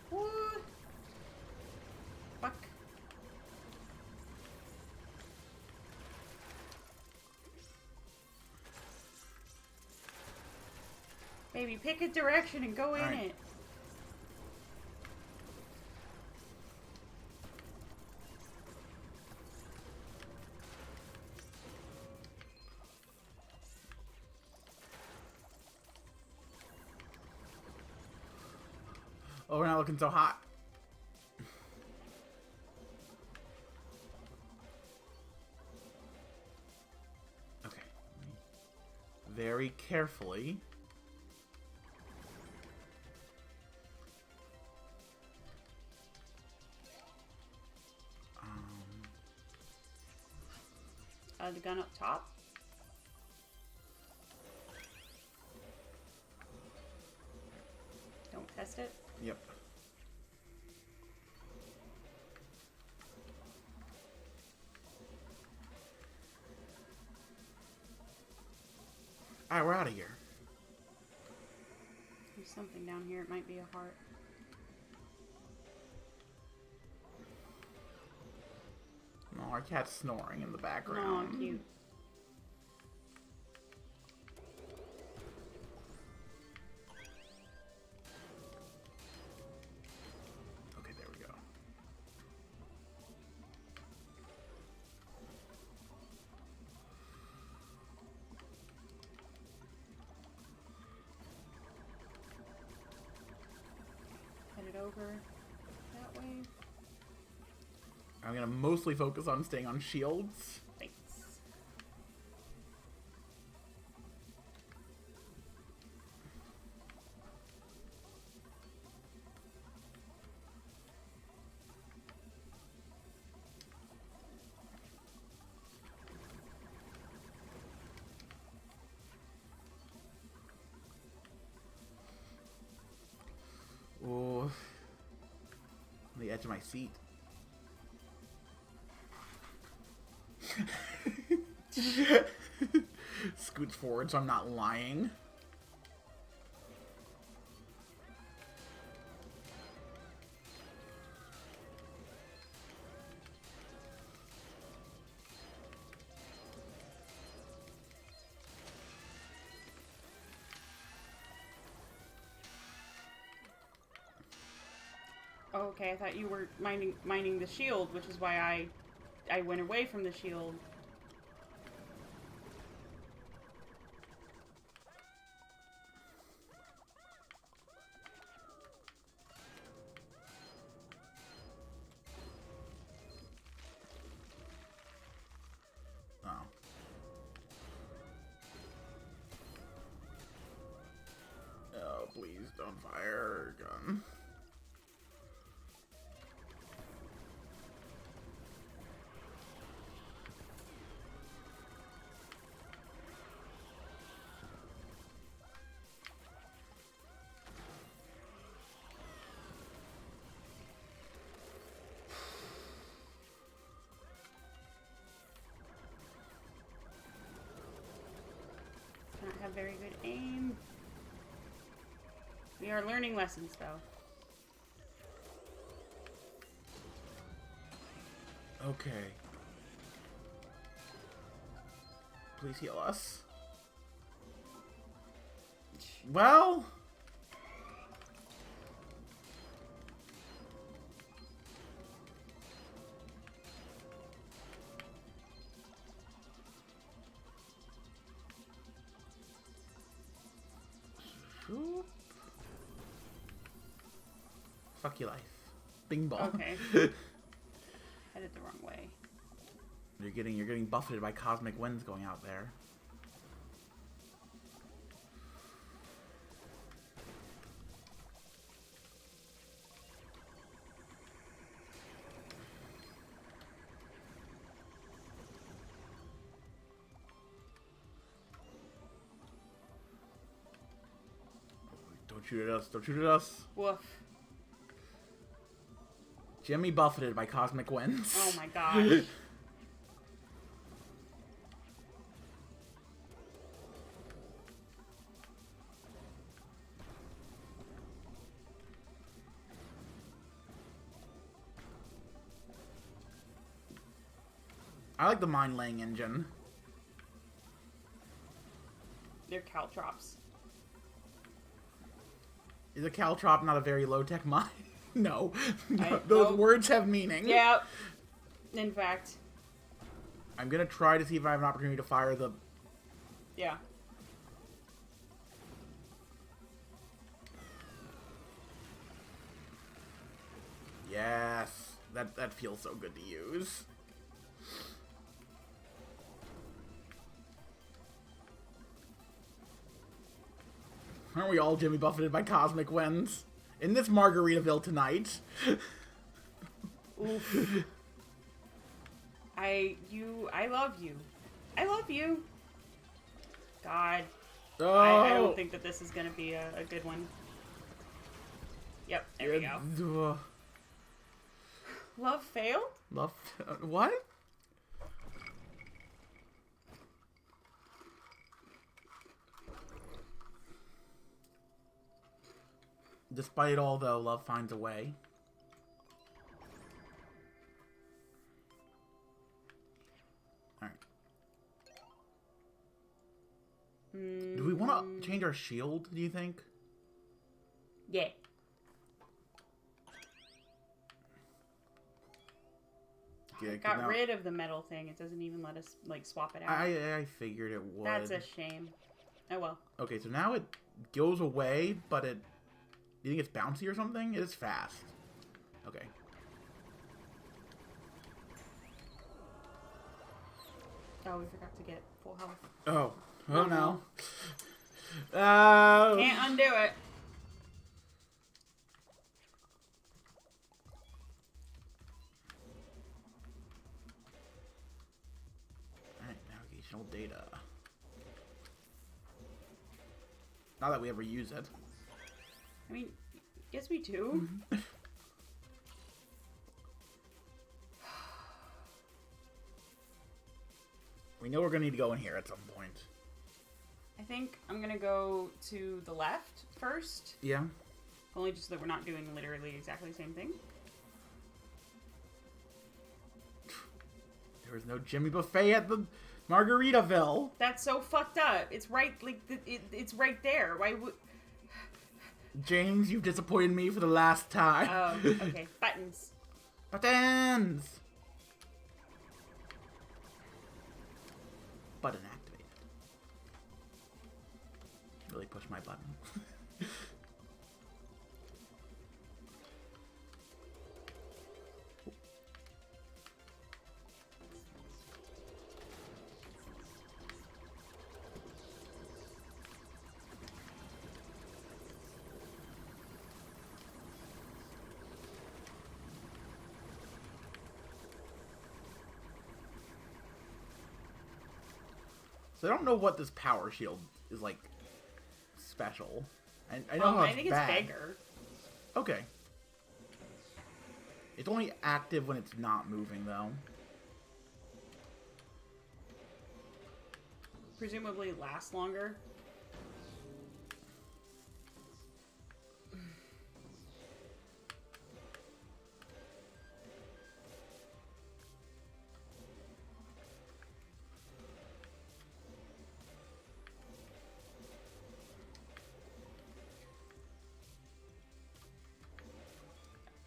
What? Fuck. Baby, pick a direction and go in Alright. it. Oh, we're not looking so hot. Okay. Very carefully. The gun up top. Don't test it. Yep. Alright, we're out of here. There's something down here. It might be a heart. Oh, our cat's snoring in the Oh, background. cute. Okay, there we go. Head it over that way. I'm gonna mostly focus on staying on shields. Thanks. Oh, on the edge of my seat. Scoots forward so I'm not lying. Oh, okay. I thought you were mining the shield, which is why I went away from the shield. Oh. Oh, please don't fire a gun. Not have very good aim. We are learning lessons, though. Okay. Please heal us. Well... Shoop. Fuck your life. Bing bong. Okay. Headed the wrong way. You're getting buffeted by cosmic winds going out there. Don't shoot at us. Don't shoot at us. Woof. Jimmy buffeted by cosmic winds. Oh my gosh. I like the mine laying engine. They're caltrops. Is a caltrop not a very low-tech mine? No. Those nope. words have meaning. Yep. In fact. I'm gonna try to see if I have an opportunity to fire the... Yeah. Yes. That feels so good to use. Aren't we all Jimmy buffeted by cosmic winds? In this Margaritaville tonight. Oof. I love you. I love you. God. Oh. I don't think that this is going to be a good one. Yep, there we go. Love failed? Love... what? Despite it all, though, love finds a way. Alright. Do we want to change our shield, do you think? Yeah. Yeah, Got rid of the metal thing. It doesn't even let us, like, swap it out. I figured it would. That's a shame. Oh, well. Okay, so now it goes away, but it... You think it's bouncy or something? It is fast. Okay. Oh, we forgot to get full health. Oh. Oh, Oh, no. Can't undo it. Alright, navigational data. Not that we ever use it. I mean, yes, we do. We know we're gonna need to go in here at some point. I think I'm gonna go to the left first. Yeah? Only just so that we're not doing literally exactly the same thing. There was no Jimmy Buffet at the Margaritaville. That's so fucked up. It's right, like, it's right there. Why would... James, you've disappointed me for the last time. Oh, okay. Buttons. Buttons! Button activated. Really push my button. So I don't know what this power shield is like special. I know how I it's think bad. it's bigger. Okay. It's only active when it's not moving, though. Presumably lasts longer.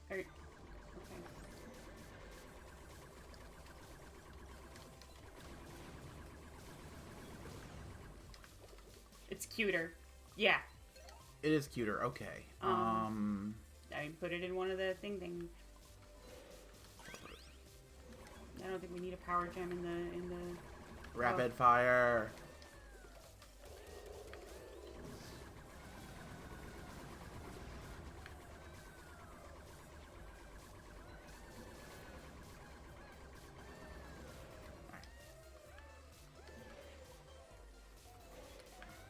Okay. It's cuter. Yeah. It is cuter. Okay. I put it in one of the things. I don't think we need a power gem in the Rapid fire.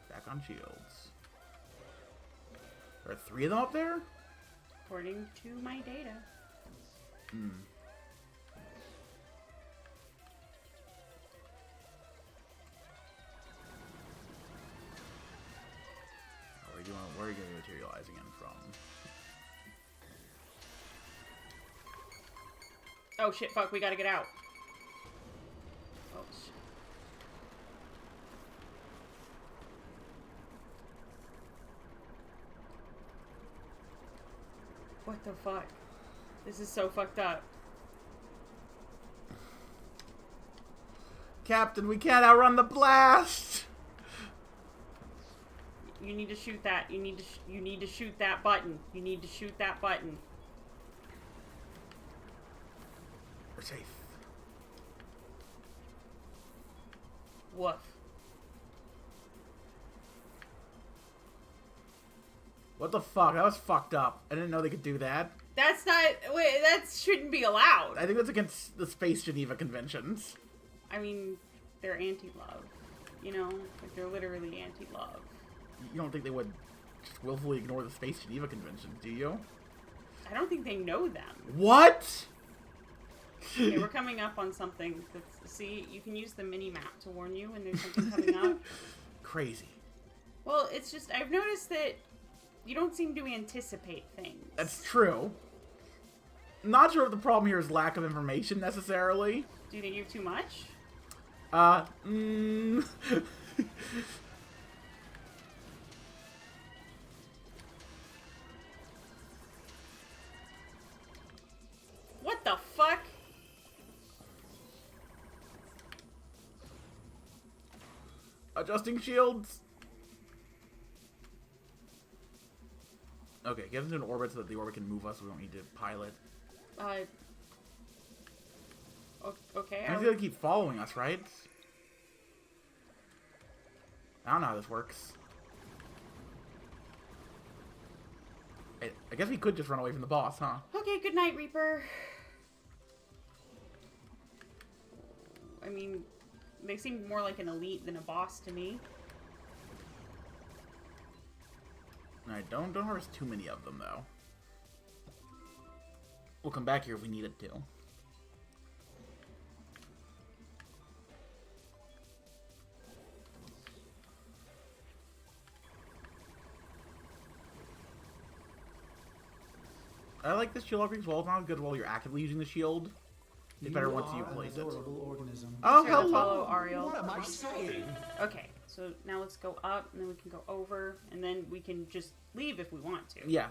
Back on shields. There are 3 of them up there? according to my data. Hmm. Where are you going to be materializing in from? Oh shit, fuck, we gotta get out. Oh shit. What the fuck? This is so fucked up. Captain, we can't outrun the blast! You need to shoot that. You need to shoot that button. You need to shoot that button. We're safe. Woof. What the fuck? That was fucked up. I didn't know they could do that. That's not. Wait, that shouldn't be allowed. I think that's against the Space Geneva Conventions. I mean, they're anti-love. You know? Like, they're literally anti-love. You don't think they would just willfully ignore the Space Geneva Conventions, do you? I don't think they know them. What? Okay, we're coming up on something that's... See, you can use the mini-map to warn you when there's something coming up. Crazy. Well, it's just... I've noticed that you don't seem to anticipate things. That's true. Not sure if the problem here is lack of information, necessarily. Do you think you have too much? What the fuck? Adjusting shields. Okay, get into an orbit so that the orbit can move us. We don't need to pilot. Okay. I feel like keep following us, right? I don't know how this works. I guess we could just run away from the boss, huh? Okay, good night, Reaper. I mean, they seem more like an elite than a boss to me. Alright, don't harvest too many of them, though. We'll come back here if we needed to. I like this shield upgrade as well. It's not as good while you're actively using the shield. It's better once you place it. Organism. Oh, Try to hello! follow Ariel. What am I saying? Okay, so now let's go up, and then we can go over, and then we can just leave if we want to. Yeah.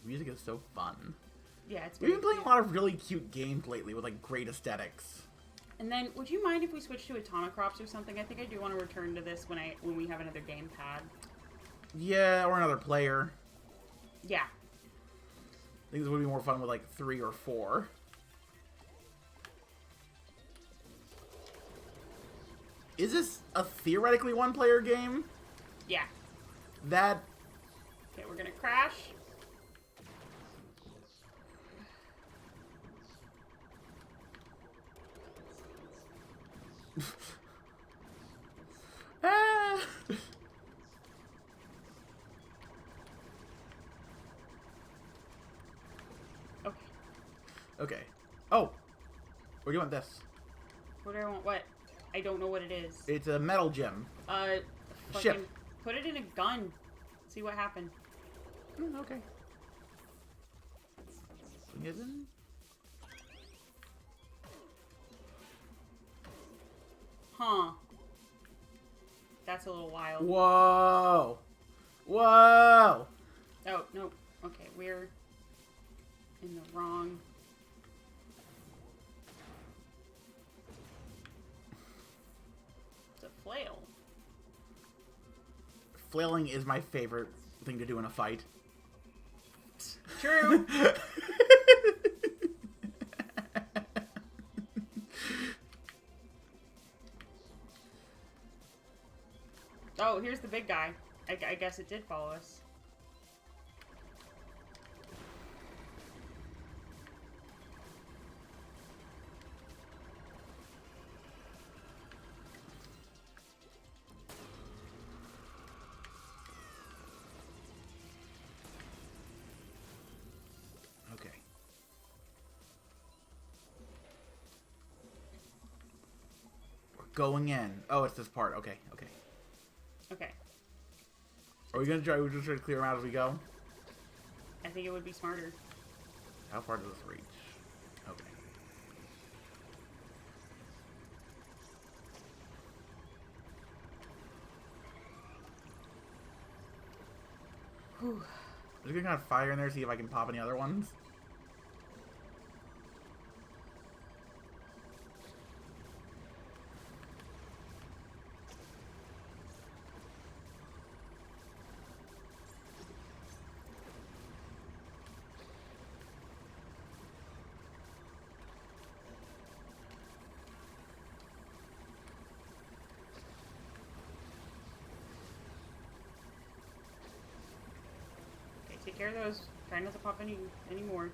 Music is so fun. Yeah, it's We've been very playing a cute. lot of really cute games lately with like great aesthetics. And then, would you mind if we switch to Atomicrops or something? I think I do want to return to this when we have another gamepad. Yeah, or another player. Yeah. I think this would be more fun with like 3 or 4. Is this a theoretically one-player game? Yeah. That... Okay, we're gonna crash. Ah. Okay. Okay. Oh! Where do you want this? What do I want? What? I don't know what it is. It's a metal gem. Fucking Ship. put it in a gun. See what happened. Okay. Swing it in. Huh. That's a little wild. Whoa! Whoa! Oh, no. Okay, we're in the wrong... It's a flail. Flailing is my favorite thing to do in a fight. True. Oh, here's the big guy. I guess it did follow us. Okay. We're going in. Oh, it's this part. Okay, okay. Okay. Are we gonna try? We're just trying to clear them out as we go. I think it would be smarter. How far does this reach? Okay. Whew. I'm just gonna kind of fire in there, see if I can pop any other ones. Okay, take care of those. Try not to pop any more.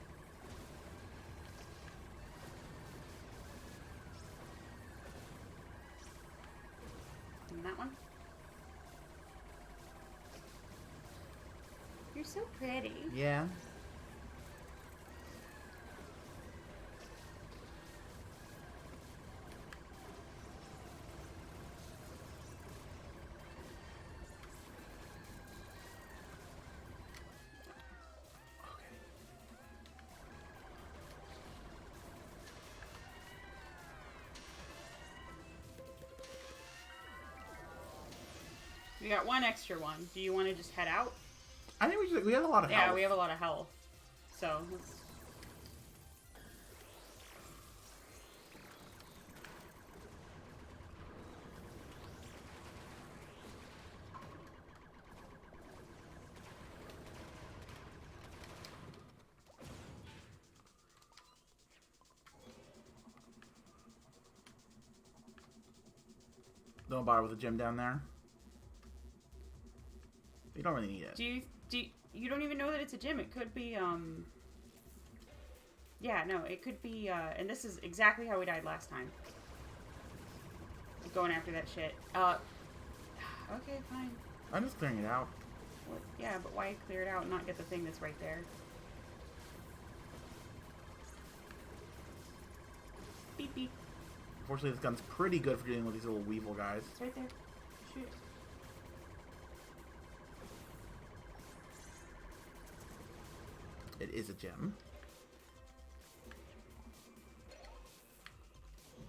And that one. You're so pretty. Yeah. We got one extra one. Do you want to just head out? I think we have a lot of health. Yeah, we have a lot of health. So, let's... Don't bother with the gem down there. You don't really need it. You don't even know that it's a gym. It could be, yeah, no, it could be, and this is exactly how we died last time. Going after that shit. Okay, fine. I'm just clearing it out. Well, yeah, but why clear it out and not get the thing that's right there? Beep, beep. Unfortunately, this gun's pretty good for dealing with these little weevil guys. It's right there. Shoot it. It is a gem.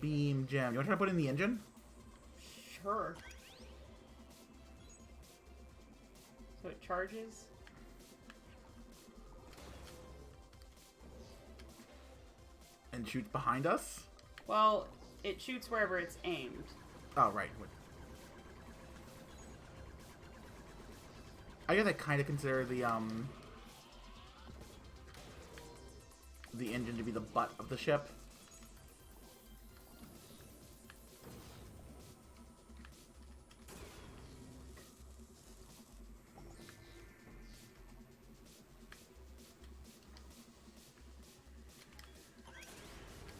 Beam gem. You want to try to put it in the engine? Sure. So it charges. And shoots behind us? Well, it shoots wherever it's aimed. Oh, right. I guess I kind of consider the engine to be the butt of the ship.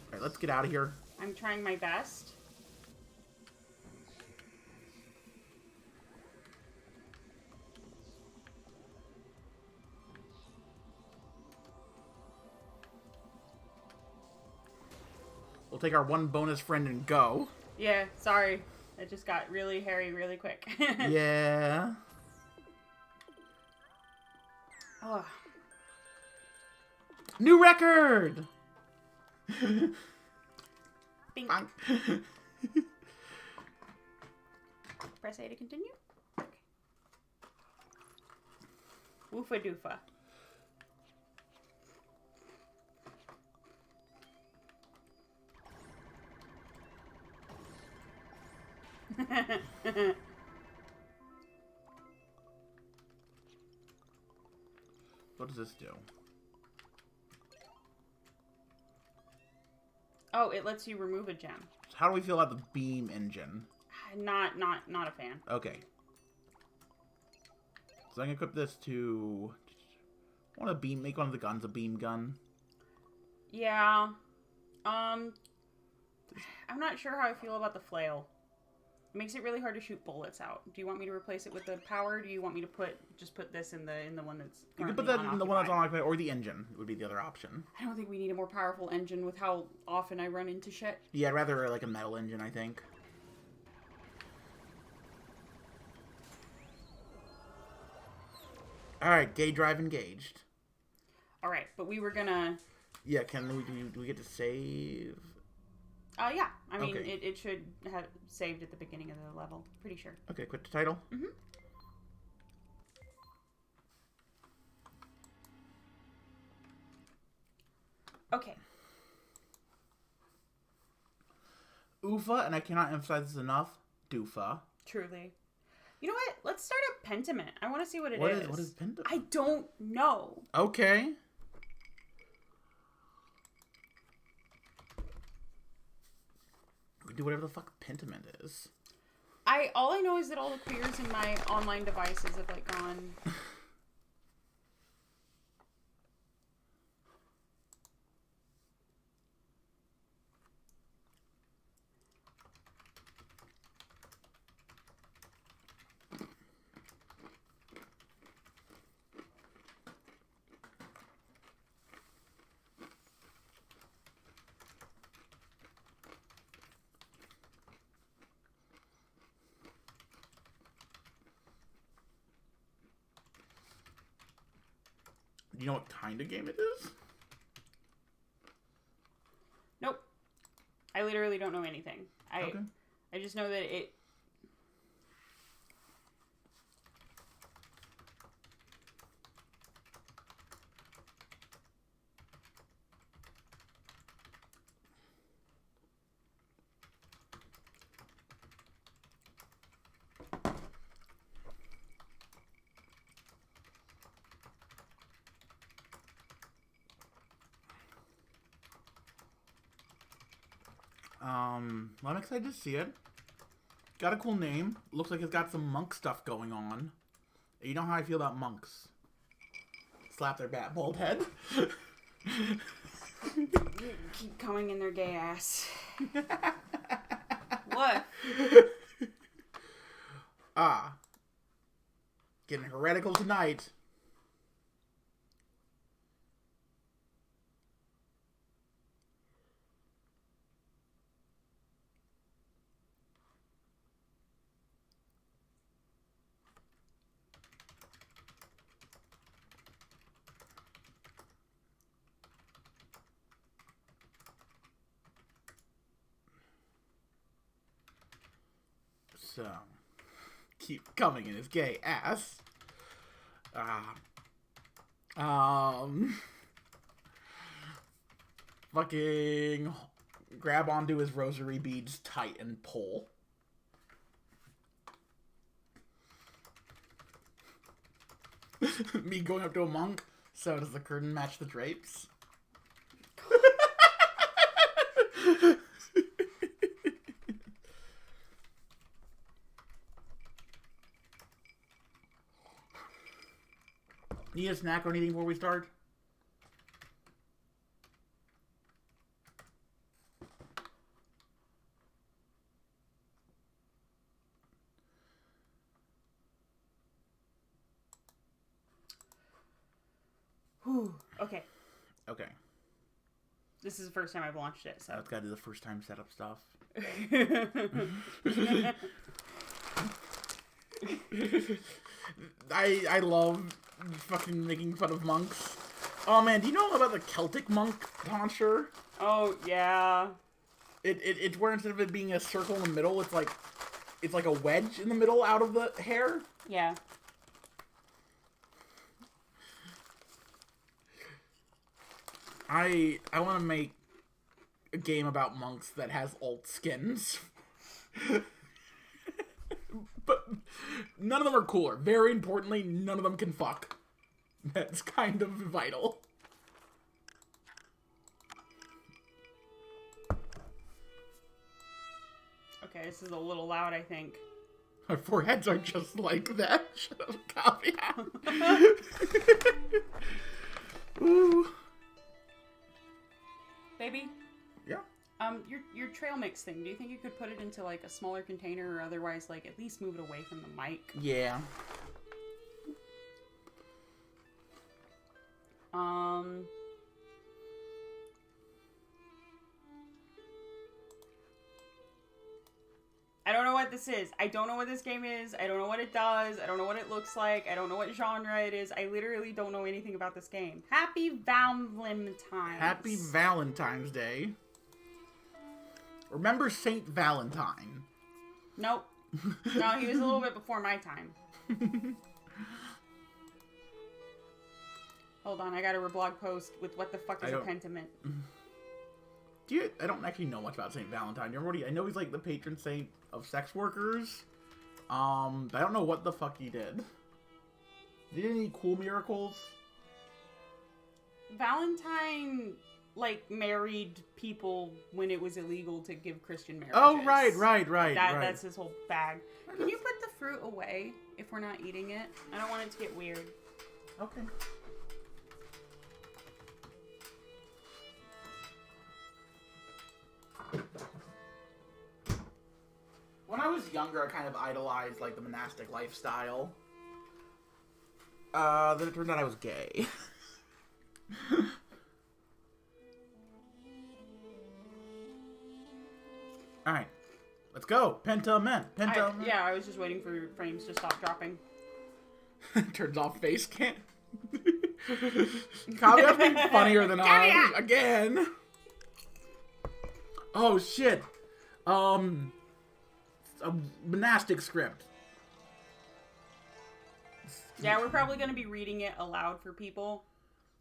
All right, let's get out of here. I'm trying my best. We'll take our one bonus friend and go. Yeah, sorry. It just got really hairy really quick. Yeah. Oh. New record! Bink. Bonk. Press A to continue. Okay. Woofa doofa. What does this do? Oh, it lets you remove a gem. How do we feel about the beam engine? Not a fan. Okay. So I can equip this to... I want to make one of the guns a beam gun. Yeah. I'm not sure how I feel about the flail. It makes it really hard to shoot bullets out. Do you want me to replace it with the power? Or do you want me to just put this in the one that's You can put that in the one that's unoccupied, or the engine would be the other option. I don't think we need a more powerful engine with how often I run into shit. Yeah, I'd rather like a metal engine, I think. Alright, gauge drive engaged. Alright, but we were gonna... Yeah, do we get to save? Yeah. I mean, Okay. it should have saved at the beginning of the level. Pretty sure. Okay, quit the title. Mm-hmm. Okay. Oofa, and I cannot emphasize this enough, doofa. Truly. You know what? Let's start a pentiment. I want to see what it is. What is pentiment? I don't know. Okay. We can do whatever the fuck pentiment is. All I know is that all the queers in my online devices have like gone. Do you know what kind of game it is? Nope. I literally don't know anything. Okay. I just know that it. I'm excited to see it. Got a cool name. Looks like it's got some monk stuff going on. You know how I feel about monks. Slap their bat bald head. Keep coming in their gay ass. What? Getting heretical tonight. So, keep coming in his gay ass. Fucking grab onto his rosary beads tight and pull. Me going up to a monk. So does the curtain match the drapes? Need a snack or anything before we start? Whew. Okay. Okay. This is the first time I've launched it, so. That's gotta do the first time setup stuff. I love fucking making fun of monks. Oh man, do you know about the Celtic monk tonsure? Oh, yeah. It's where instead of it being a circle in the middle, it's like a wedge in the middle out of the hair. Yeah. I want to make a game about monks that has alt skins. But none of them are cooler. Very importantly, none of them can fuck. That's kind of vital. Okay, this is a little loud, I think. Our foreheads are just like that. Shut up, caveat. Ooh. Baby? Yeah. Your trail mix thing, do you think you could put it into, like, a smaller container or otherwise, like, at least move it away from the mic? Yeah. I don't know what this is. I don't know what this game is. I don't know what it does. I don't know what it looks like. I don't know what genre it is. I literally don't know anything about this game. Happy Valentine's. Happy Valentine's Day. Remember Saint Valentine? Nope. No, he was a little bit before my time. Hold on, I got a reblog post with what the fuck is a pentiment. I don't actually know much about Saint Valentine. I know he's like the patron saint of sex workers. But I don't know what the fuck he did. Did any cool miracles? Valentine, like, married people when it was illegal to give Christian marriages. Oh, right. That's his whole bag. Can you put the fruit away if we're not eating it? I don't want it to get weird. Okay. When I was younger, I kind of idolized, like, the monastic lifestyle. Then it turned out I was gay. Alright. Let's go. Pentament. Yeah, I was just waiting for frames to stop dropping. Turns off face cam. Caveat's being funnier than I. Again. Oh, shit. A monastic script. Yeah, we're probably going to be reading it aloud for people.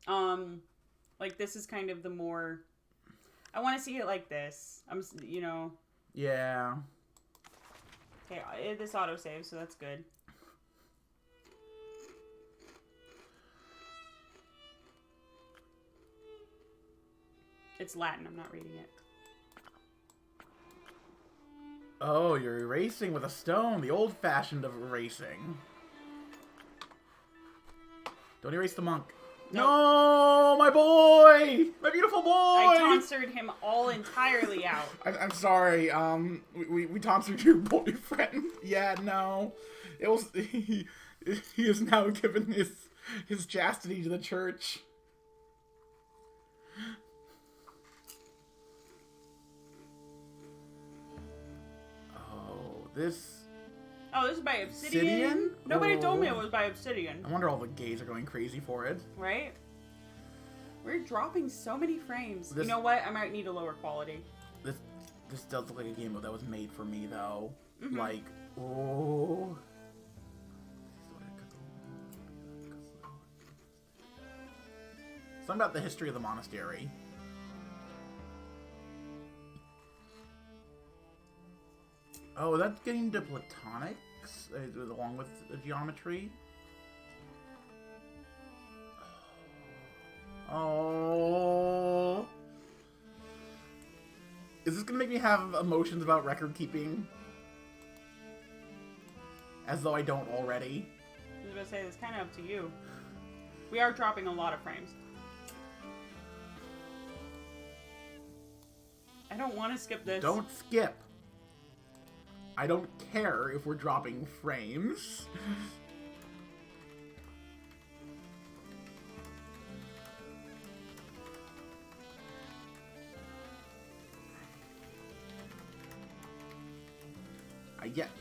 Like, this is kind of the more... I want to see it like this. Yeah. Okay, this autosave, so that's good. It's Latin, I'm not reading it. Oh, you're erasing with a stone. The old-fashioned of erasing. Don't erase the monk. Nope. No, my boy! My beautiful boy! I tonsured him all entirely out. I'm sorry. We tonsured your boyfriend. Yeah, no. It was he has now given his chastity to the church. This is by Obsidian? Nobody told me it was by Obsidian. I wonder all the gays are going crazy for it. Right? We're dropping so many frames. You know what? I might need a lower quality. This does look like a game that was made for me, though. Mm-hmm. Like, Oh. Something about the history of the monastery. Oh, that's getting to platonics along with the geometry. Oh. Is this gonna make me have emotions about record keeping? As though I don't already. I was gonna say, it's kind of up to you. We are dropping a lot of frames. I don't want to skip this. Don't skip. I don't care if we're dropping frames.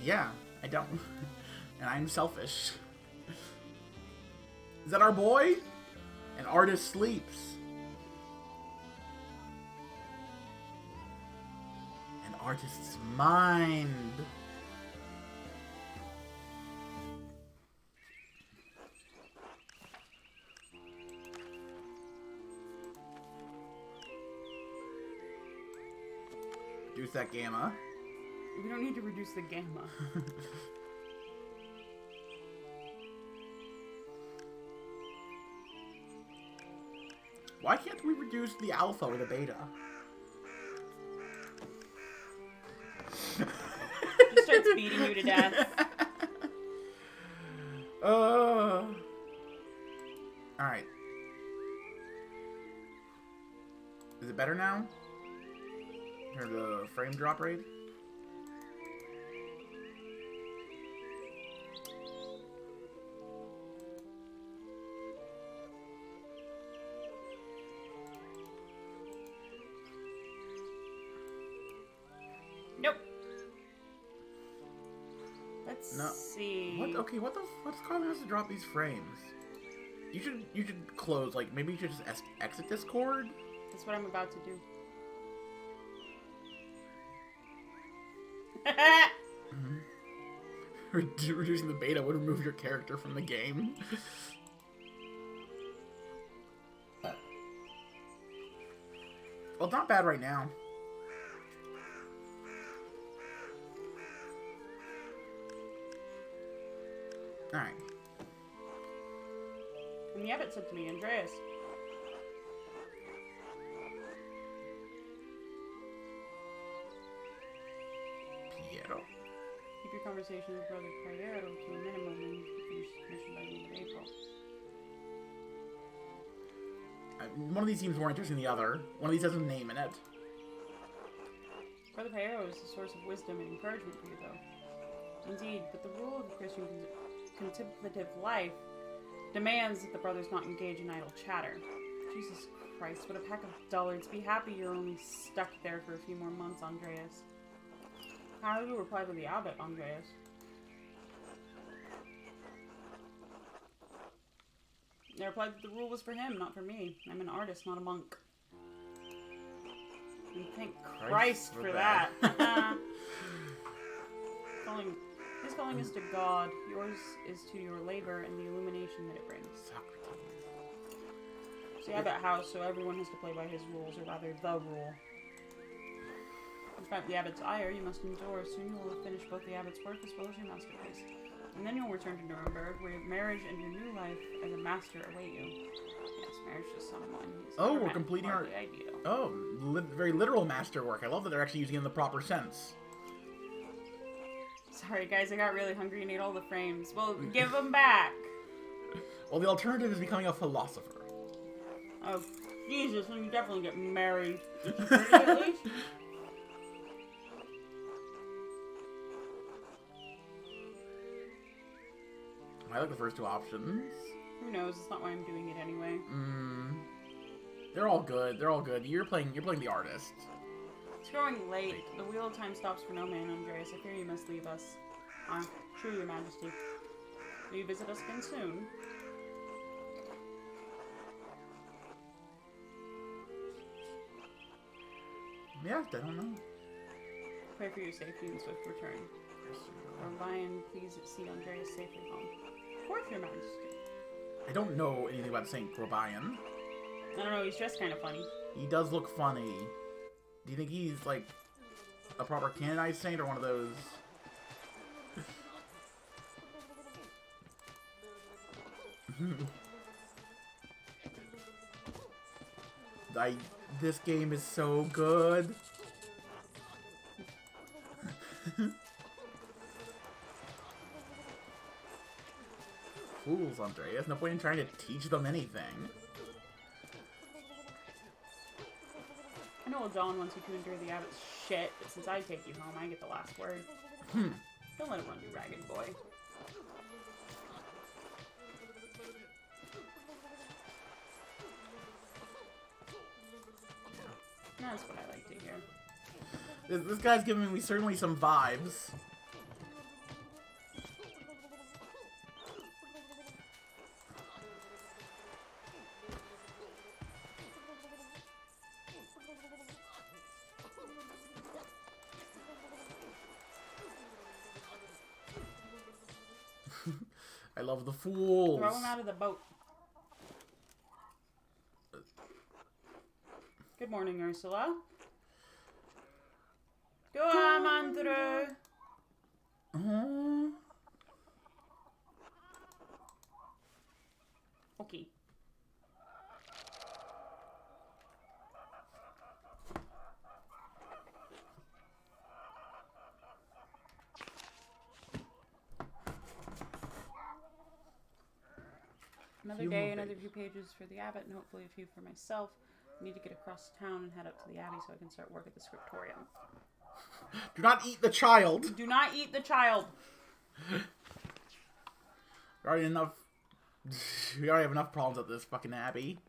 Yeah, I don't. And I'm selfish. Is that our boy? An artist sleeps. An artist's mind. Reduce that gamma. We don't need to reduce the gamma. Why can't we reduce the alpha or the beta? Just starts beating you to death. Alright. Is it better now? Or the frame drop rate? Nope. Let's see. What? Okay, what's causing us to drop these frames? You should close. Like maybe you should just exit Discord. That's what I'm about to do. Reducing the beta would remove your character from the game. Well, it's not bad right now. Alright. And the abbot said to me, Andreas. Piero. Keep your conversation with Brother Piero to a minimum and finish the mission by the end of April. One of these seems more interesting than the other. One of these has a name in it. Brother Piero is a source of wisdom and encouragement for you, though. Indeed, but the rule of the Christian contemplative life demands that the brothers not engage in idle chatter. Jesus Christ, what a pack of dullards. Be happy you're only stuck there for a few more months, Andreas. How do you reply to the abbot, Andreas? They replied that the rule was for him, not for me. I'm an artist, not a monk. And thank Christ for that. His calling is to God. Yours is to your labor and the illumination that it brings. Socrates. It's the abbot house, so everyone has to play by his rules, or rather, the rule. Despite the abbot's ire, you must endure. Soon you will have finished both the abbot's work as well as your masterpiece. And then you'll return to Nuremberg, where marriage and your new life as a master await you. Yes, marriage to someone. Oh, we're completing our... Ideal. Oh, very literal masterwork. I love that they're actually using it in the proper sense. Sorry, guys, I got really hungry and ate all the frames. Well, give them back. Well, the alternative is becoming a philosopher. Oh, Jesus, then you definitely get married. Is she pretty at least? I like the first two options. Who knows? It's not why I'm doing it anyway. They're all good. They're all good. You're playing the artist. It's growing late. The wheel of time stops for no man, Andreas. I fear you must leave us. True, your majesty. Will you visit us again soon? Yeah, I don't know. Pray for your safety and swift return. Ryan, please see Andreas safely home. Of course, Your Majesty. I don't know anything about Saint Grobian. I don't know, he's dressed kind of funny. He does look funny. Do you think he's, like, a proper canonized saint or one of those... This game is so good. Fools, Andreas. No point in trying to teach them anything. I know John wants you to endure the abbot's shit, but since I take you home, I get the last word. Don't let him run you ragged, boy. That's what I like to hear. This guy's giving me certainly some vibes. I love the fools. Throw him out of the boat. Good morning, Ursula. Go on, Andrew. Okay. Another day, another few pages for the abbot, and hopefully a few for myself. I need to get across town and head up to the abbey so I can start work at the scriptorium. Do not eat the child. Do not eat the child. We already have enough problems at this fucking abbey.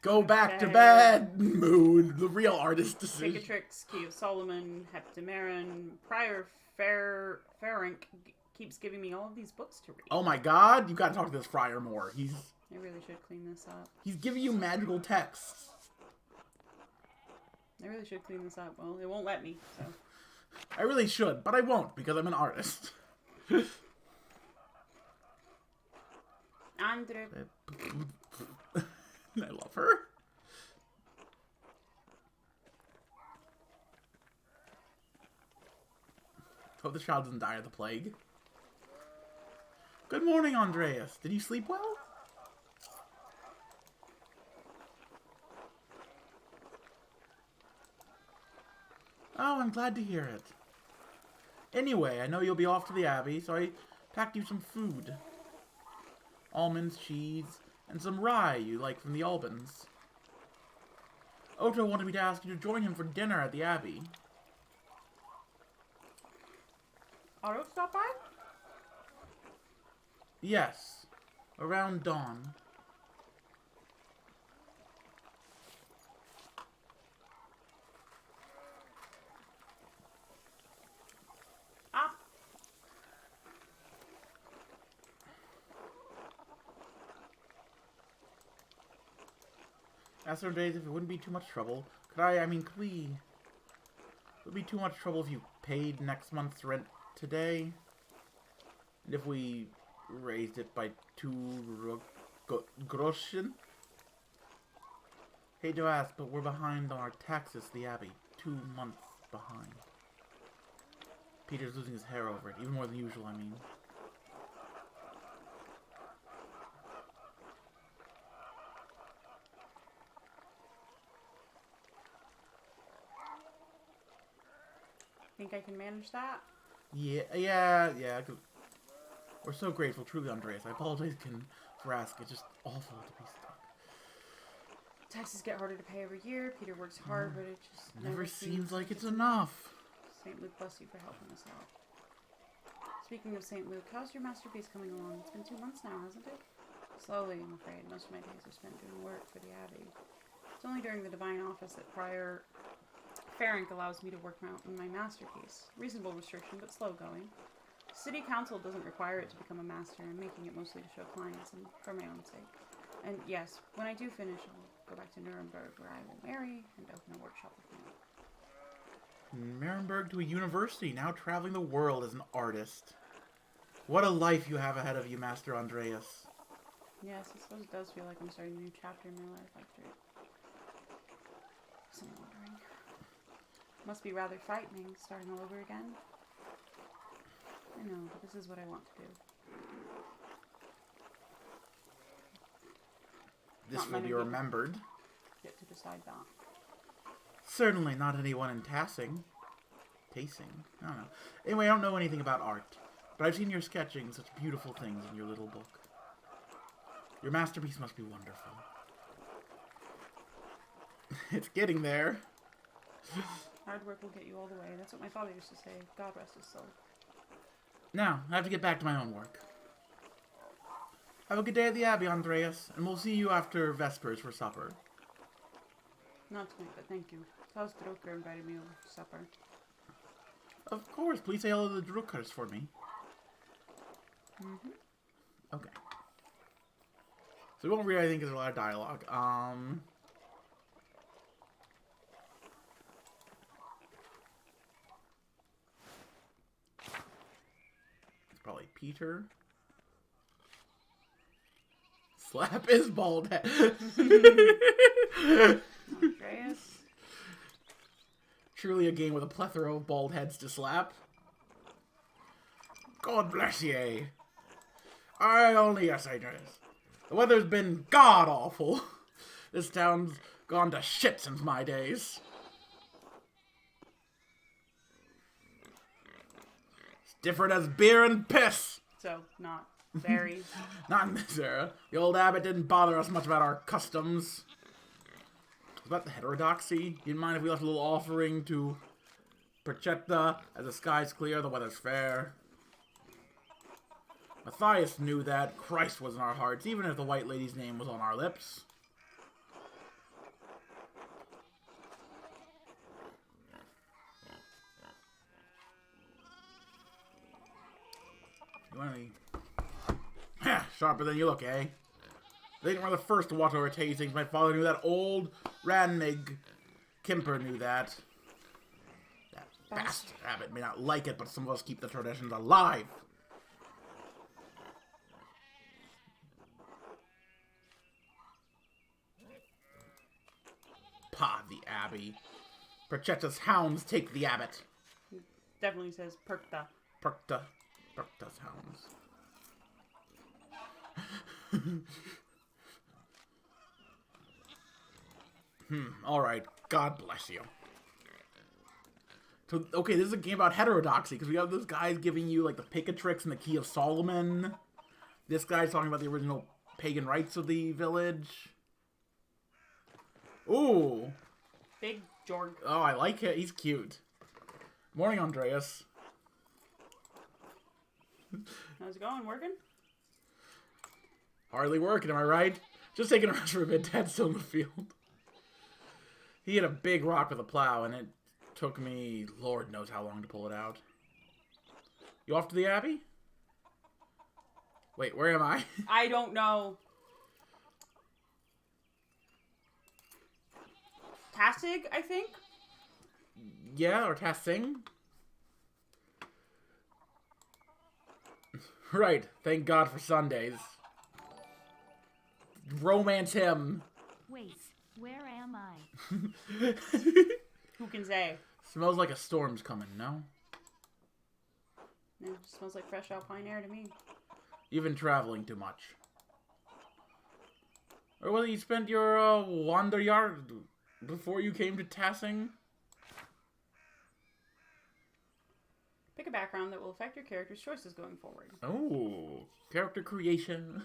Go back to bed, Moon. The real artist decision. Cicatrix, Key of Solomon, Heptameron, Prior Ferenc keeps giving me all of these books to read. Oh my god, you gotta talk to this friar more. I really should clean this up. He's giving you magical texts. I really should clean this up. Well, it won't let me, so. I really should, but I won't because I'm an artist. Andrew. I love her. Hope the child doesn't die of the plague. Good morning, Andreas. Did you sleep well? Oh, I'm glad to hear it. Anyway, I know you'll be off to the abbey, so I packed you some food. Almonds, cheese, and some rye you like from the Albans. Otto wanted me to ask you to join him for dinner at the abbey. Otto stop by? Yes, around dawn. Ah. Asked her days if it wouldn't be too much trouble. Could we... It would be too much trouble if you paid next month's rent today? And if we raised it by 2 groschen? Hate to ask, but we're behind on our taxes, the Abbey. 2 months behind. Peter's losing his hair over it, even more than usual, I mean. Think I can manage that? Yeah. We're so grateful, truly, Andreas. I apologize for asking. It's just awful to be stuck. Taxes get harder to pay every year. Peter works hard, but it just Never seems like it's enough. St. Luke, bless you for helping us out. Speaking of St. Luke, how's your masterpiece coming along? It's been 2 months now, hasn't it? Slowly, I'm afraid. Most of my days are spent doing work for the Abbey. It's only during the Divine Office that Prior Ferenc allows me to work on my masterpiece. Reasonable restriction, but slow going. City Council doesn't require it to become a master. I'm making it mostly to show clients and for my own sake. And yes, when I do finish, I'll go back to Nuremberg, where I will marry and open a workshop with me. Nuremberg to a university, now traveling the world as an artist. What a life you have ahead of you, Master Andreas. Yes, I suppose it does feel like I'm starting a new chapter in my life after some wandering. Must be rather frightening, starting all over again. I know, but this is what I want to do. This Not will many be people remembered. get to decide that. Certainly not anyone in Tasing. Tasing? I don't know. Anyway, I don't know anything about art, but I've seen your sketching such beautiful things in your little book. Your masterpiece must be wonderful. It's getting there. Hard work will get you all the way. That's what my father used to say. God rest his soul. Now, I have to get back to my own work. Have a good day at the Abbey, Andreas, and we'll see you after Vespers for supper. Not tonight, but thank you. Klaus Drucker invited me over for supper. Of course, please say hello to the Druckers for me. Okay. So we won't read anything because there's a lot of dialogue. It's probably Peter. Slap his bald head. Andreas? Truly a game with a plethora of bald heads to slap. God bless ye. Yes, I noticed. The weather's been god-awful. This town's gone to shit since my days. It's different as beer and piss. So, not very. Not in this era. The old abbot didn't bother us much about our customs. It's about the heterodoxy. You didn't mind if we left a little offering to Perchetta, as the sky's clear, the weather's fair. Matthias knew that Christ was in our hearts, even if the White Lady's name was on our lips. You want any? Sharper than you look, eh? They didn't were the first to watch over tastings. My father knew that. Old Ranmig Kimper knew that. That bastard abbot may not like it, but some of us keep the traditions alive. Pah, the abbey. Perchetta's hounds take the abbot. Definitely says Perkta. Perkta's hounds. Alright. God bless you. So, okay, this is a game about heterodoxy, because we have those guys giving you, like, the Picatrix and the Key of Solomon. This guy's talking about the original pagan rites of the village. Ooh. Big Jorg. Oh, I like it. He's cute. Morning, Andreas. How's it going? Working? Hardly working, am I right? Just taking a rest for a bit. Dad's still in the field. He hit a big rock with a plow, and it took me Lord knows how long to pull it out. You off to the Abbey? Wait, where am I? I don't know. Tassig, I think? Yeah, or Tassing? Right, thank God for Sundays. Romance him. Wait, where am I? Who can say? Smells like a storm's coming, no? It smells like fresh alpine air to me. You've been traveling too much. Or whether you spent your Wanderyard before you came to Tassing? Pick a background that will affect your character's choices going forward. Oh, character creation.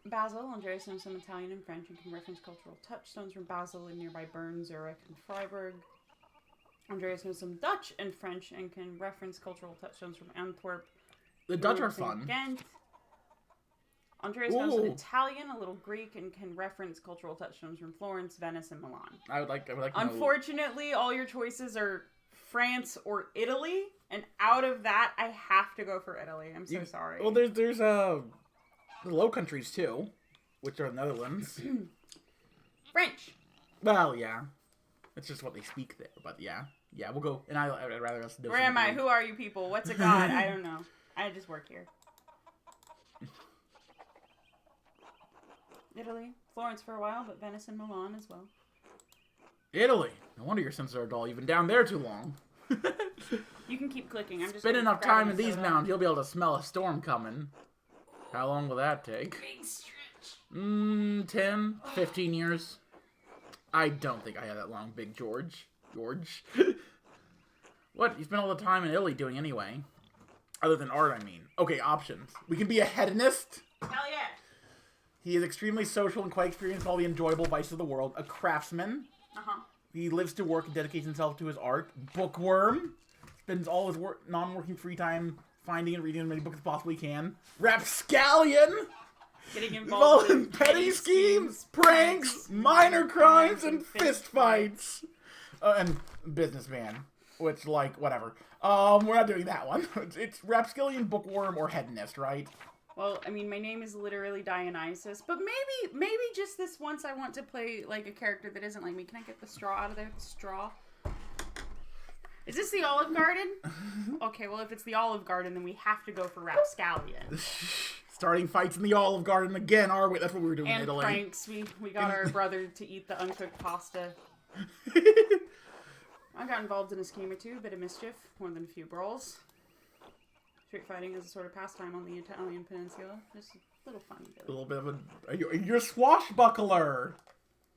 Basel, Andreas knows some Italian and French and can reference cultural touchstones from Basel and nearby Bern, Zurich, and Freiburg. Andreas knows some Dutch and French and can reference cultural touchstones from Antwerp. The Dutch are Lourdes, and fun. Ghent. Andreas knows Italian, a little Greek, and can reference cultural touchstones from Florence, Venice, and Milan. I would like to know. Unfortunately, all your choices are France or Italy, and out of that, I have to go for Italy. I'm so sorry. Well, there's the Low Countries too, which are the Netherlands. French. Well, yeah, it's just what they speak there. But yeah, Yeah, we'll go. And I'd rather us. Where am I? Who are you people? What's a god? I don't know. I just work here. Italy, Florence for a while, but Venice and Milan as well. Italy. No wonder your senses are dull. You've been down there too long. You can keep clicking. I'm just Spend gonna enough grab time a in these soda. mountains, you'll be able to smell a storm coming. How long will that take? 10, 15 years. I don't think I have that long, Big George. George. What? You spent all the time in Italy doing anyway. Other than art, I mean. Okay, options. We can be a hedonist. Hell yeah. He is extremely social and quite experienced in all the enjoyable vices of the world. A craftsman. Uh-huh. He lives to work and dedicates himself to his art. Bookworm. Spends all his non-working free time finding and reading as many books as possibly can. Rapscallion. Getting Involved involved in petty schemes, pranks, minor crimes, and fist fights. And businessman. Which, like, whatever. We're not doing that one. It's Rapscallion, Bookworm, or Hedonist, right? Well, I mean, my name is literally Dionysus, but maybe just this once I want to play, like, a character that isn't like me. Can I get the straw out of there? The straw? Is this the Olive Garden? Okay, well, if it's the Olive Garden, then we have to go for Rapscallion. Starting fights in the Olive Garden again, are we? That's what we were doing in And Italy. pranks. We got our brother to eat the uncooked pasta. I got involved in a scheme or two, a bit of mischief, more than a few brawls. Street fighting is a sort of pastime on the Italian peninsula. Just a little fun. A little bit of a... You're a swashbuckler!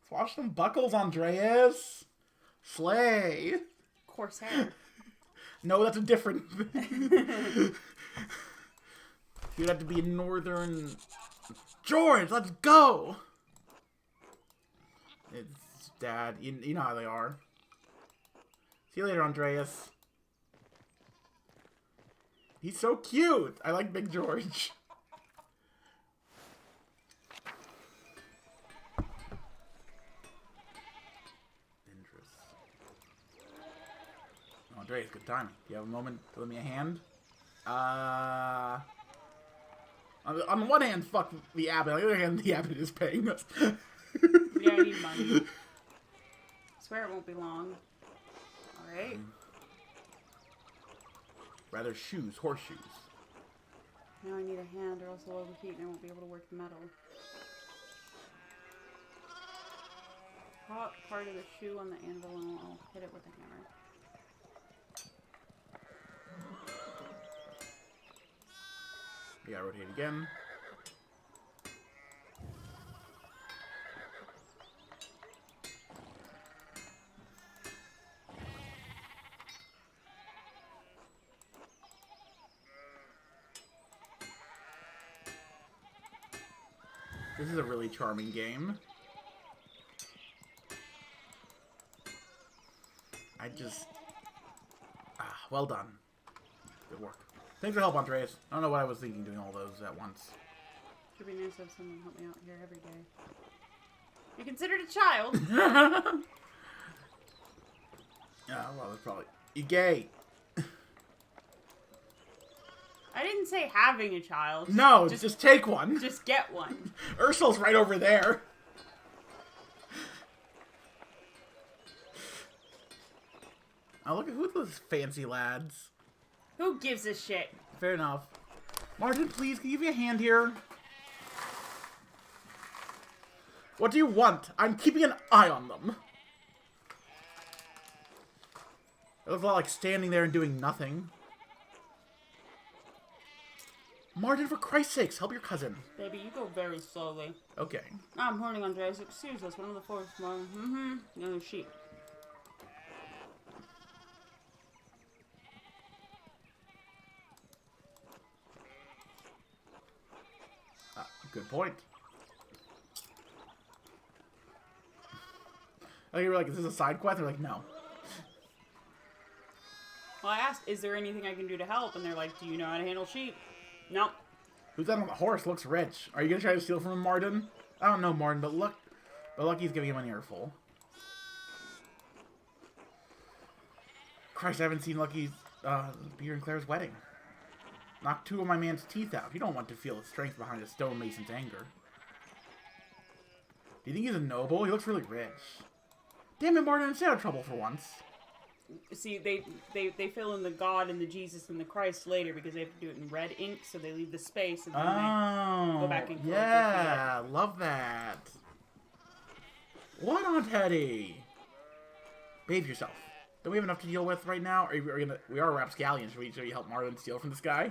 Swash some buckles, Andreas! Slay! Corsair. No, that's a different thing. You'd have to be northern... George, let's go! It's Dad. You know how they are. See you later, Andreas. He's so cute. I like Big George. Interest. Oh, Andreas, good timing. Do you have a moment to lend me a hand? On the one hand, fuck the abbot. On the other hand, the abbot is paying us. Yeah, I need money. Swear it won't be long. Alright. Rather shoes, horseshoes. Now I need a hand or else I'll overheat and I won't be able to work the metal. Pop part of the shoe on the anvil and I'll hit it with a hammer. Yeah, rotate again. This is a really charming game. Well done. Good work. Thanks for help, Andreas. I don't know what I was thinking doing all those at once. Should be nice to have someone help me out here every day. You're considered a child. Yeah, well, that's probably... You gay. I didn't say having a child. No, just take one. Just get one. Ursul's right over there. Oh, look at who those fancy lads. Who gives a shit? Fair enough. Martin, please, can you give me a hand here? What do you want? I'm keeping an eye on them. It looks a lot like standing there and doing nothing. Martin, for Christ's sakes, help your cousin. Baby, you go very slowly. Okay. I'm holding Andreas. Excuse us. One of the fourth one. No, sheep. Good point. Oh, you were like, is this a side quest? They're like, no. Well, I asked, is there anything I can do to help? And they're like, do you know how to handle sheep? No. Who's that on the horse? Looks rich. Are you gonna try to steal from him, Martin? I don't know, Martin, but Lucky's giving him an earful. Christ, I haven't seen Lucky's Peter and Claire's wedding. Knocked two of my man's teeth out. You don't want to feel the strength behind a stonemason's anger. Do you think he's a noble? He looks really rich. Damn it, Martin, stay out of trouble for once. see, they fill in the God and the Jesus and the Christ later because they have to do it in red ink, so they leave the space and then they go back and yeah, love that. What on Teddy? Behave yourself. Don't we have enough to deal with right now? We are rapscallions. Should we help Marlon steal from this guy?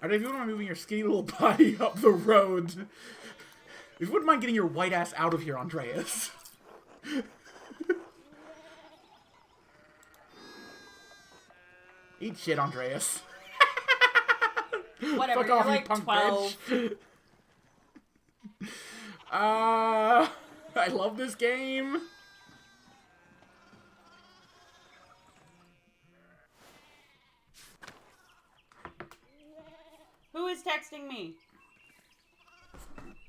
Alright, if you wouldn't mind moving your skinny little body up the road. If you wouldn't mind getting your white ass out of here, Andreas. Eat shit, Andreas. Whatever, Fuck you're off, you like punk 12. bitch. I love this game. Who is texting me?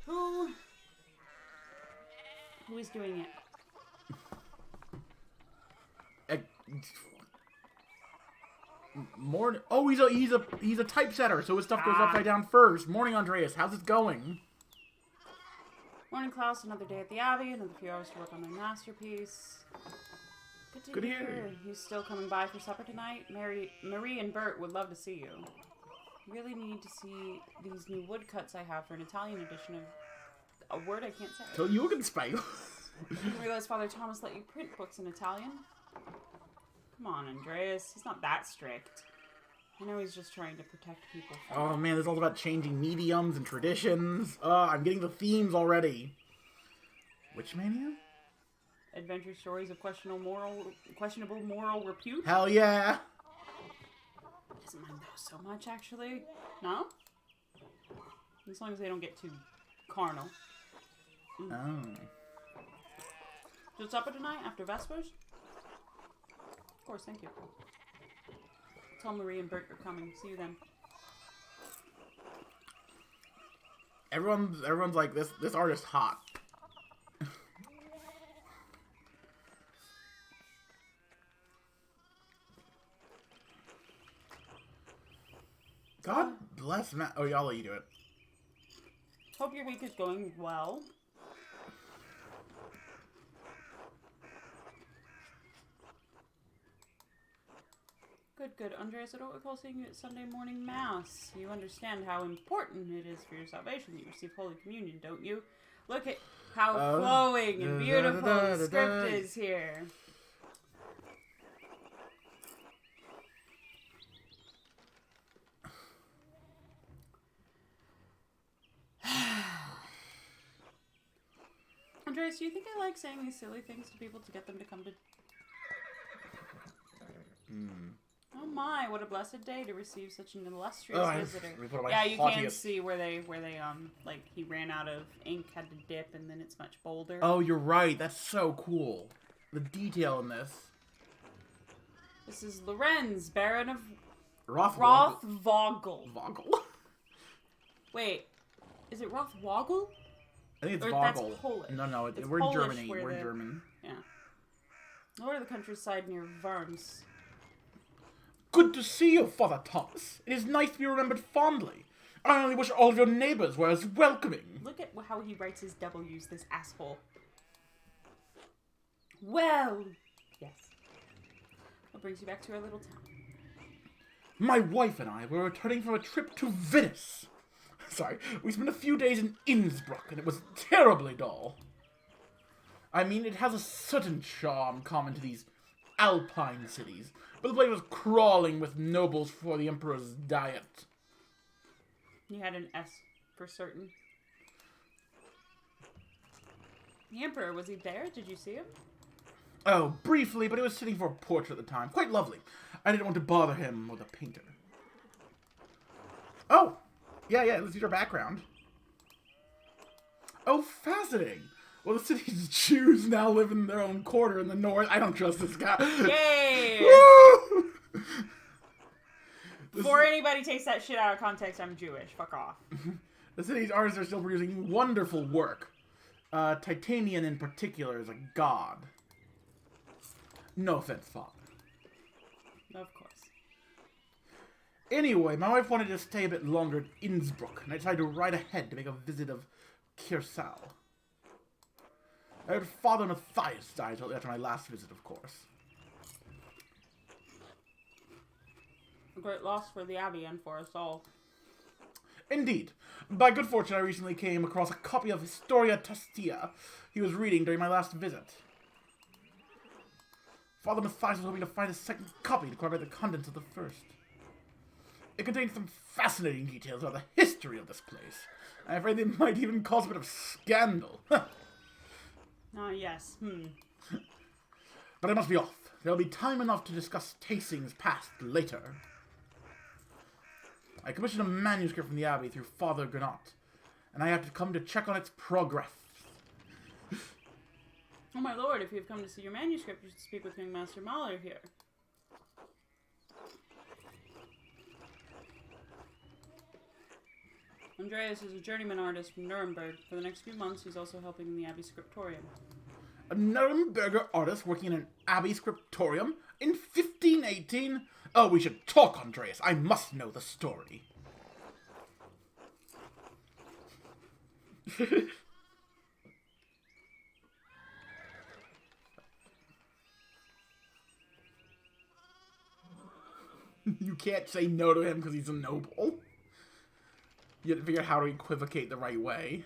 Who is doing it? Morning. Oh, he's a typesetter, so his stuff goes upside down first. Morning, Andreas. How's it going? Morning, Klaus. Another day at the Abbey. Another few hours to work on my masterpiece. Good to hear. You still coming by for supper tonight? Marie and Bert would love to see you. Really need to see these new woodcuts I have for an Italian edition of a word I can't say. So you can spell. I didn't realize Father Thomas let you print books in Italian. Come on, Andreas. He's not that strict. I know he's just trying to protect people from... Oh man, this is all about changing mediums and traditions. I'm getting the themes already. Witch Mania? Adventure stories of questionable moral repute? Hell yeah! Doesn't mind those so much, actually. No? As long as they don't get too carnal. Oh. So supper tonight after Vespers? Of course, thank you. Tell Marie and Bert you're coming. See you then. Everyone's like, this artist hot. God bless Matt. Oh, I'll let you do it. Hope your week is going well. Good. Andreas, I don't recall seeing you at Sunday morning Mass. You understand how important it is for your salvation that you receive Holy Communion, don't you? Look at how flowing and beautiful the script is here. Andreas, do you think I like saying these silly things to people to get them to come to... Oh my, what a blessed day to receive such an illustrious visitor. Yeah, you can see where they like, he ran out of ink, had to dip, and then it's much bolder. Oh, you're right. That's so cool. The detail in this. This is Lorenz, Baron of Rothvogel. Wait, is it Rothvogel? I think it's Or Vogel. that's Polish. No, It's we're in Polish Germany. We're in German. Yeah. Lord of the countryside near Worms. Good to see you, Father Thomas. It is nice to be remembered fondly. I only wish all of your neighbors were as welcoming. Look at how he writes his W's, this asshole. Well, yes. What brings you back to our little town? My wife and I were returning from a trip to Venice. Sorry, we spent a few days in Innsbruck, and it was terribly dull. I mean, it has a certain charm common to these Alpine cities, but the place was crawling with nobles for the Emperor's diet. You had an S for certain. The Emperor, was he there? Did you see him? Oh, briefly, but he was sitting for a portrait at the time. Quite lovely. I didn't want to bother him or the painter. Oh! Yeah, let's use our background. Oh, fascinating! Well, the city's Jews now live in their own quarter in the north. I don't trust this guy. Yay! Woo! Before anybody takes that shit out of context, I'm Jewish. Fuck off. The city's artists are still producing wonderful work. Titanian in particular is a god. No offense, Father. Of course. Anyway, my wife wanted to stay a bit longer at Innsbruck, and I decided to ride ahead to make a visit of Kirsau. I heard Father Matthias died after my last visit, of course. A great loss for the Abbey and for us all. Indeed. By good fortune, I recently came across a copy of Historia Tostia he was reading during my last visit. Father Matthias was hoping to find a second copy to corroborate the contents of the first. It contains some fascinating details about the history of this place. I'm afraid it might even cause a bit of scandal. Yes. But I must be off. There'll be time enough to discuss Tastings past later. I commissioned a manuscript from the Abbey through Father Gernot, and I have to come to check on its progress. Oh my lord, if you have come to see your manuscript, you should speak with young Master Mahler here. Andreas is a journeyman artist from Nuremberg. For the next few months, he's also helping in the Abbey scriptorium. A Nuremberger artist working in an Abbey scriptorium in 1518? Oh, we should talk, Andreas. I must know the story. You can't say no to him because he's a noble. You have to figure out how to equivocate the right way.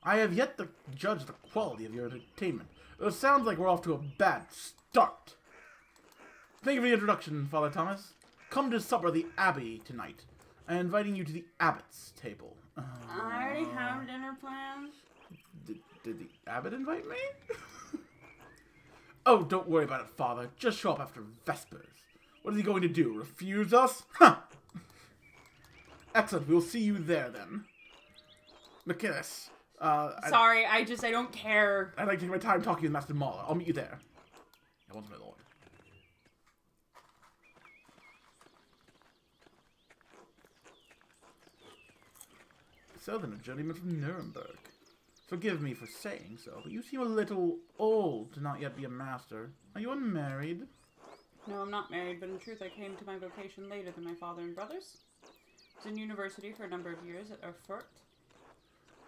I have yet to judge the quality of your entertainment. It sounds like we're off to a bad start. Thank you for the introduction, Father Thomas. Come to supper at the Abbey tonight. I'm inviting you to the Abbot's table. I already have dinner plans. Did the Abbot invite me? Oh, don't worry about it, Father. Just show up after Vespers. What is he going to do? Refuse us? Huh! Excellent. We'll see you there, then. McKinnis. Sorry, I don't care. I'd like to take my time talking with Master Mahler. I'll meet you there. At once, my lord. So then, a journeyman from Nuremberg. Forgive me for saying so, but you seem a little old to not yet be a master. Are you unmarried? No, I'm not married, but in truth I came to my vocation later than my father and brothers. I was in university for a number of years at Erfurt.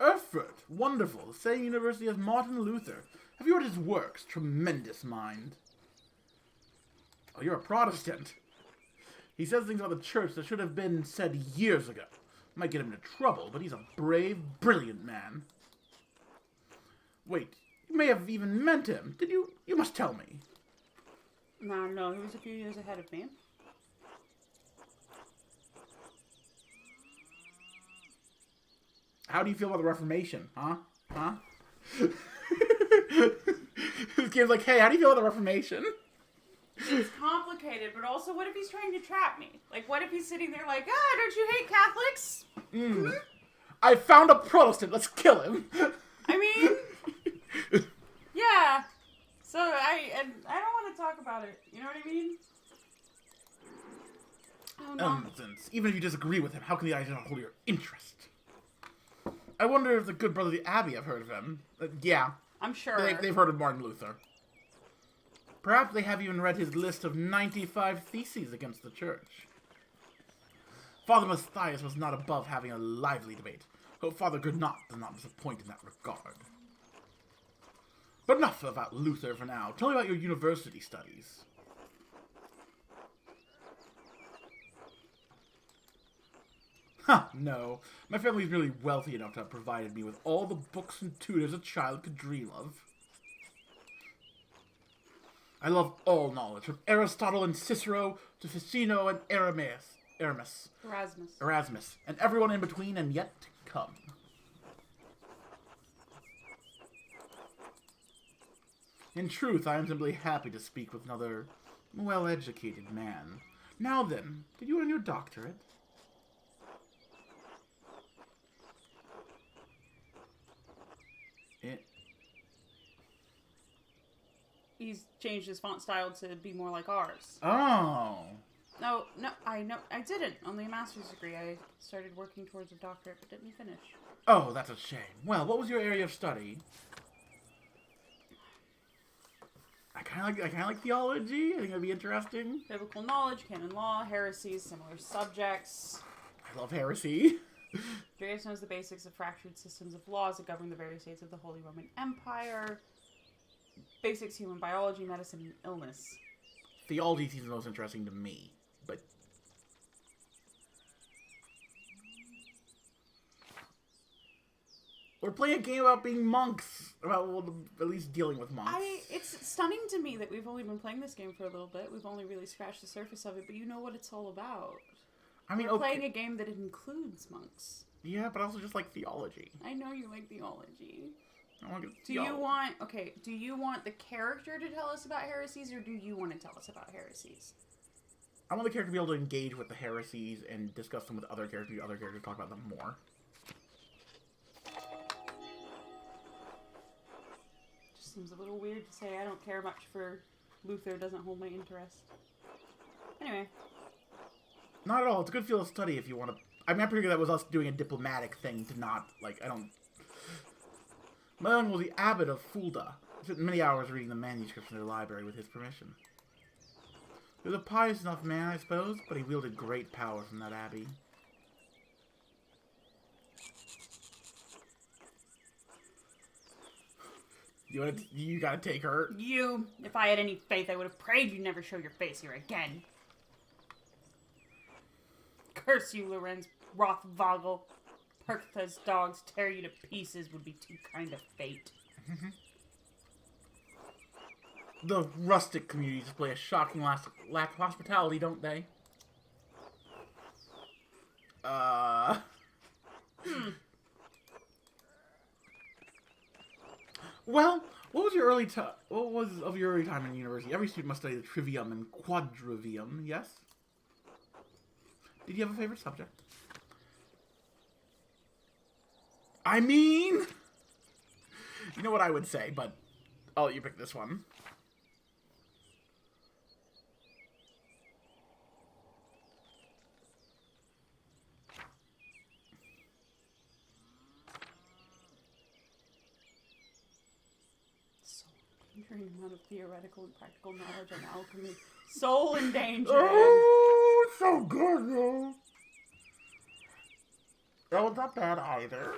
Erfurt! Wonderful. The same university as Martin Luther. Have you read his works? Tremendous mind. Oh, you're a Protestant. He says things about the church that should have been said years ago. Might get him into trouble, but he's a brave, brilliant man. Wait, you may have even met him. Did you? You must tell me. No, he was a few years ahead of me. How do you feel about the Reformation? Huh? This game's like, hey, how do you feel about the Reformation? It's complicated, but also what if he's trying to trap me? Like, what if he's sitting there like, don't you hate Catholics? Mm. I found a Protestant. Let's kill him. I mean, yeah. So I don't want to talk about it. You know what I mean? Oh, no. Nonsense. Even if you disagree with him, how can the idea not hold your interest? I wonder if the good brother of the Abbey have heard of him. Yeah. I'm sure. They've heard of Martin Luther. Perhaps they have even read his list of 95 theses against the church. Father Matthias was not above having a lively debate. Hope Father Gernot does not disappoint in that regard. But enough about Luther for now. Tell me about your university studies. No. My family is really wealthy enough to have provided me with all the books and tutors a child could dream of. I love all knowledge, from Aristotle and Cicero to Ficino and Erasmus, and everyone in between and yet to come. In truth, I am simply happy to speak with another well-educated man. Now then, did you earn your doctorate? He's changed his font style to be more like ours. Oh. No, I didn't. Only a master's degree. I started working towards a doctorate, but didn't finish. Oh, that's a shame. Well, what was your area of study? I kind of like theology. I think that'd be interesting. Biblical knowledge, canon law, heresies, similar subjects. I love heresy. Andreas knows the basics of fractured systems of laws that govern the various states of the Holy Roman Empire. basics, human biology, medicine, and illness. Theology seems the most interesting to me, but... We're playing a game about being monks. About, well, at least dealing with monks. It's stunning to me that we've only been playing this game for a little bit. We've only really scratched the surface of it, but you know what it's all about. I mean, we're playing a game that includes monks. Yeah, but I also just like theology. I know you like theology. I want to Do you want the character to tell us about heresies, or do you want to tell us about heresies? I want the character to be able to engage with the heresies and discuss them with other characters. Other characters talk about them more. Just seems a little weird to say I don't care much for Luther. Doesn't hold my interest. Anyway. Not at all. It's a good field of study if you want to... I mean, I'm pretty sure that was us doing a diplomatic thing to not, like, I don't... My uncle was the abbot of Fulda. He spent many hours reading the manuscripts in their library with his permission. He was a pious enough man, I suppose, but he wielded great power from that abbey. You gotta take her. If I had any faith, I would have prayed you'd never show your face here again. Curse you, Lorenz Rothvogel. Perktha's dogs tear you to pieces would be too kind of fate. The rustic communities display a shocking lack of hospitality, don't they? Well, what was your of your early time in university? Every student must study the trivium and quadrivium, yes? Did you have a favorite subject? I mean... You know what I would say, but I'll let you pick this one. Endangering amount of theoretical and practical knowledge on alchemy. Soul endangering. Oh, so good, though. That was not bad either.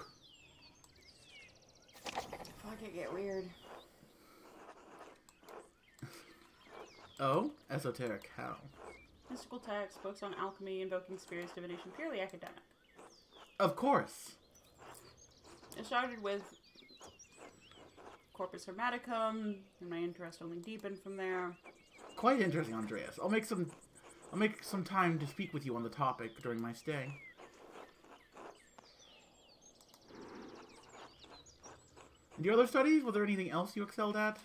Fuck, it get weird. Oh? Esoteric, how? Mystical texts, books on alchemy, invoking spirits, divination, purely academic. Of course. It started with Corpus Hermeticum, and my interest only deepened from there. Quite interesting, Andreas. I'll make some time to speak with you on the topic during my stay. And your other studies? Was there anything else you excelled at?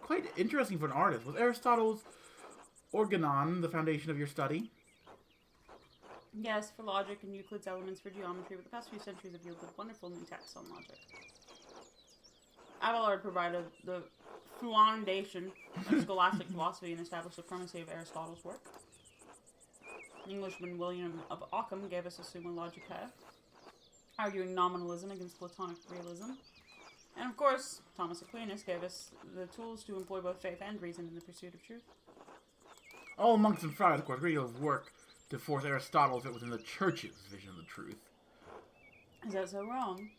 Quite interesting for an artist. Was Aristotle's Organon the foundation of your study? Yes, for logic and Euclid's elements for geometry, but the past few centuries have yielded wonderful new texts on logic. Abelard provided the foundation of scholastic philosophy and established the primacy of Aristotle's work. Englishman William of Ockham gave us a Summa Logica, arguing nominalism against Platonic realism. And of course, Thomas Aquinas gave us the tools to employ both faith and reason in the pursuit of truth. All monks and friars, of course, great deal of work to force Aristotle to fit within the church's vision of the truth. Is that so wrong?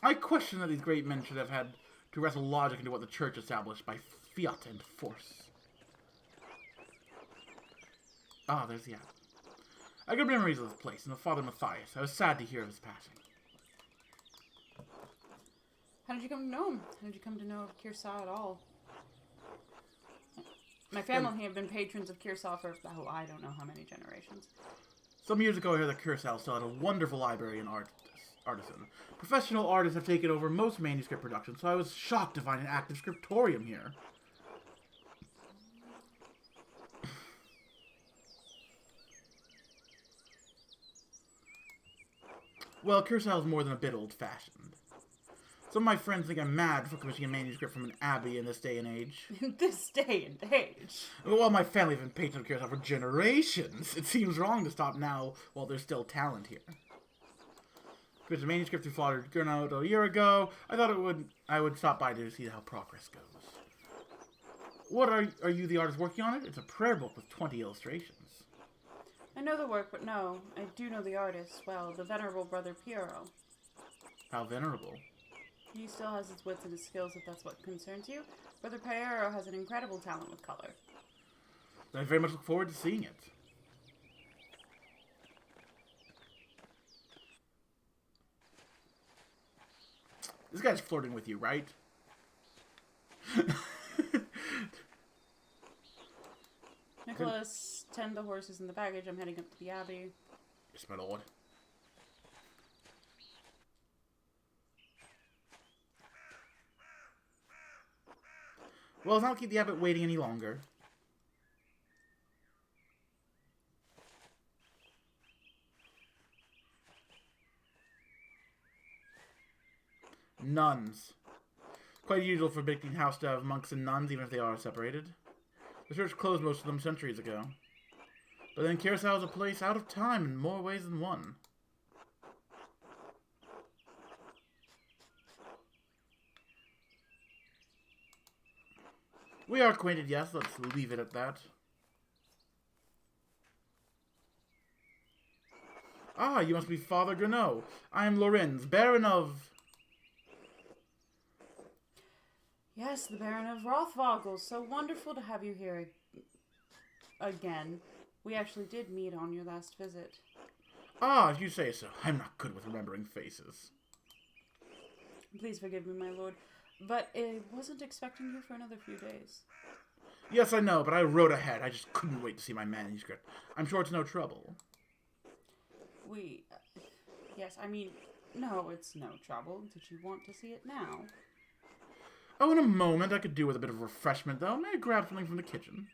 I question that these great men should have had to wrestle logic into what the church established by fiat and force. Ah, there's the app. I got memories of this place and of Father Matthias. I was sad to hear of his passing. How did you come to know him? How did you come to know of Kiersau at all? My family have been patrons of Kiersau for, I don't know how many generations. Some years ago, I heard that Kiersau still had a wonderful library and artisan. Professional artists have taken over most manuscript production, so I was shocked to find an active scriptorium here. Well, Kiersau is more than a bit old-fashioned. Some of my friends think I'm mad for commissioning a manuscript from an abbey in this day and age. In this day and age? Well, my family have been patrons of Kiersau for generations. It seems wrong to stop now while there's still talent here. Commissioned a manuscript through Father Gernot a year ago. I thought I would stop by to see how progress goes. What are you the artist working on it? It's a prayer book with 20 illustrations. I know the work, but no, I do know the artist well, the venerable Brother Piero. How venerable. He still has his wits and his skills, if that's what concerns you. Brother Piero has an incredible talent with color. I very much look forward to seeing it. This guy's flirting with you, right? Nicholas, tend the horses and the baggage. I'm heading up to the abbey. Yes, my lord. Well, let's not keep the abbot waiting any longer. Nuns. Quite usual for Benedictine house to have monks and nuns, even if they are separated. The church closed most of them centuries ago. But then Curacao is a place out of time in more ways than one. We are acquainted, yes. Let's leave it at that. Ah, you must be Father Grenot. I am Lorenz, Baron of... Yes, the Baron of Rothvogel. So wonderful to have you here again. We actually did meet on your last visit. Ah, if you say so. I'm not good with remembering faces. Please forgive me, my lord, but I wasn't expecting you for another few days. Yes, I know, but I wrote ahead. I just couldn't wait to see my manuscript. I'm sure it's no trouble. Yes, I mean, no, it's no trouble. Did you want to see it now? Oh, in a moment. I could do with a bit of refreshment, though. May I grab something from the kitchen?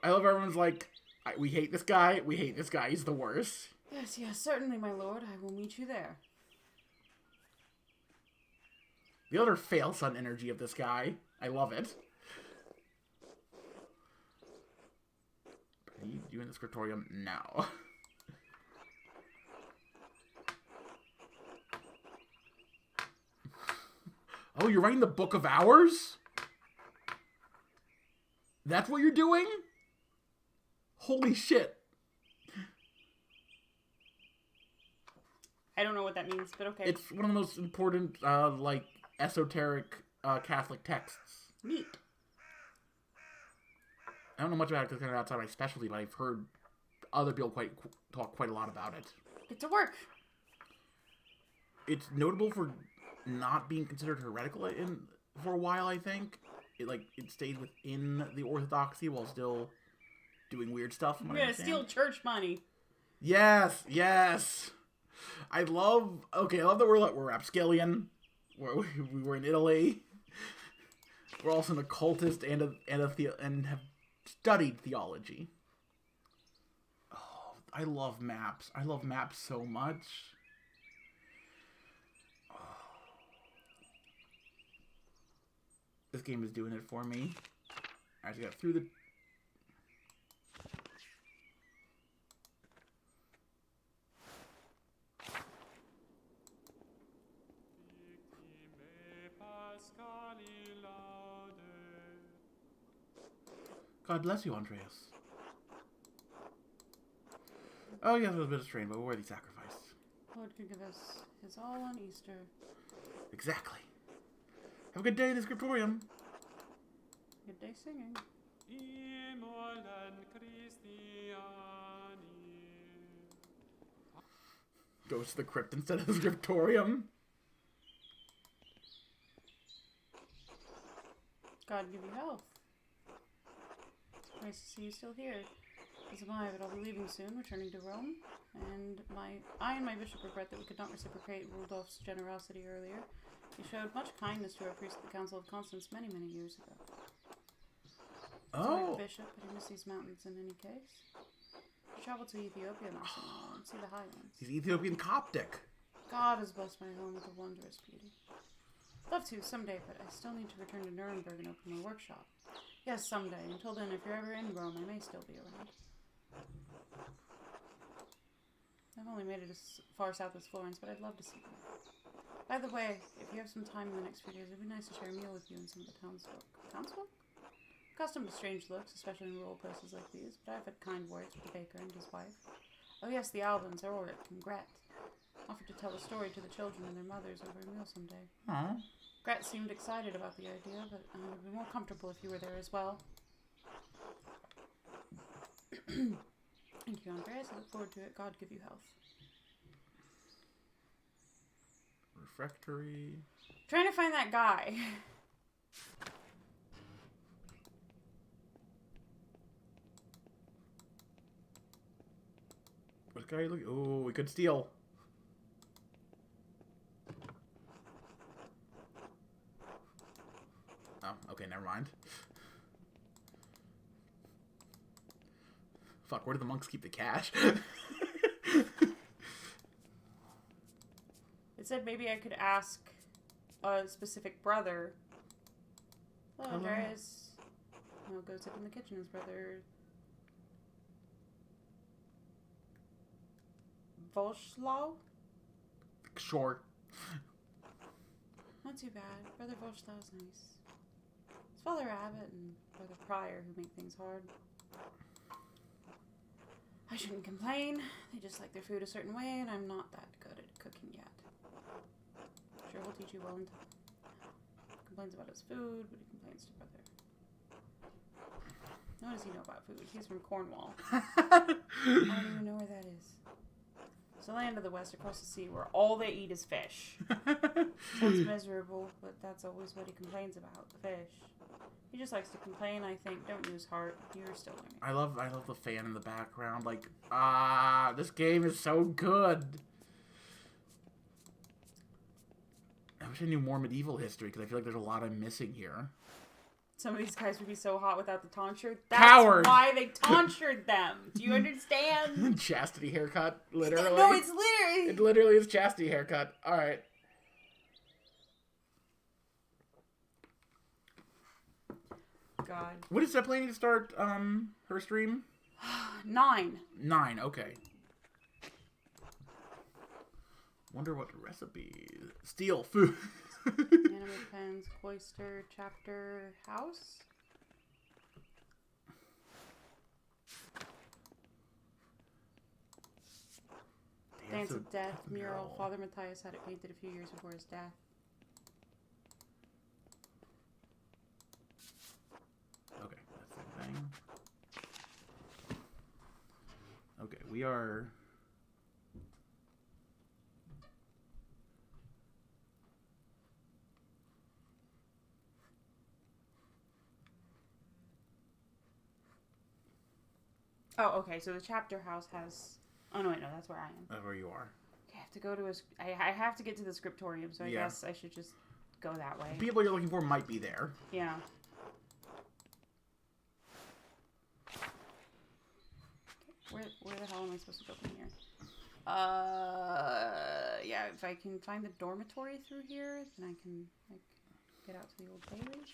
I love everyone's like, we hate this guy. We hate this guy. He's the worst. Yes, certainly, my lord. I will meet you there. The utter fail-son energy of this guy. I love it. I need you in the scriptorium now. Oh, you're writing the Book of Hours? That's what you're doing? Holy shit. I don't know what that means, but okay. It's one of the most important, like, esoteric Catholic texts. Neat. I don't know much about it because it's kind of outside my specialty, but I've heard other people talk quite a lot about it. Get to work. It's notable for not being considered heretical for a while, I think. It stayed within the orthodoxy while still doing weird stuff. We're gonna steal church money. Yes. I love that we're Rapscallion. We were in Italy. We're also an occultist and have studied theology. Oh, I love maps. I love maps so much. Oh. This game is doing it for me. I just got through the... God bless you, Andreas. Oh, yes, it was a bit of strain, but a worthy sacrifice. Lord could give us his all on Easter. Exactly. Have a good day in the scriptorium. Good day singing. Goes to the crypt instead of the scriptorium. God give you health. Nice to see you still here. As am I, but I'll be leaving soon, returning to Rome. And I and my bishop regret that we could not reciprocate Rudolph's generosity earlier. He showed much kindness to our priest at the Council of Constance many, many years ago. Oh. My bishop, but he missed these mountains in any case. He traveled to Ethiopia last summer and see the highlands. He's Ethiopian Coptic. God has blessed my home with a wondrous beauty. Love to someday, but I still need to return to Nuremberg and open my workshop. Yes, someday. Until then, if you're ever in Rome, I may still be around. I've only made it as far south as Florence, but I'd love to see you. By the way, if you have some time in the next few days, it'd be nice to share a meal with you and some of the townsfolk. Townsfolk? Accustomed to strange looks, especially in rural places like these, but I've had kind words with the baker and his wife. Oh yes, the Albans, Ulrich and Gret. Offered to tell the story to the children and their mothers over a meal someday. Aw. Gret seemed excited about the idea, but I would be more comfortable if you were there as well. Thank you, Andreas. I look forward to it. God give you health. Refectory. Trying to find that guy. What guy look? Oh, we could steal. Oh, okay, never mind. Fuck, where do the monks keep the cash? It said maybe I could ask a specific brother. Hello, Hello. Andreas. I'll go sit in the kitchen. His brother... Volslaw? Sure. Not too bad. Brother Volslaw's nice. It's Father Abbott and Brother Pryor who make things hard. I shouldn't complain. They just like their food a certain way, and I'm not that good at cooking yet. Sure, he'll teach you well in time. Complains about his food, but he complains to Brother. What does he know about food? He's from Cornwall. I don't even know where that is. It's the land of the west across the sea where all they eat is fish. Sounds miserable, but that's always what he complains about, the fish. He just likes to complain, I think. Don't use heart. You're still learning. I love the fan in the background. Like, this game is so good. I wish I knew more medieval history, because I feel like there's a lot I'm missing here. Some of these guys would be so hot without the tonsure. That's Coward! why they tonsured them. Do you understand? Chastity haircut, literally. No, it's literally... It literally is chastity haircut. Alright. God. What is that planning to start, her stream? 9. 9, okay. Wonder what recipe. Steal food. Animal Pens, Cloister, Chapter, House? Dance of Death, mural. Father Matthias had it painted a few years before his death. Okay, that's the thing. Okay, we are... Oh, okay, so the Chapter House has... Oh, no, wait, no, that's where I am. That's where you are. Okay, I have to go to a... I have to get to the scriptorium, so I Yeah. guess I should just go that way. People you're looking for might be there. Yeah. Where the hell am I supposed to go from here? Yeah, if I can find the dormitory through here, then I can, like, get out to the Old Bailey.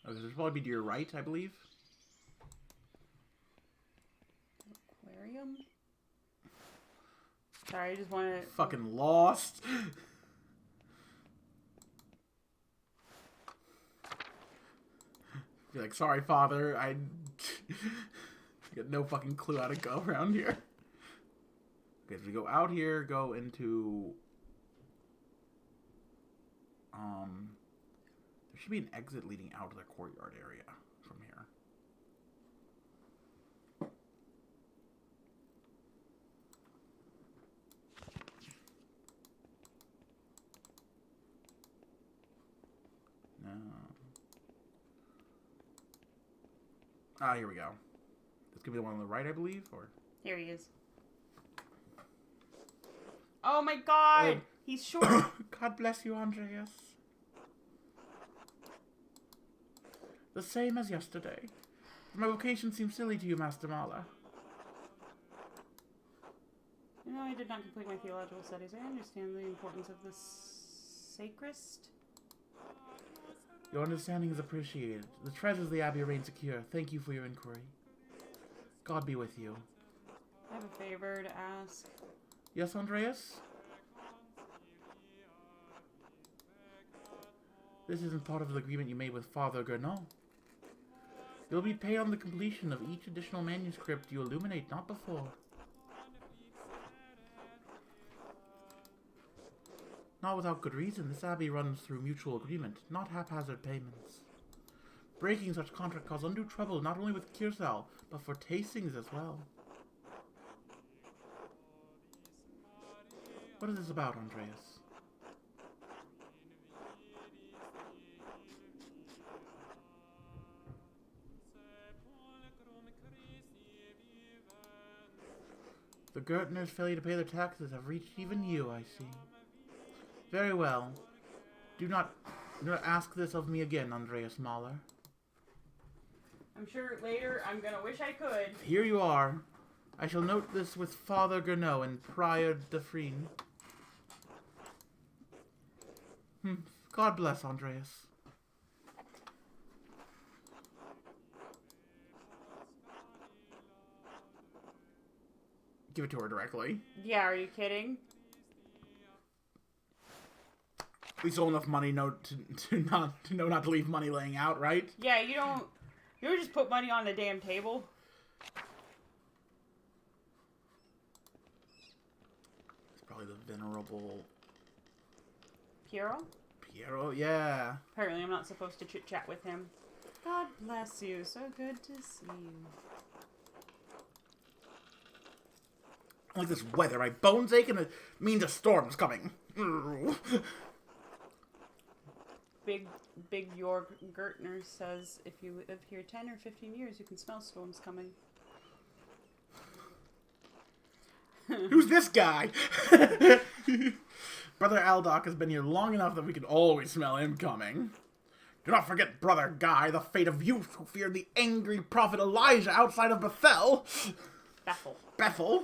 Okay, there's probably be to your right, I believe. Aquarium? Sorry, I just wanted to... Fucking lost. Be like, sorry, father, I got no fucking clue how to go around here. Okay, so we go out here, go into... There should be an exit leading out to the courtyard area from here. No. Ah, here we go. This could be the one on the right, I believe, or... Here he is. Oh my god! He's short! God bless you, Andreas. The same as yesterday. My vocation seems silly to you, Master Mala. You know, I did not complete my theological studies. I understand the importance of the sacrist. Your understanding is appreciated. The treasures of the Abbey remain secure. Thank you for your inquiry. God be with you. I have a favor to ask. Yes, Andreas? This isn't part of the agreement you made with Father Gernot. You'll be paid on the completion of each additional manuscript you illuminate, not before. Not without good reason. This abbey runs through mutual agreement, not haphazard payments. Breaking such contract causes undue trouble not only with Kirsal, but for tastings as well. What is this about, Andreas? The Gertner's failure to pay their taxes have reached even you, I see. Very well. Do not ask this of me again, Andreas Mahler. I'm sure later I'm gonna wish I could. Here you are. I shall note this with Father Gernot and Prior Defrene. God bless, Andreas. Give it to her directly. Yeah, are you kidding? We stole enough money to know not to leave money laying out, right? Yeah, you don't just put money on the damn table. It's probably the venerable Piero? Piero, yeah. Apparently I'm not supposed to chit-chat with him. God bless you. So good to see you. I like this weather. My bones ache and it means a storm's coming. Big Jorg Gertner says if you live here 10 or 15 years, you can smell storms coming. Who's this guy? Brother Aldoc has been here long enough that we can always smell him coming. Do not forget, Brother Guy, the fate of youth who feared the angry prophet Elijah outside of Bethel. Bethel?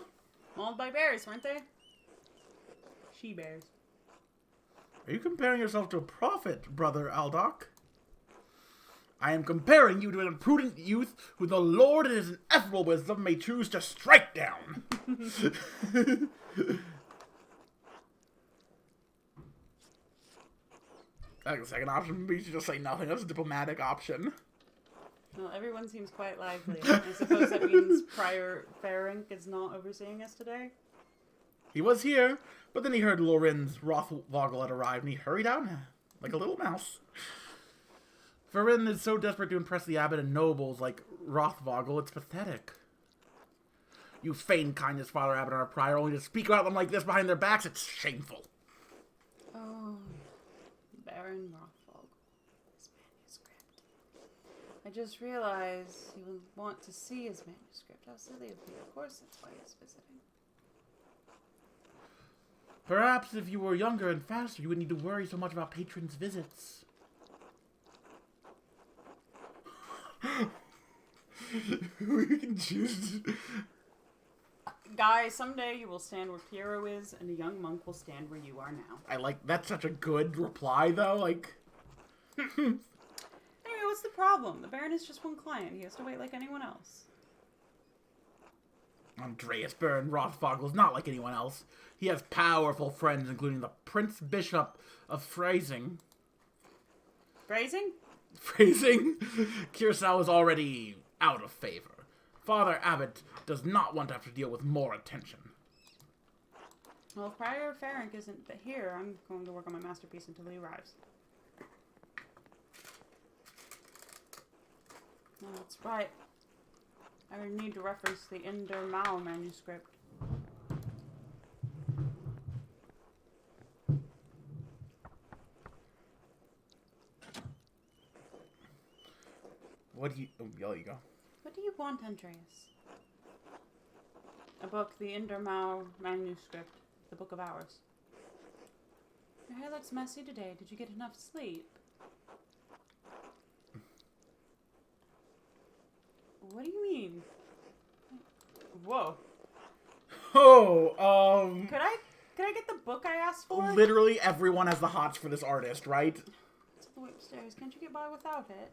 Mauled by bears, weren't they? She-bears. Are you comparing yourself to a prophet, Brother Aldoc? I am comparing you to an imprudent youth who the Lord in his ineffable wisdom may choose to strike down. I think the second option, we should just say nothing. That's a diplomatic option. Well, everyone seems quite lively. I suppose that means Prior Ferenc is not overseeing us today. He was here, but then he heard Lorenz Rothvogel had arrived, and he hurried out like a little mouse. Ferenc is so desperate to impress the abbot and nobles like Rothvogel, it's pathetic. You feign kindness, Father Abbot, and our prior, only to speak about them like this behind their backs. It's shameful. Oh, Baron Rothvogel. His manuscript. I just realized he would want to see his manuscript. How silly of me. Of course, that's why he's visiting. Perhaps if you were younger and faster, you wouldn't need to worry so much about patrons' visits. We can choose. Guy, someday you will stand where Piero is, and a young monk will stand where you are now. I like, that's such a good reply, though, like... Anyway, what's the problem? The Baron is just one client. He has to wait like anyone else. Andreas Baron Rothvogel is not like anyone else. He has powerful friends, including the Prince Bishop of Phrasing. Phrasing? Phrasing? Kirsal is already out of favor. Father Abbot does not want to have to deal with more attention. Well, if Prior Ferenc isn't here, I'm going to work on my masterpiece until he arrives. Oh, that's right. I would need to reference the Inder Mao manuscript. What do you... Oh, there you go. What do you want, Andreas? A book, the Inder Mao manuscript, the Book of Hours. Your hair looks messy today. Did you get enough sleep? What do you mean? Whoa. Oh, Could I get the book I asked for? literally everyone has the hots for this artist, right? It's all the way upstairs. Can't you get by without it?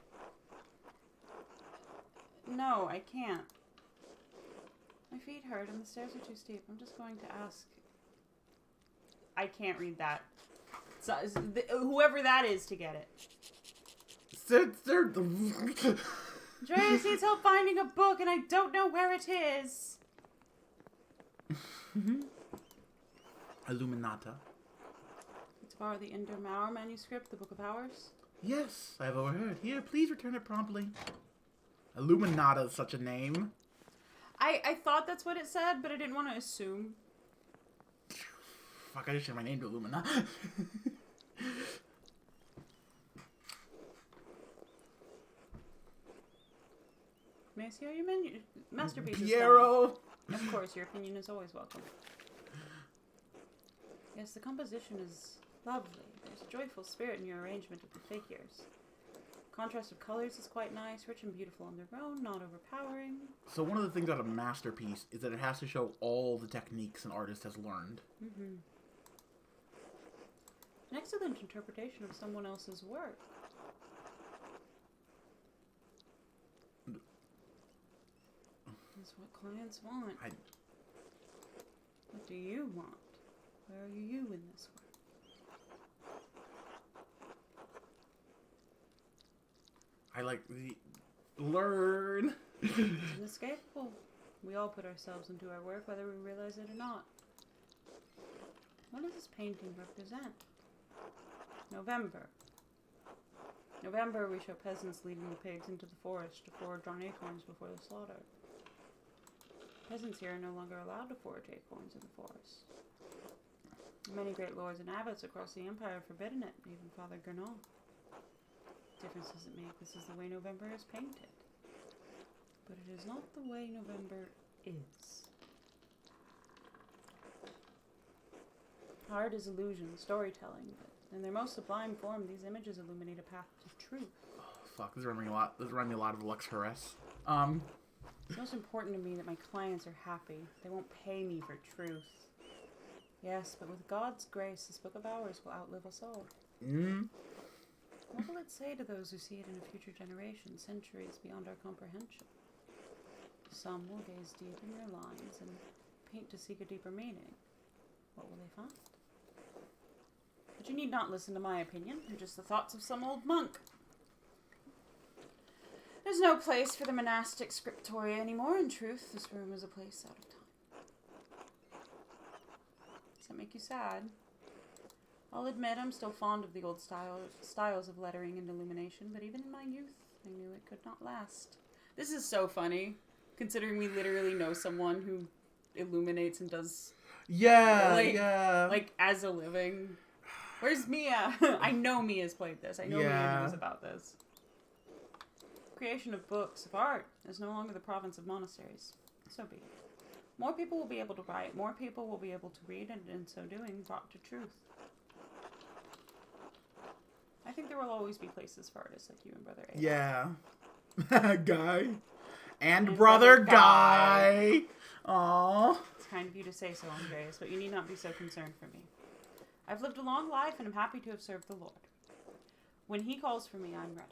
No, I can't. My feet hurt and the stairs are too steep. I'm just going to ask. I can't read that. So, whoever that is to get it. Andreas needs help finding a book, and I don't know where it is. Illuminata. To borrow the Indermauer manuscript, the Book of Hours. Yes, I have overheard. Here, please return it promptly. Illuminata is such a name. I thought that's what it said, but I didn't want to assume. Fuck, I just changed my name to Illumina. May I see how your masterpiece is Piero! done? Of course, your opinion is always welcome. Yes, the composition is lovely. There's a joyful spirit in your arrangement of the figures. Contrast of colors is quite nice, rich and beautiful on their own, not overpowering. So one of the things about a masterpiece is that it has to show all the techniques an artist has learned. Mm-hmm. An excellent interpretation of someone else's work. That's what clients want. What do you want? Where are you in this work? I like the learn. It's inescapable. We all put ourselves into our work, whether we realize it or not. What does this painting represent? November. November, we show peasants leading the pigs into the forest to forage on acorns before the slaughter. Peasants here are no longer allowed to forage acorns in the forest. Many great lords and abbots across the empire have forbidden it, even Father Gernot. Difference does it make? This is the way November is painted. But it is not the way November is. Art is illusion, storytelling, but in their most sublime form, these images illuminate a path to truth. Oh, fuck, this reminds me a lot of Lux Harass. It's most important to me that my clients are happy. They won't pay me for truth. Yes, but with God's grace, this Book of Hours will outlive us all. What will it say to those who see it in a future generation, centuries beyond our comprehension? Some will gaze deep in their lines and paint to seek a deeper meaning. What will they find? But you need not listen to my opinion. They're just the thoughts of some old monk. There's no place for the monastic scriptoria anymore. In truth, this room is a place out of time. Does that make you sad? I'll admit I'm still fond of the old styles of lettering and illumination, but even in my youth, I knew it could not last. This is so funny, considering we literally know someone who illuminates and does... Like, as a living. Where's Mia? I know Mia's played this. I know Mia knows about this. Creation of books, of art, is no longer the province of monasteries. So be it. More people will be able to write. More people will be able to read, and in so doing, brought to truth. I think there will always be places for artists like you and Brother A. Yeah. Guy. And Brother Guy. Aww. It's kind of you to say so, Andreas, but you need not be so concerned for me. I've lived a long life, and am happy to have served the Lord. When he calls for me, I'm ready.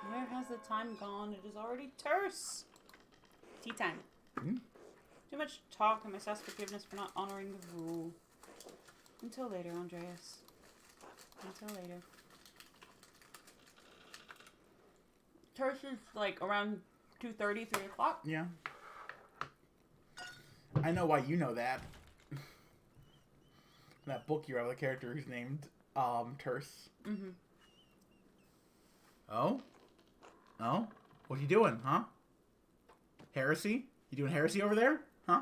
Where has the time gone? It is already terse. Tea time. Too much talk. I must ask forgiveness for not honoring the rule. Until later, Andreas. Until later. Terse is like around 2:30, 3 o'clock. Yeah. I know why you know that. That book you have the character who's named Terse. Mm-hmm. Oh? Oh? What you doing, huh? Heresy? You doing heresy over there? Huh?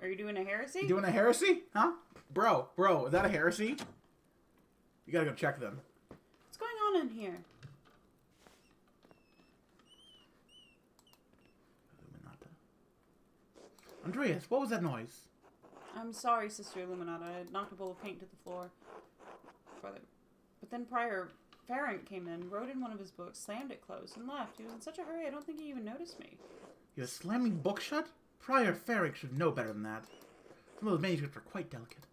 Are you doing a heresy? You doing a heresy? Huh? Bro, is that a heresy? You gotta go check them. What's going on in here? Illuminata. Andreas, what was that noise? I'm sorry, Sister Illuminata. I knocked a bowl of paint to the floor. Brother. But then Prior Ferenc came in, wrote in one of his books, slammed it closed, and left. He was in such a hurry, I don't think he even noticed me. You're slamming book shut? Prior Ferenc should know better than that. Some of those manuscripts are quite delicate.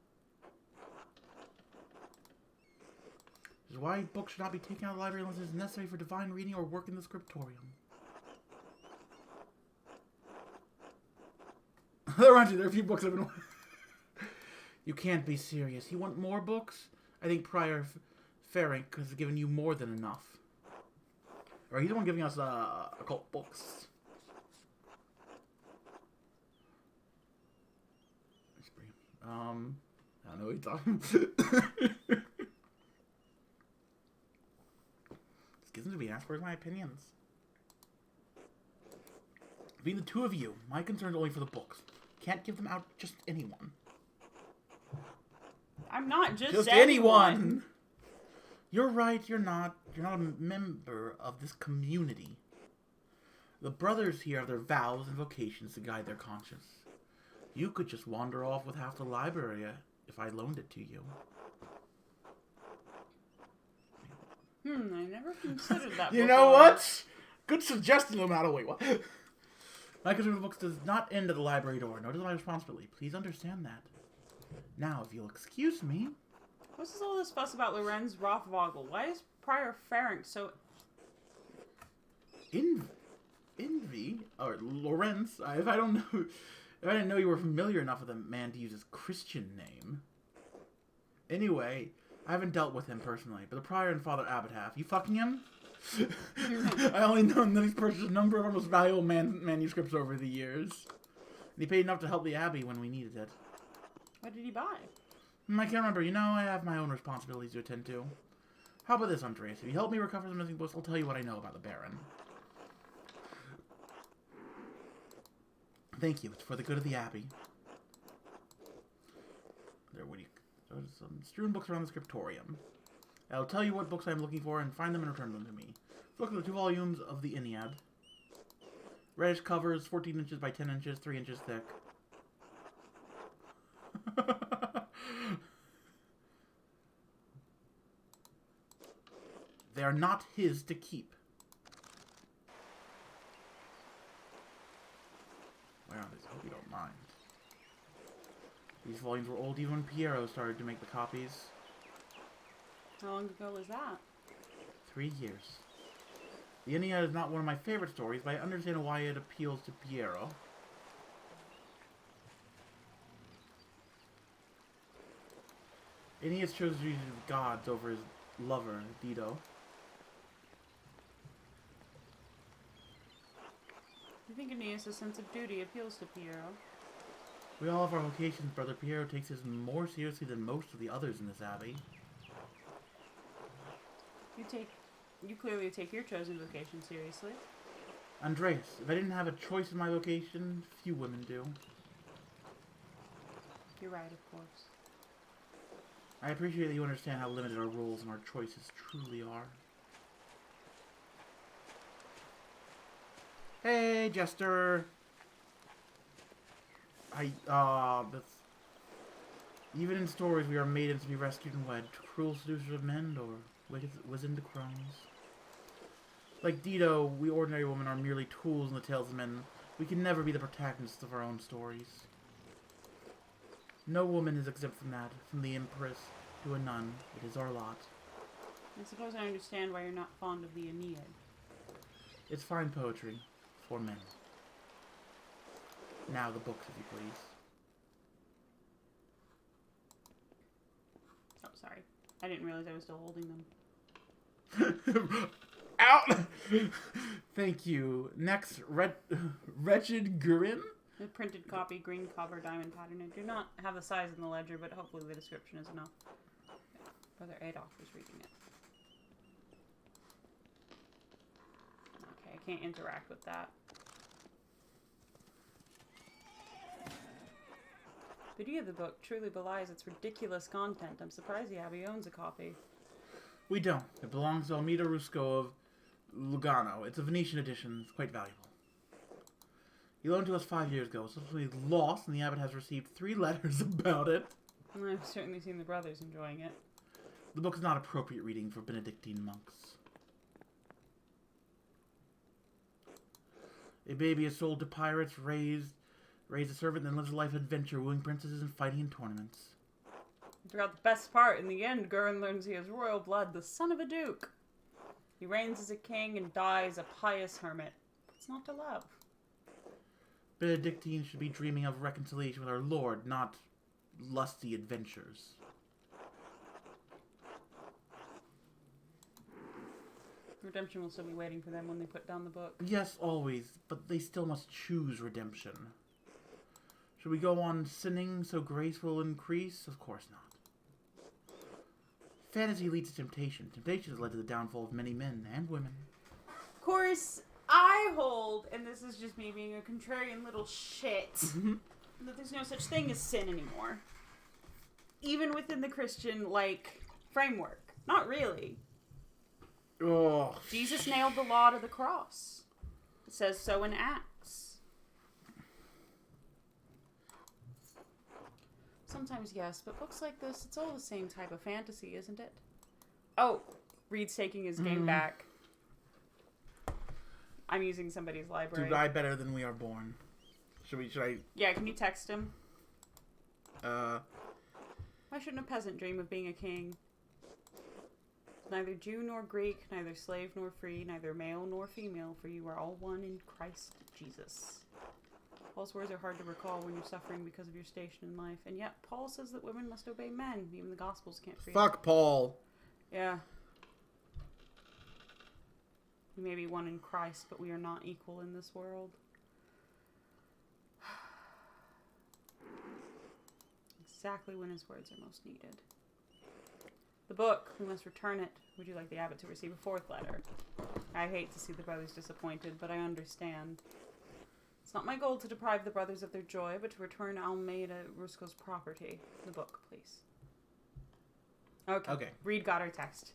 This is why books should not be taken out of the library unless it is necessary for divine reading or work in the scriptorium. There are a few books I've been... You can't be serious. You want more books? I think Prior Ferenc has given you more than enough. Or he's the one giving us occult books. I don't know what you're talking about. This gives them to be asked for my opinions. Being the two of you, my concern is only for the books. Can't give them out just anyone. I'm not just anyone. You're right, you're not. You're not a member of this community. The brothers here have their vows and vocations to guide their conscience. You could just wander off with half the library if I loaned it to you. I never considered that. You know what? Good suggestion, no matter what. My concern with books does not end at the library door, nor does my responsibility. Please understand that. Now, if you'll excuse me... What's all this fuss about Lorenz Rothvogel? Why is Prior Ferenc so... Envy? Or Lorenz? If I didn't know you were familiar enough with the man to use his Christian name. Anyway, I haven't dealt with him personally, but the Prior and Father Abbot have. You fucking him? I only know that he's purchased a number of our most valuable manuscripts over the years. And he paid enough to help the Abbey when we needed it. What did he buy? I can't remember. You know, I have my own responsibilities to attend to. How about this, Andreas? If you help me recover the missing books, I'll tell you what I know about the Baron. Thank you. It's for the good of the Abbey. There's some strewn books around the scriptorium. I'll tell you what books I'm looking for and find them and return them to me. Look at the 2 volumes of the Ennead. Reddish covers, 14 inches by 10 inches, 3 inches thick. They are not his to keep. Where are these? I hope you don't mind. These volumes were old even when Piero started to make the copies. How long ago was that? 3 years. The Ennead is not one of my favorite stories, but I understand why it appeals to Piero. Aeneas chose to use the gods over his lover, Dido. I think Aeneas' sense of duty appeals to Piero. We all have our vocations, brother. Piero takes his more seriously than most of the others in this abbey. You clearly take your chosen vocation seriously. Andreas, if I didn't have a choice in my vocation, few women do. You're right, of course. I appreciate that you understand how limited our rules and our choices truly are. Hey, Jester! Even in stories we are maidens to be rescued and wed, cruel seducers of men, or wizened crones. Like Dido, we ordinary women are merely tools in the tales of men. We can never be the protagonists of our own stories. No woman is exempt from that, from the empress to a nun. It is our lot. I suppose I understand why you're not fond of the Aeneid. It's fine poetry. For men. Now the books, if you please. Oh, sorry. I didn't realize I was still holding them. Out! Thank you. Next, Wretched Gurin? The printed copy, green cover, diamond pattern. I do not have the size in the ledger, but hopefully the description is enough. Brother Adolf was reading it. Okay, I can't interact with that. The beauty of the book truly belies its ridiculous content. I'm surprised the Abbey owns a copy. We don't. It belongs to Almeida Rusco of Lugano. It's a Venetian edition. It's quite valuable. He loaned to us 5 years ago. It's subsequently lost, and the abbot has received 3 letters about it. I've certainly seen the brothers enjoying it. The book is not appropriate reading for Benedictine monks. A baby is sold to pirates, raised a servant, then lives a life of adventure, wooing princesses and fighting in tournaments. Throughout the best part, in the end, Gurren learns he has royal blood, the son of a duke. He reigns as a king and dies a pious hermit. What's not to love? Benedictine should be dreaming of reconciliation with our Lord, not lusty adventures. Redemption will still be waiting for them when they put down the book. Yes, always, but they still must choose redemption. Should we go on sinning so grace will increase? Of course not. Fantasy leads to temptation. Temptation has led to the downfall of many men and women. Of course, I hold, and this is just me being a contrarian little shit, that there's no such thing as sin anymore. Even within the Christian, framework. Not really. Oh. Jesus nailed the law to the cross. It says so in Acts. Sometimes yes, but books like this, it's all the same type of fantasy, isn't it? Oh, Reed's taking his game back. I'm using somebody's library. To die better than we are born. Should I... Yeah, can you text him? Why shouldn't a peasant dream of being a king? Neither Jew nor Greek, neither slave nor free, neither male nor female, for you are all one in Christ Jesus. Paul's words are hard to recall when you're suffering because of your station in life, and yet Paul says that women must obey men. Even the Gospels can't free Fuck Paul. Yeah. We may be one in Christ, but we are not equal in this world. Exactly when his words are most needed. The book, we must return it. Would you like the abbot to receive a fourth letter? I hate to see the brothers disappointed, but I understand. It's not my goal to deprive the brothers of their joy, but to return Almeida Rusco's property. The book, please. Okay. Reed got our text.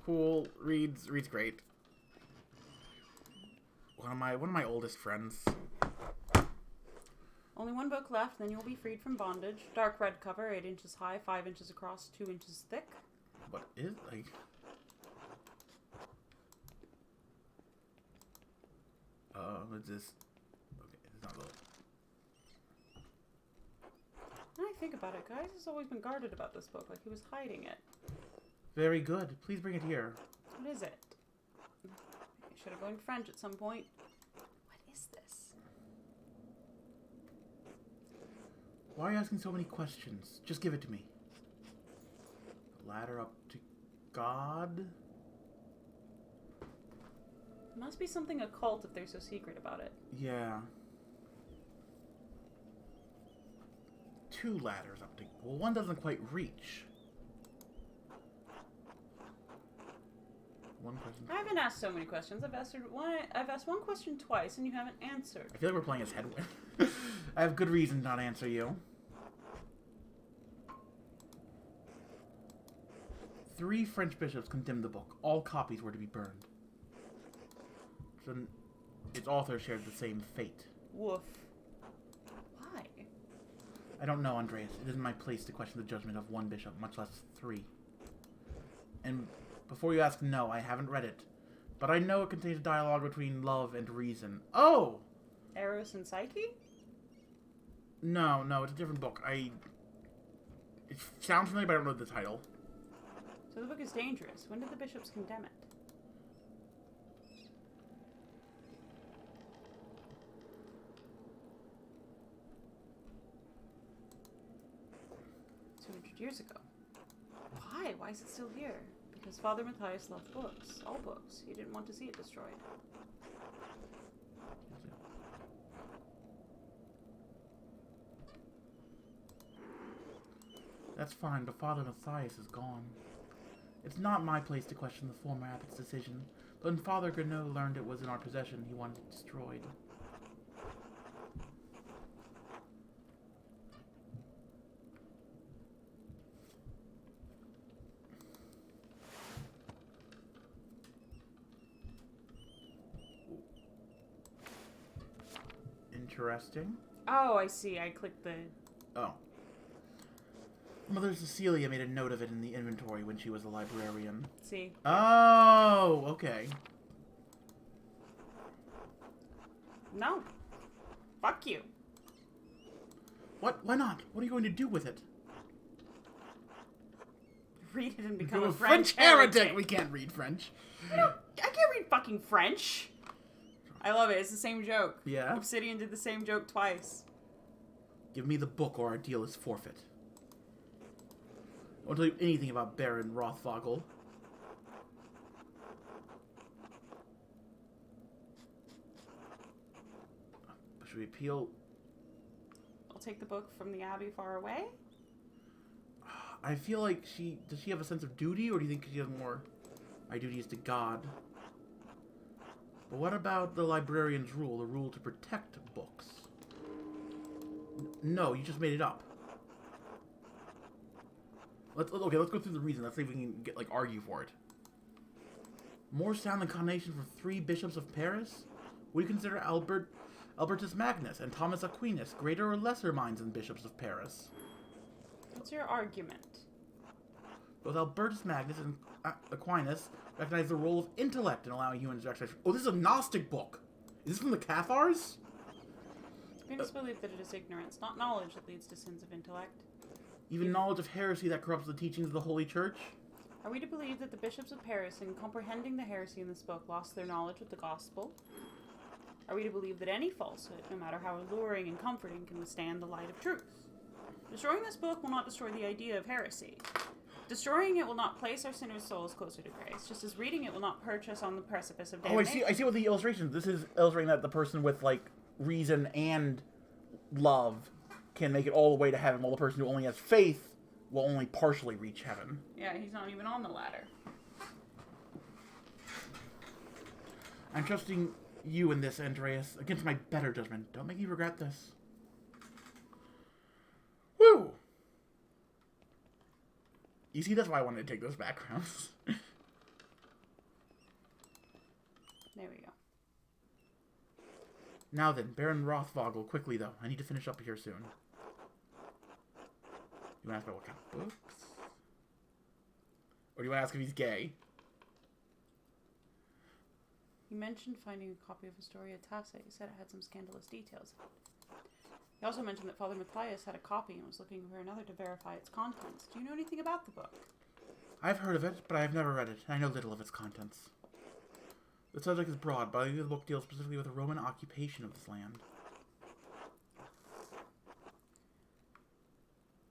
Cool. Reed's great. One of my oldest friends. Only one book left, then you'll be freed from bondage. Dark red cover, 8 inches high, 5 inches across, 2 inches thick. What is, what's this? Okay, it's not good. Now I think about it, guys has always been guarded about this book, like he was hiding it. Very good. Please bring it here. What is it? I should have learned French at some point. What is this? Why are you asking so many questions? Just give it to me. The ladder up to God? It must be something occult if they're so secret about it. Yeah. 2 ladders up to... Well, one doesn't quite reach. One question. I haven't asked so many questions. I've asked one question twice and you haven't answered. I feel like we're playing as Headwind. I have good reason to not answer you. 3 French bishops condemned the book. All copies were to be burned. So its author shared the same fate. Woof. Why? I don't know, Andreas. It isn't my place to question the judgment of one bishop, much less 3. And before you ask, no, I haven't read it. But I know it contains a dialogue between love and reason. Oh! Eros and Psyche? No, it's a different book. It sounds familiar, but I don't know the title. So the book is dangerous. When did the bishops condemn it? Years ago. Why? Why is it still here? Because Father Matthias loved books. All books. He didn't want to see it destroyed. That's fine, but Father Matthias is gone. It's not my place to question the former abbot's decision, but when Father Grenot learned it was in our possession, he wanted it destroyed. Interesting. Oh, I see. I clicked the... Oh. Mother Cecilia made a note of it in the inventory when she was a librarian. See? Oh, okay. No. Fuck you. What? Why not? What are you going to do with it? read it and become You're a French heretic. We can't read French. I can't read fucking French. I love it. It's the same joke. Yeah? Obsidian did the same joke twice. Give me the book or our deal is forfeit. I won't tell you anything about Baron Rothvogel. Should we appeal? I'll take the book from the abbey far away. I feel like does she have a sense of duty, or do you think she has more, my duty is to God? But what about the librarian's rule, the rule to protect books? No, you just made it up. Let's go through the reason. Let's see if we can argue for it. More sound than combination for 3 bishops of Paris? Would you consider Albertus Magnus and Thomas Aquinas greater or lesser minds than bishops of Paris? What's your argument? Both Albertus Magnus and Aquinas recognize the role of intellect in allowing humans to exercise. Oh, this is a Gnostic book. Is this from the Cathars? Aquinas believe that it is ignorance, not knowledge, that leads to sins of intellect. Even knowledge of heresy that corrupts the teachings of the Holy Church? Are we to believe that the bishops of Paris, in comprehending the heresy in this book, lost their knowledge of the gospel? Are we to believe that any falsehood, no matter how alluring and comforting, can withstand the light of truth? Destroying this book will not destroy the idea of heresy. Destroying it will not place our sinners' souls closer to grace, just as reading it will not perch us on the precipice of damnation. Oh, I see what the illustration. This is illustrating that the person with, reason and love can make it all the way to heaven, while the person who only has faith will only partially reach heaven. Yeah, he's not even on the ladder. I'm trusting you in this, Andreas, against my better judgment. Don't make me regret this. Woo! You see, that's why I wanted to take those backgrounds. There we go. Now then, Baron Rothvogel, quickly though. I need to finish up here soon. You want to ask about what kind of books? Or do you want to ask if he's gay? He mentioned finding a copy of Historia Tassa. He said it had some scandalous details. He also mentioned that Father Matthias had a copy and was looking for another to verify its contents. Do you know anything about the book? I've heard of it, but I have never read it. I know little of its contents. The subject is broad, but I think the book deals specifically with the Roman occupation of this land.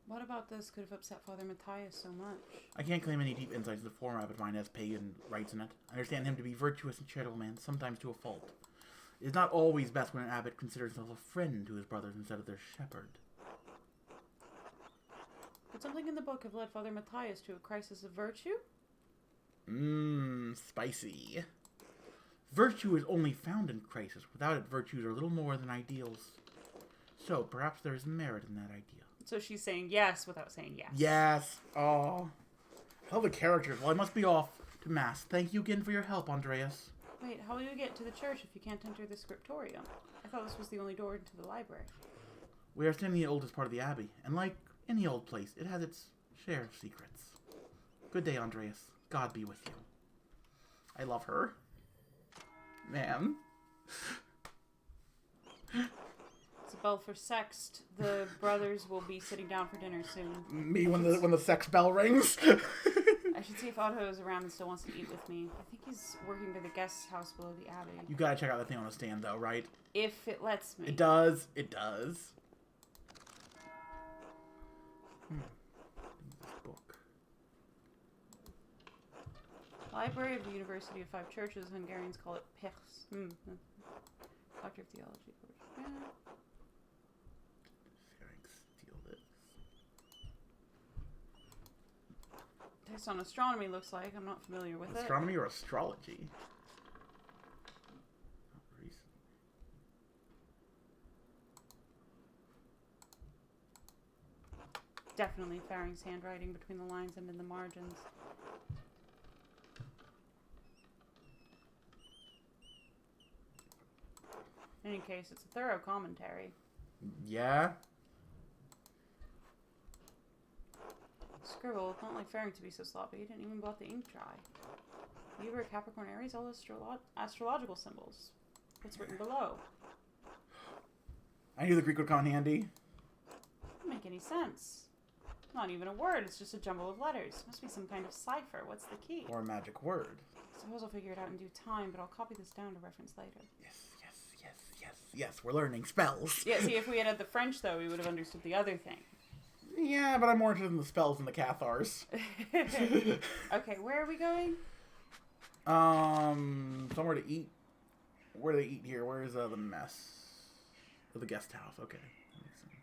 What about this could have upset Father Matthias so much? I can't claim any deep insights into the former abbot mine as pagan rites in it. I understand him to be virtuous and charitable man, sometimes to a fault. It is not always best when an abbot considers himself a friend to his brothers instead of their shepherd. Could something in the book have led Father Matthias to a crisis of virtue? Spicy. Virtue is only found in crisis. Without it, virtues are little more than ideals. So, perhaps there is merit in that idea. So she's saying yes without saying yes. Yes. Oh. I love the characters. Well, I must be off to Mass. Thank you again for your help, Andreas. Wait, how will you get to the church if you can't enter the scriptorium? I thought this was the only door into the library. We are standing in the oldest part of the abbey, and like any old place, it has its share of secrets. Good day, Andreas. God be with you. I love her. Man. It's a bell for sext. The brothers will be sitting down for dinner soon. Me when the sex bell rings. I should see if Otto is around and still wants to eat with me. I think he's working to the guest house below the abbey. You gotta check out that thing on the stand, though, right? If it lets me. It does. It does. This book. Library of the University of Five Churches. Hungarians call it Pers. Doctor of Theology. Yeah. Steal this. Text on astronomy looks like. I'm not familiar with Astronomy or astrology? Not recent. Definitely Faring's handwriting between the lines and in the margins. In any case, it's a thorough commentary. Yeah? Scribble, it's not like Faring to be so sloppy. He didn't even let the ink dry. Libra, Capricorn, Aries, all astrological symbols. What's written below? I knew the Greek would come in handy. Doesn't make any sense. Not even a word. It's just a jumble of letters. Must be some kind of cipher. What's the key? Or a magic word. Suppose I'll figure it out in due time, but I'll copy this down to reference later. Yes, we're learning spells. Yeah, see, if we had had the French, though, we would have understood the other thing. Yeah, but I'm more interested in the spells than the Cathars. Okay, where are we going? Somewhere to eat. Where do they eat here? Where is the mess? Oh, the guest house. Okay, that makes sense.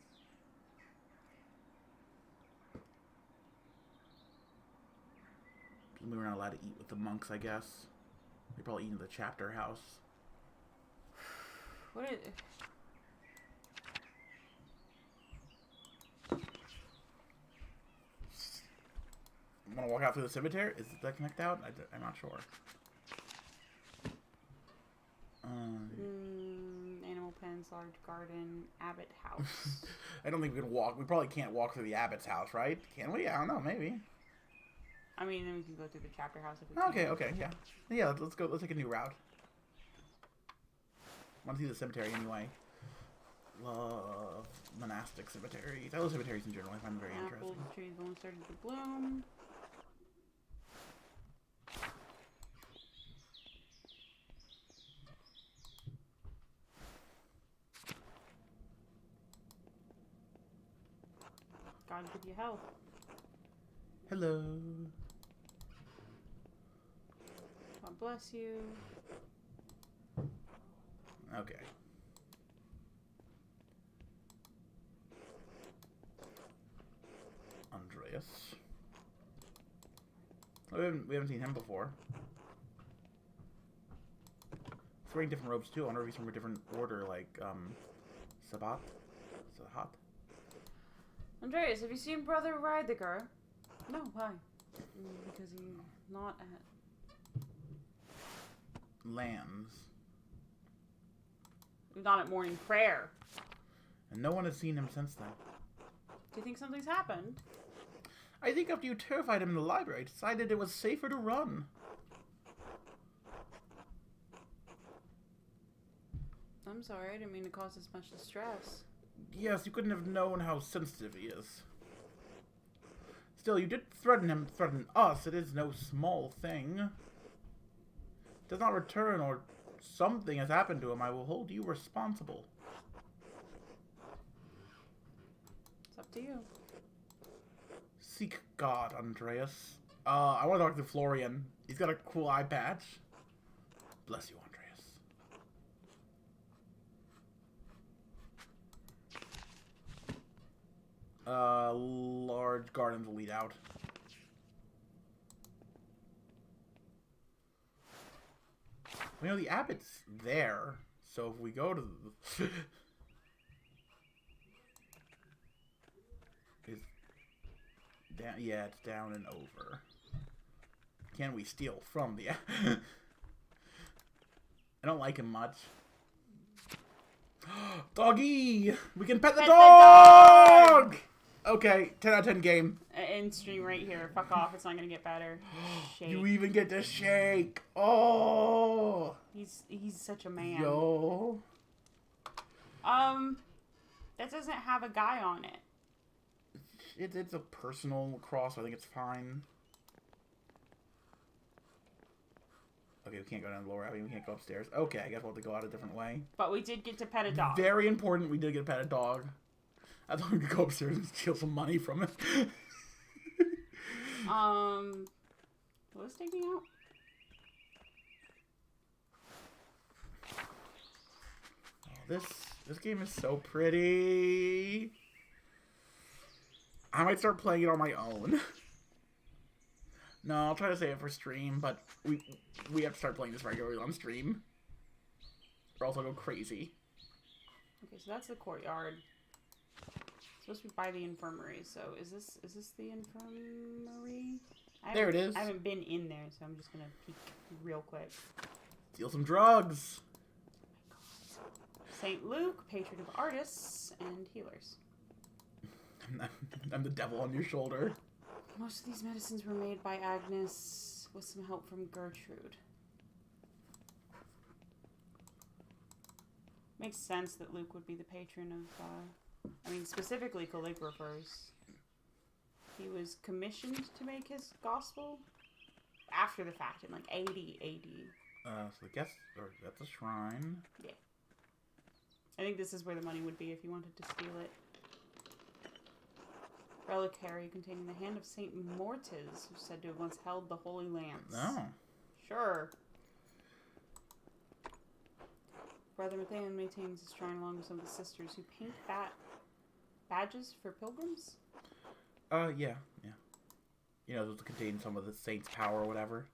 We were not allowed to eat with the monks, I guess. They probably eat in the chapter house. What is... Want to walk out through the cemetery? Is that connect out? I'm not sure. Animal pens, large garden, abbot house. I don't think we can walk. We probably can't walk through the abbot's house, right? Can we? I don't know. Maybe. I mean, then we can go through the chapter house if we can. Okay, yeah. Yeah, let's go. Let's take a new route. I want to see the cemetery anyway. Love monastic cemeteries. I love cemeteries in general. I find them very Apple interesting. trees only started to bloom. God give you health. Hello. God bless you. Okay. Andreas. Oh, we haven't seen him before. He's wearing different robes too. I wonder if he's from a different order, like Sabat. Andreas, have you seen Brother Rydiger? No, why? Because he's not at... Lands. He's not at morning prayer. And no one has seen him since then. Do you think something's happened? I think after you terrified him in the library, I decided it was safer to run. I'm sorry, I didn't mean to cause this much distress. Yes, you couldn't have known how sensitive he is. Still, you did threaten us. It is no small thing. Does not return or something has happened to him, I will hold you responsible. It's up to you. Seek God, Andreas. I want to talk to Florian. He's got a cool eye patch. Bless you, Andreas. Large garden to lead out. We know the abbot's there, so if we go to the... Down, yeah, it's down and over. Can we steal from the... I don't like him much. Doggy! We can pet the dog! Okay, 10 out of 10 game. End stream right here. Fuck off. It's not gonna get better. Shake. You even get to shake. Oh! He's such a man. Yo. That doesn't have a guy on it. It's a personal cross, so I think it's fine. Okay, we can't go down the lower avenue. We can't go upstairs. Okay, I guess we'll have to go out a different way. But we did get to pet a dog. Very important, we did get to pet a dog. I thought we could go upstairs and steal some money from it. What was taking out? Oh, this game is so pretty. I might start playing it on my own. No, I'll try to save it for stream, but we have to start playing this regularly on stream. Or else I'll go crazy. Okay, so that's the courtyard. It's supposed to be by the infirmary, so is this the infirmary? There it is. I haven't been in there, so I'm just gonna peek real quick. Steal some drugs. Oh my god. St. Luke, patron of artists and healers. I'm the devil on your shoulder. Most of these medicines were made by Agnes with some help from Gertrude. Makes sense that Luke would be the patron of, specifically calligraphers. he was commissioned to make his gospel after the fact in like 80 AD. So I guess that's a shrine. Yeah. I think this is where the money would be if you wanted to steal it. Reliquary containing the hand of Saint Mortis, who's said to have once held the Holy Lance. Oh. Sure. Brother Matthean maintains his shrine along with some of the sisters who paint badges for pilgrims. Yeah. You know, those contain some of the saint's power or whatever.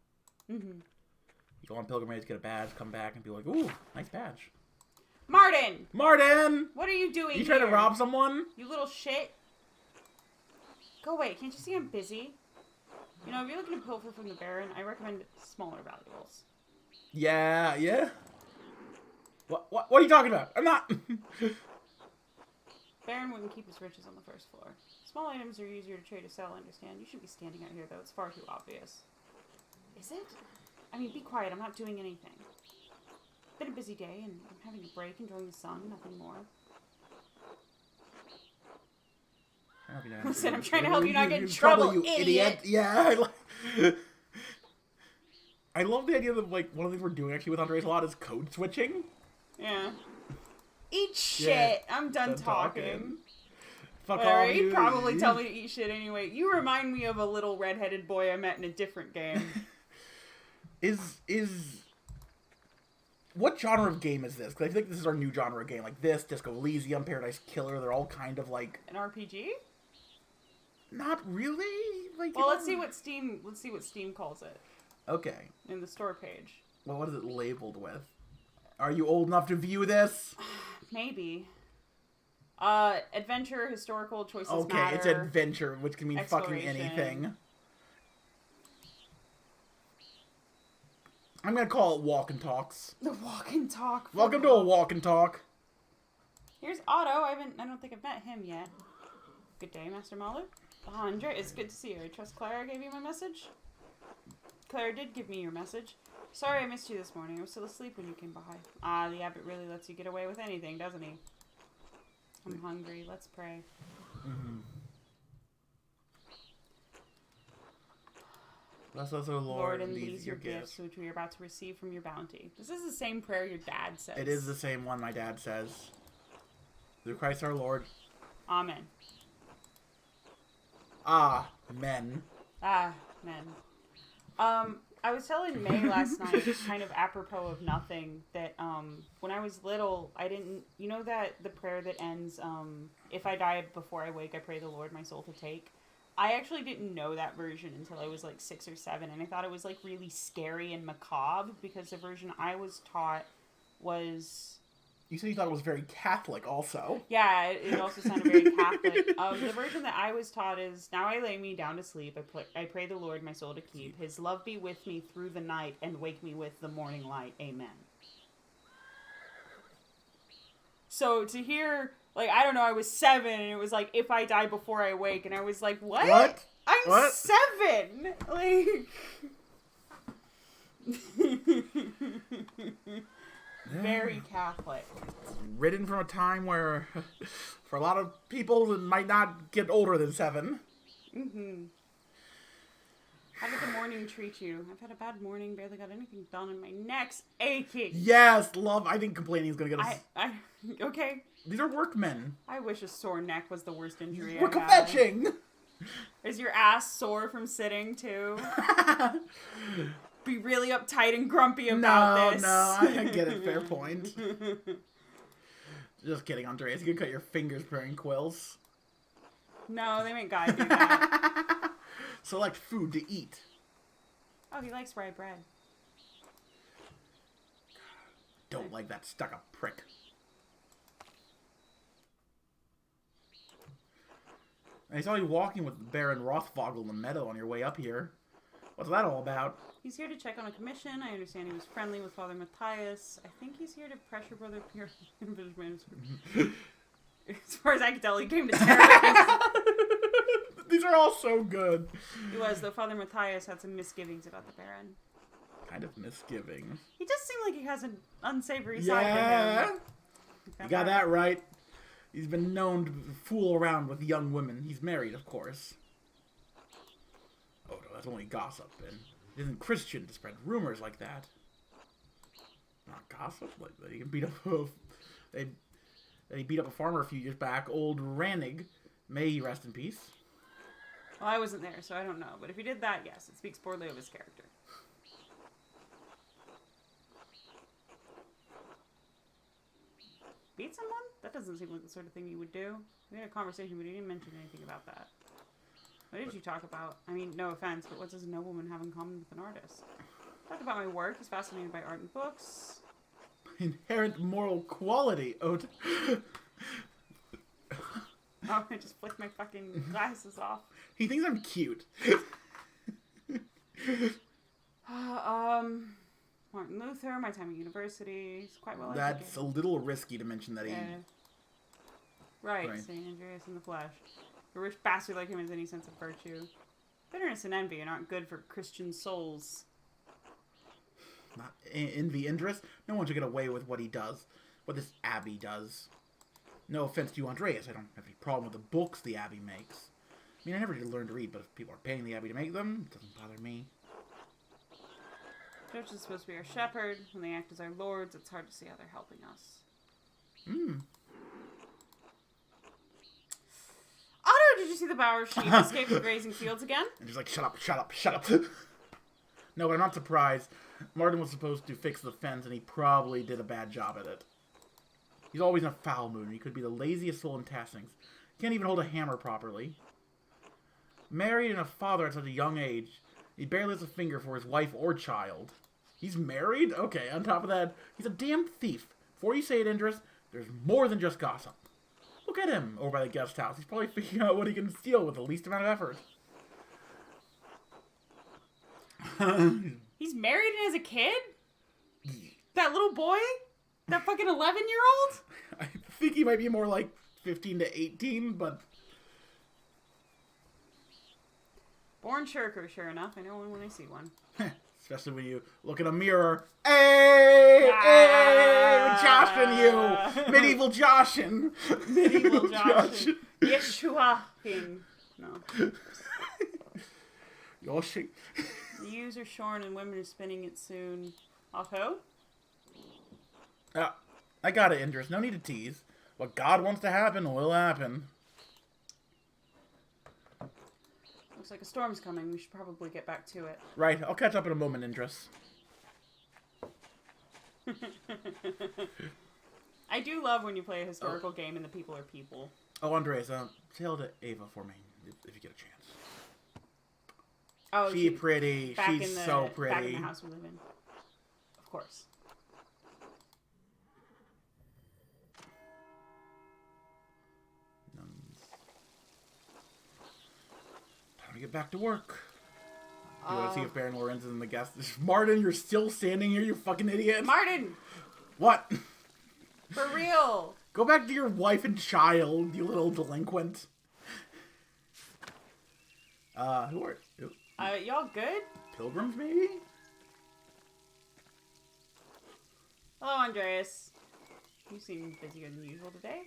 Mm-hmm. You go on pilgrimage, get a badge, come back, and be like, ooh, nice badge. Martin! Martin! What are you doing You trying to here? rob someone? You little shit. Go away. Can't you see I'm busy? You know, if you're looking to pilfer from the Baron, I recommend smaller valuables. Yeah. What are you talking about? I'm not. Baron wouldn't keep his riches on the first floor. Small items are easier to trade or sell, I understand. You shouldn't be standing out here, though. It's far too obvious. Is it? I mean, be quiet. I'm not doing anything. Been a busy day, and I'm having a break, enjoying the sun, nothing more. Listen, I'm trying to help you not get in trouble, you idiot! Yeah, I love the idea that, like, one of the things we're doing actually with Andres a lot is code switching. Yeah. Eat shit! Yeah, I'm done talking. Fuck Whatever, all he'd you. probably tell me to eat shit anyway. You remind me of a little redheaded boy I met in a different game. What genre of game is this? Because I think this is our new genre of game. Like this, Disco Elysium, Paradise Killer, they're all kind of like... An RPG? Not really. Like, Well, let's see what Steam calls it Okay. in the store page. Well, what is it labeled with? Are you old enough to view this? Maybe. Adventure, historical, choices Okay, matter. it's adventure, which can mean fucking Exploration. anything. I'm gonna call it Walk and Talks. The walk and talk. Welcome to a Walk and Talk. Here's Otto. I don't think I've met him yet. Good day, Master Mahler. Andre, it's good to see you. I trust Clara gave you my message? Clara did give me your message. Sorry I missed you this morning. I was still asleep when you came by. The abbot really lets you get away with anything, doesn't he? I'm hungry. Let's pray. Mm-hmm. Bless us, O Lord, and these your gifts, which we are about to receive from your bounty. This is the same prayer your dad says. It is the same one my dad says. Through Christ our Lord. Amen. Men. Men. I was telling May last night, kind of apropos of nothing, that when I was little, I didn't... You know that the prayer that ends, if I die before I wake, I pray the Lord my soul to take? I actually didn't know that version until I was like 6 or 7, and I thought it was like really scary and macabre, because the version I was taught was... You said you thought it was very Catholic also. Yeah, it also sounded very Catholic. The version that I was taught is, now I lay me down to sleep, I pray the Lord my soul to keep. His love be with me through the night, and wake me with the morning light. Amen. So to hear, like, I don't know, I was 7, and it was like, if I die before I wake, and I was like, what? I'm 7! Like... Very Catholic. Written from a time where, for a lot of people, it might not get older than 7. Mm-hmm. How did the morning treat you? I've had a bad morning, barely got anything done, and my neck's aching. Yes, love. I think complaining is going to get us... Okay. These are workmen. I wish a sore neck was the worst injury We're I had. kvetching! Is your ass sore from sitting, too? Be really uptight and grumpy about this. No, I get it. Fair point. Just kidding, Andreas. You can cut your fingers bearing quills. No, they make Guy do that. Select food to eat. Oh, he likes rye bread. Don't like that stuck-up prick. I saw you walking with Baron Rothvogel in the meadow on your way up here. What's that all about? He's here to check on a commission. I understand he was friendly with Father Matthias. I think he's here to pressure Brother Pierre. As far as I can tell, he came to terrorize. These are all so good. He was, though Father Matthias had some misgivings about the Baron. Kind of misgivings. He does seem like he has an unsavory side to Yeah. him. You got that right. He's been known to fool around with young women. He's married, of course. Oh no, that's only gossip, and it isn't Christian to spread rumors like that. Not gossip, like they beat up they beat up a farmer a few years back, old Rannig. May he rest in peace. Well, I wasn't there, so I don't know. But if he did that, yes, it speaks poorly of his character. Beat someone? That doesn't seem like the sort of thing you would do. We had a conversation, but you didn't mention anything about that. What did you talk about? I mean, no offense, but what does a nobleman have in common with an artist? Talked about my work. He's fascinated by art and books. Inherent moral quality, Ode. Oh, I just flicked my fucking glasses off. He thinks I'm cute. Martin Luther, my time at university. He's quite well That's educated. a little risky to mention that he... Yeah. Right, Right. St. Andreas in the flesh. A rich bastard like him has any sense of virtue. Bitterness and envy aren't good for Christian souls. Not envy, interest. No one should get away with what he does. What this Abbey does. No offense to you, Andreas. I don't have any problem with the books the Abbey makes. I mean, I never did learn to read, but if people are paying the Abbey to make them, it doesn't bother me. Church is supposed to be our shepherd. When they act as our lords, it's hard to see how they're helping us. Otto, did you see the Bower sheep escape the grazing fields again? And just like, shut up, shut up, shut up. No, but I'm not surprised. Martin was supposed to fix the fence, and he probably did a bad job at it. He's always in a foul mood, and he could be the laziest soul in Tassings. Can't even hold a hammer properly. Married and a father at such a young age. He barely lifts a finger for his wife or child. He's married? Okay, on top of that, he's a damn thief. Before you say it, Indris, there's more than just gossip. Look at him over by the guest house. He's probably figuring out what he can steal with the least amount of effort. He's married and has a kid? That little boy? That fucking 11-year-old? I think he might be more like 15 to 18, but... Born shirker, sure enough. I know one when I see one. Especially when you look in a mirror. Hey! Hey! Joshing you! Medieval Joshin! Medieval Josh. Yeshua King. No. Yoshi. The ewes are shorn and women are spinning it soon. Otto? I got it, Indris. No need to tease. What God wants to happen will happen. Looks like a storm's coming. We should probably get back to it. Right, I'll catch up in a moment, Indris. I do love when you play a historical game and the people are people. Oh, Andres, say hello to Ava for me, if you get a chance. Oh, She's pretty. She's so pretty. Back in the house we live in. Of course. Time to get back to work. You want to see if Baron Lorenz is in the guest? Martin, you're still standing here, you fucking idiot. Martin! What? For real! Go back to your wife and child, you little delinquent. Who are you? Y'all good? Pilgrims, maybe? Hello, Andreas. You seem busier than usual today.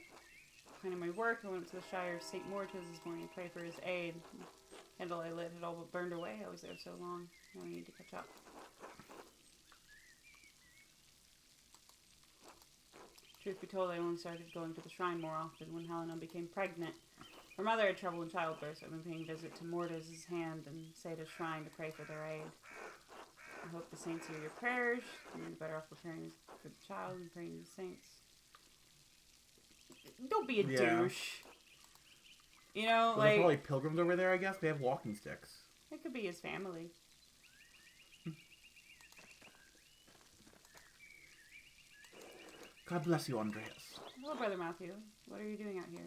Planning my work, I went up to the Shire of St. Mortis this morning to pray for his aid. The candle I lit had all but burned away. I was there so long. Now I need to catch up. Truth be told, I only started going to the shrine more often when Helena became pregnant. Her mother had trouble in childbirth, so I've been paying a visit to Mortis' hand and Seta's shrine to pray for their aid. I hope the saints hear your prayers. You're better off preparing for the child and praying to the saints. Don't be a douche. You know, Well, like... there's probably pilgrims over there, I guess. They have walking sticks. It could be his family. God bless you, Andreas. Hello, Brother Matthew. What are you doing out here?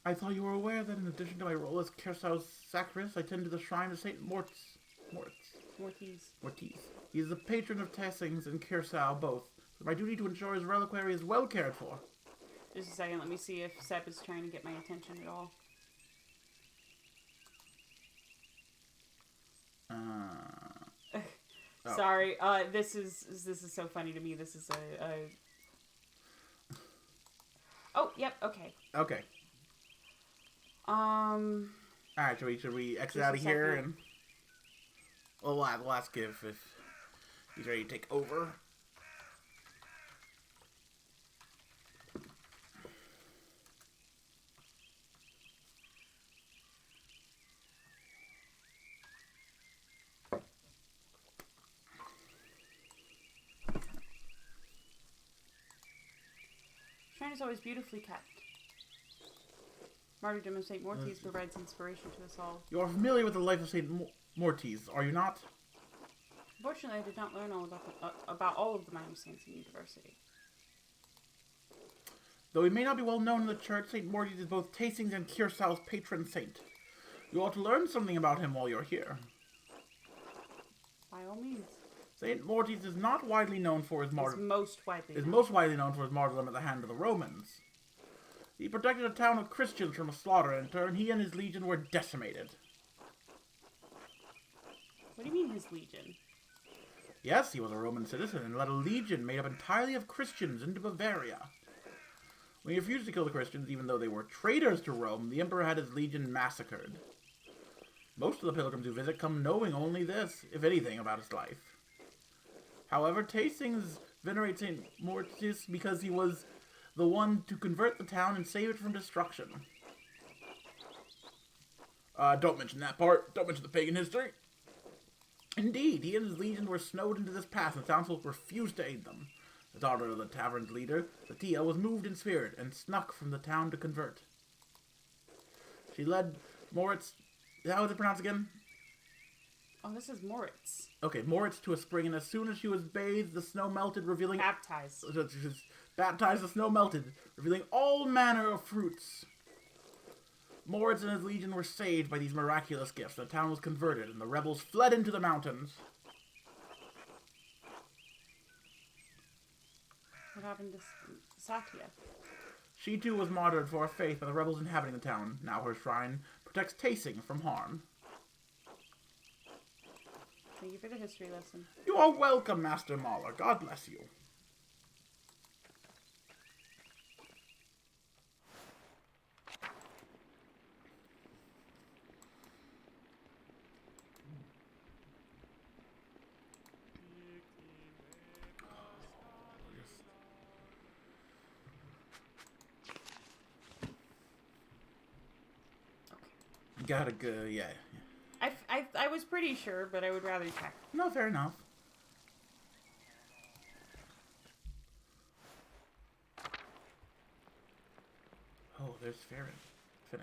I thought you were aware that in addition to my role as Kersau's sacrist, I tend to the shrine of St. Mortis. Mortis. He is the patron of Tassings and Kersau both. So my duty to ensure his reliquary is well cared for. Just a second, let me see if Sep is trying to get my attention at all. Sorry, this is so funny to me. This is a... Oh, yep, okay. Okay. Alright, should we exit out of here and... We'll ask if he's ready to take over. Shrine is always beautifully kept. Martyrdom of St. Mortis provides inspiration to us all. You are familiar with the life of St. Mortis, are you not? Unfortunately, I did not learn all about all of the minor saints in university. Though he may not be well known in the church, St. Mortis is both Tastings and Curacau's patron saint. You ought to learn something about him while you're here. By all means. St. Mortis is not widely known for his martyrdom. Most widely known for his martyrdom at the hand of the Romans. He protected a town of Christians from a slaughter, and in turn he and his legion were decimated. What do you mean his legion? Yes, he was a Roman citizen and led a legion made up entirely of Christians into Bavaria. When he refused to kill the Christians, even though they were traitors to Rome, the emperor had his legion massacred. Most of the pilgrims who visit come knowing only this, if anything, about his life. However, Tastings venerates St. Mortis because he was the one to convert the town and save it from destruction. Don't mention that part. Don't mention the pagan history. Indeed, he and his legion were snowed into this pass, and the townsfolk refused to aid them. The daughter of the tavern's leader, Latia, was moved in spirit and snuck from the town to convert. She led Moritz... How is it pronounced again? Oh, this is Moritz. Okay, Moritz to a spring, and as soon as she was bathed, the snow melted, revealing... Baptized. Baptized, the snow melted, revealing all manner of fruits. Moritz and his legion were saved by these miraculous gifts. The town was converted, and the rebels fled into the mountains. What happened to Satya? She too was martyred for her faith by the rebels inhabiting the town. Now her shrine protects Tasting from harm. Thank you for the history lesson. You are welcome, Master Mahler. God bless you. Gotta go, yeah. I was pretty sure, but I would rather check. No, fair enough. Oh, there's Finnick.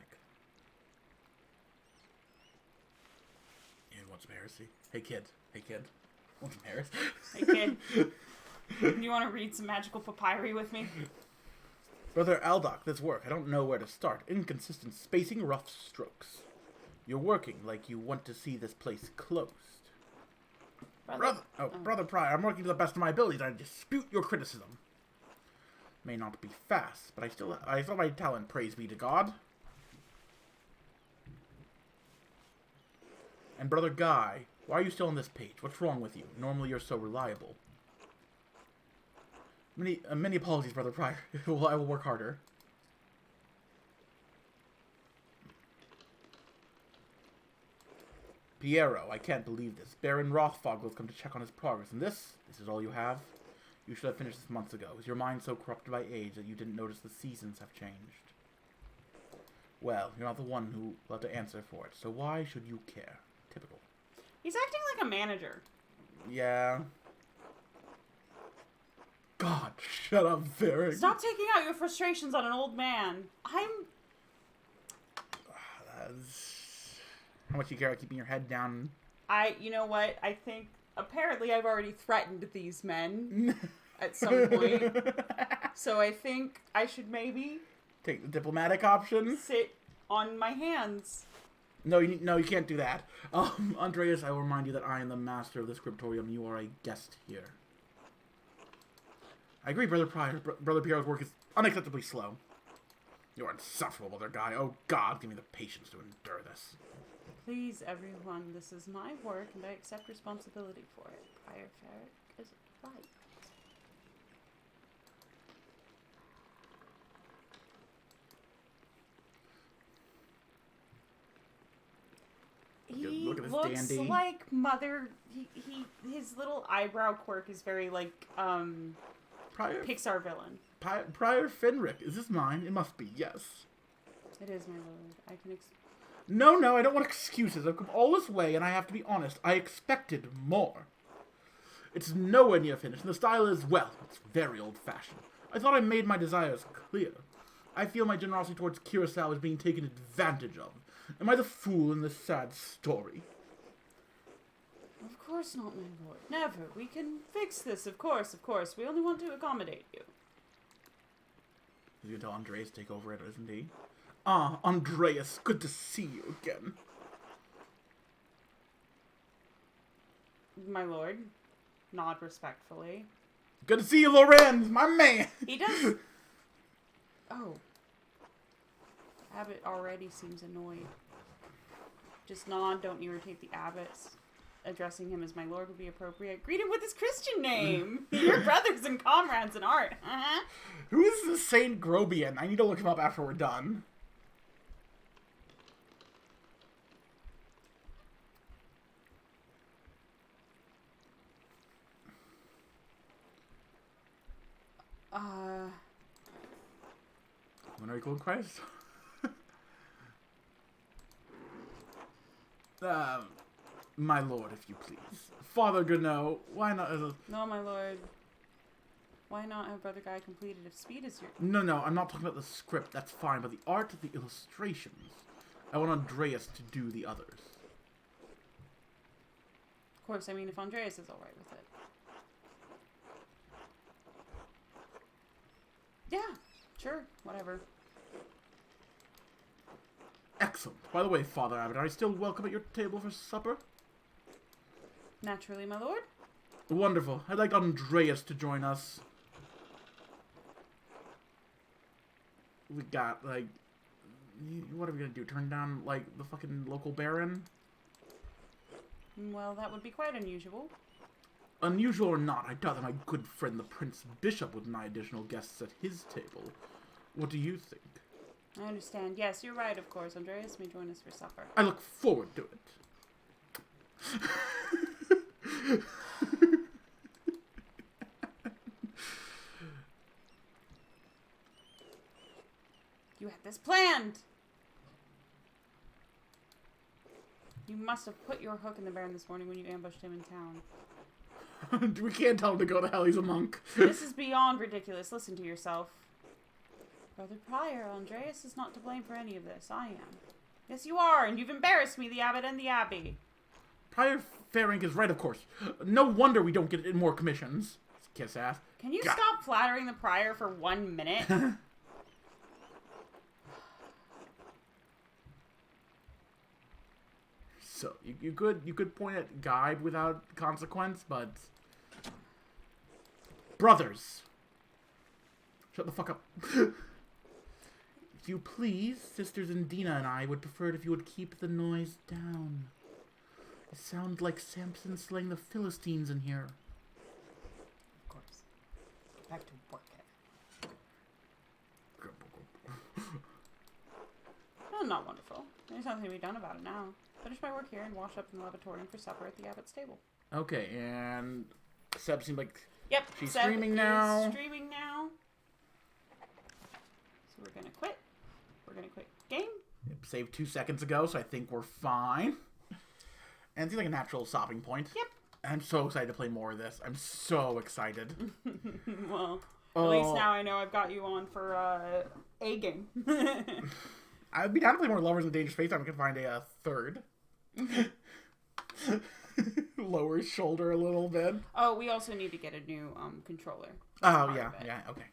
You want some heresy? Hey kid. Want some heresy? Hey kid. You want to read some magical papyri with me? Brother Aldoc, this work. I don't know where to start. Inconsistent spacing, rough strokes. You're working like you want to see this place closed. Brother Pryor, I'm working to the best of my abilities. I dispute your criticism. May not be fast, but I still have my talent, praise be to God. And Brother Guy, why are you still on this page? What's wrong with you? Normally you're so reliable. Many apologies, Brother Pryor. I will work harder. Piero, I can't believe this. Baron Rothfogel has come to check on his progress, and this is all you have? You should have finished this months ago. Is your mind so corrupted by age that you didn't notice the seasons have changed? Well, you're not the one who will have to answer for it, so why should you care? Typical. He's acting like a manager. Yeah. God, shut up, Varric. Stop taking out your frustrations on an old man. How much you care about keeping your head down? You know what? I think, apparently I've already threatened these men at some point. So I think I should maybe... Take the diplomatic option? Sit on my hands. No, you can't do that. Andreas, I will remind you that I am the master of the scriptorium. You are a guest here. I agree, Brother Pryor. Brother Piero's work is unacceptably slow. You're insufferable, Brother Guy. Oh, God, give me the patience to endure this. Please, everyone, this is my work, and I accept responsibility for it. Prior Ferric is right. He Look at this looks dandy. like Mother. His little eyebrow quirk is very like Prior, Pixar villain. Prior Fenric, is this mine? It must be, yes. It is, my lord. I can. No, I don't want excuses. I've come all this way, and I have to be honest. I expected more. It's nowhere near finished, and the style is, well, it's very old-fashioned. I thought I made my desires clear. I feel my generosity towards Curacao is being taken advantage of. Am I the fool in this sad story? Of course not, my lord. Never. We can fix this, of course, of course. We only want to accommodate you. He's gonna tell Andreas to take over it, isn't he? Ah, Andreas, good to see you again. My lord. Nod respectfully. Good to see you, Lorenz, my man! He does... Oh. Abbott already seems annoyed. Just nod, don't irritate the abbots. Addressing him as my lord would be appropriate. Greet him with his Christian name! Your brothers and comrades in art. Who is this Saint Grobian? I need to look him up after we're done. When are you going, Christ? My lord, if you please. Father Gano, why not? No, my lord. Why not have Brother Guy completed if speed is your... No, I'm not talking about the script. That's fine, but the art of the illustrations. I want Andreas to do the others. Of course, I mean, if Andreas is alright with it. Yeah, sure, whatever. Excellent. By the way, Father Abbot, are you still welcome at your table for supper? Naturally, my lord. Wonderful. I'd like Andreas to join us. We got, like... What are we gonna do? Turn down, like, the fucking local baron? Well, that would be quite unusual. Unusual or not, I doubt that my good friend the Prince Bishop would deny additional guests at his table. What do you think? I understand. Yes, you're right, of course. Andreas may join us for supper. I look forward to it. You had this planned! You must have put your hook in the Baron this morning when you ambushed him in town. We can't tell him to go to hell, he's a monk. This is beyond ridiculous. Listen to yourself. Brother Prior, Andreas is not to blame for any of this. I am. Yes, you are, and you've embarrassed me, the abbot and the abbey. Prior Fairink is right, of course. No wonder we don't get more commissions. Kiss ass. Can you God. stop flattering the prior for 1 minute? So you could point at Guide without consequence, but brothers, shut the fuck up. If you please, Sisters Indina and I would prefer it if you would keep the noise down. It sounds like Samson slaying the Philistines in here. Of course. Get back to work. Oh, not wonderful. There's nothing to be done about it now. Finish my work here and wash up in the lavatorium for supper at the abbot's table. Okay, and Seb seemed like Yep. she's Seb streaming is now. Streaming now. So we're gonna quit. We're gonna quit game. Yep, saved 2 seconds ago, so I think we're fine. And it seems like a natural stopping point. Yep. I'm so excited to play more of this. I'm so excited. Well, at least now I know I've got you on for a game. I'd be down to play more Lovers in Dangerous Space Time. I could find a third. Lower his shoulder a little bit. Oh, we also need to get a new controller. Oh, Part yeah, of it. yeah, okay.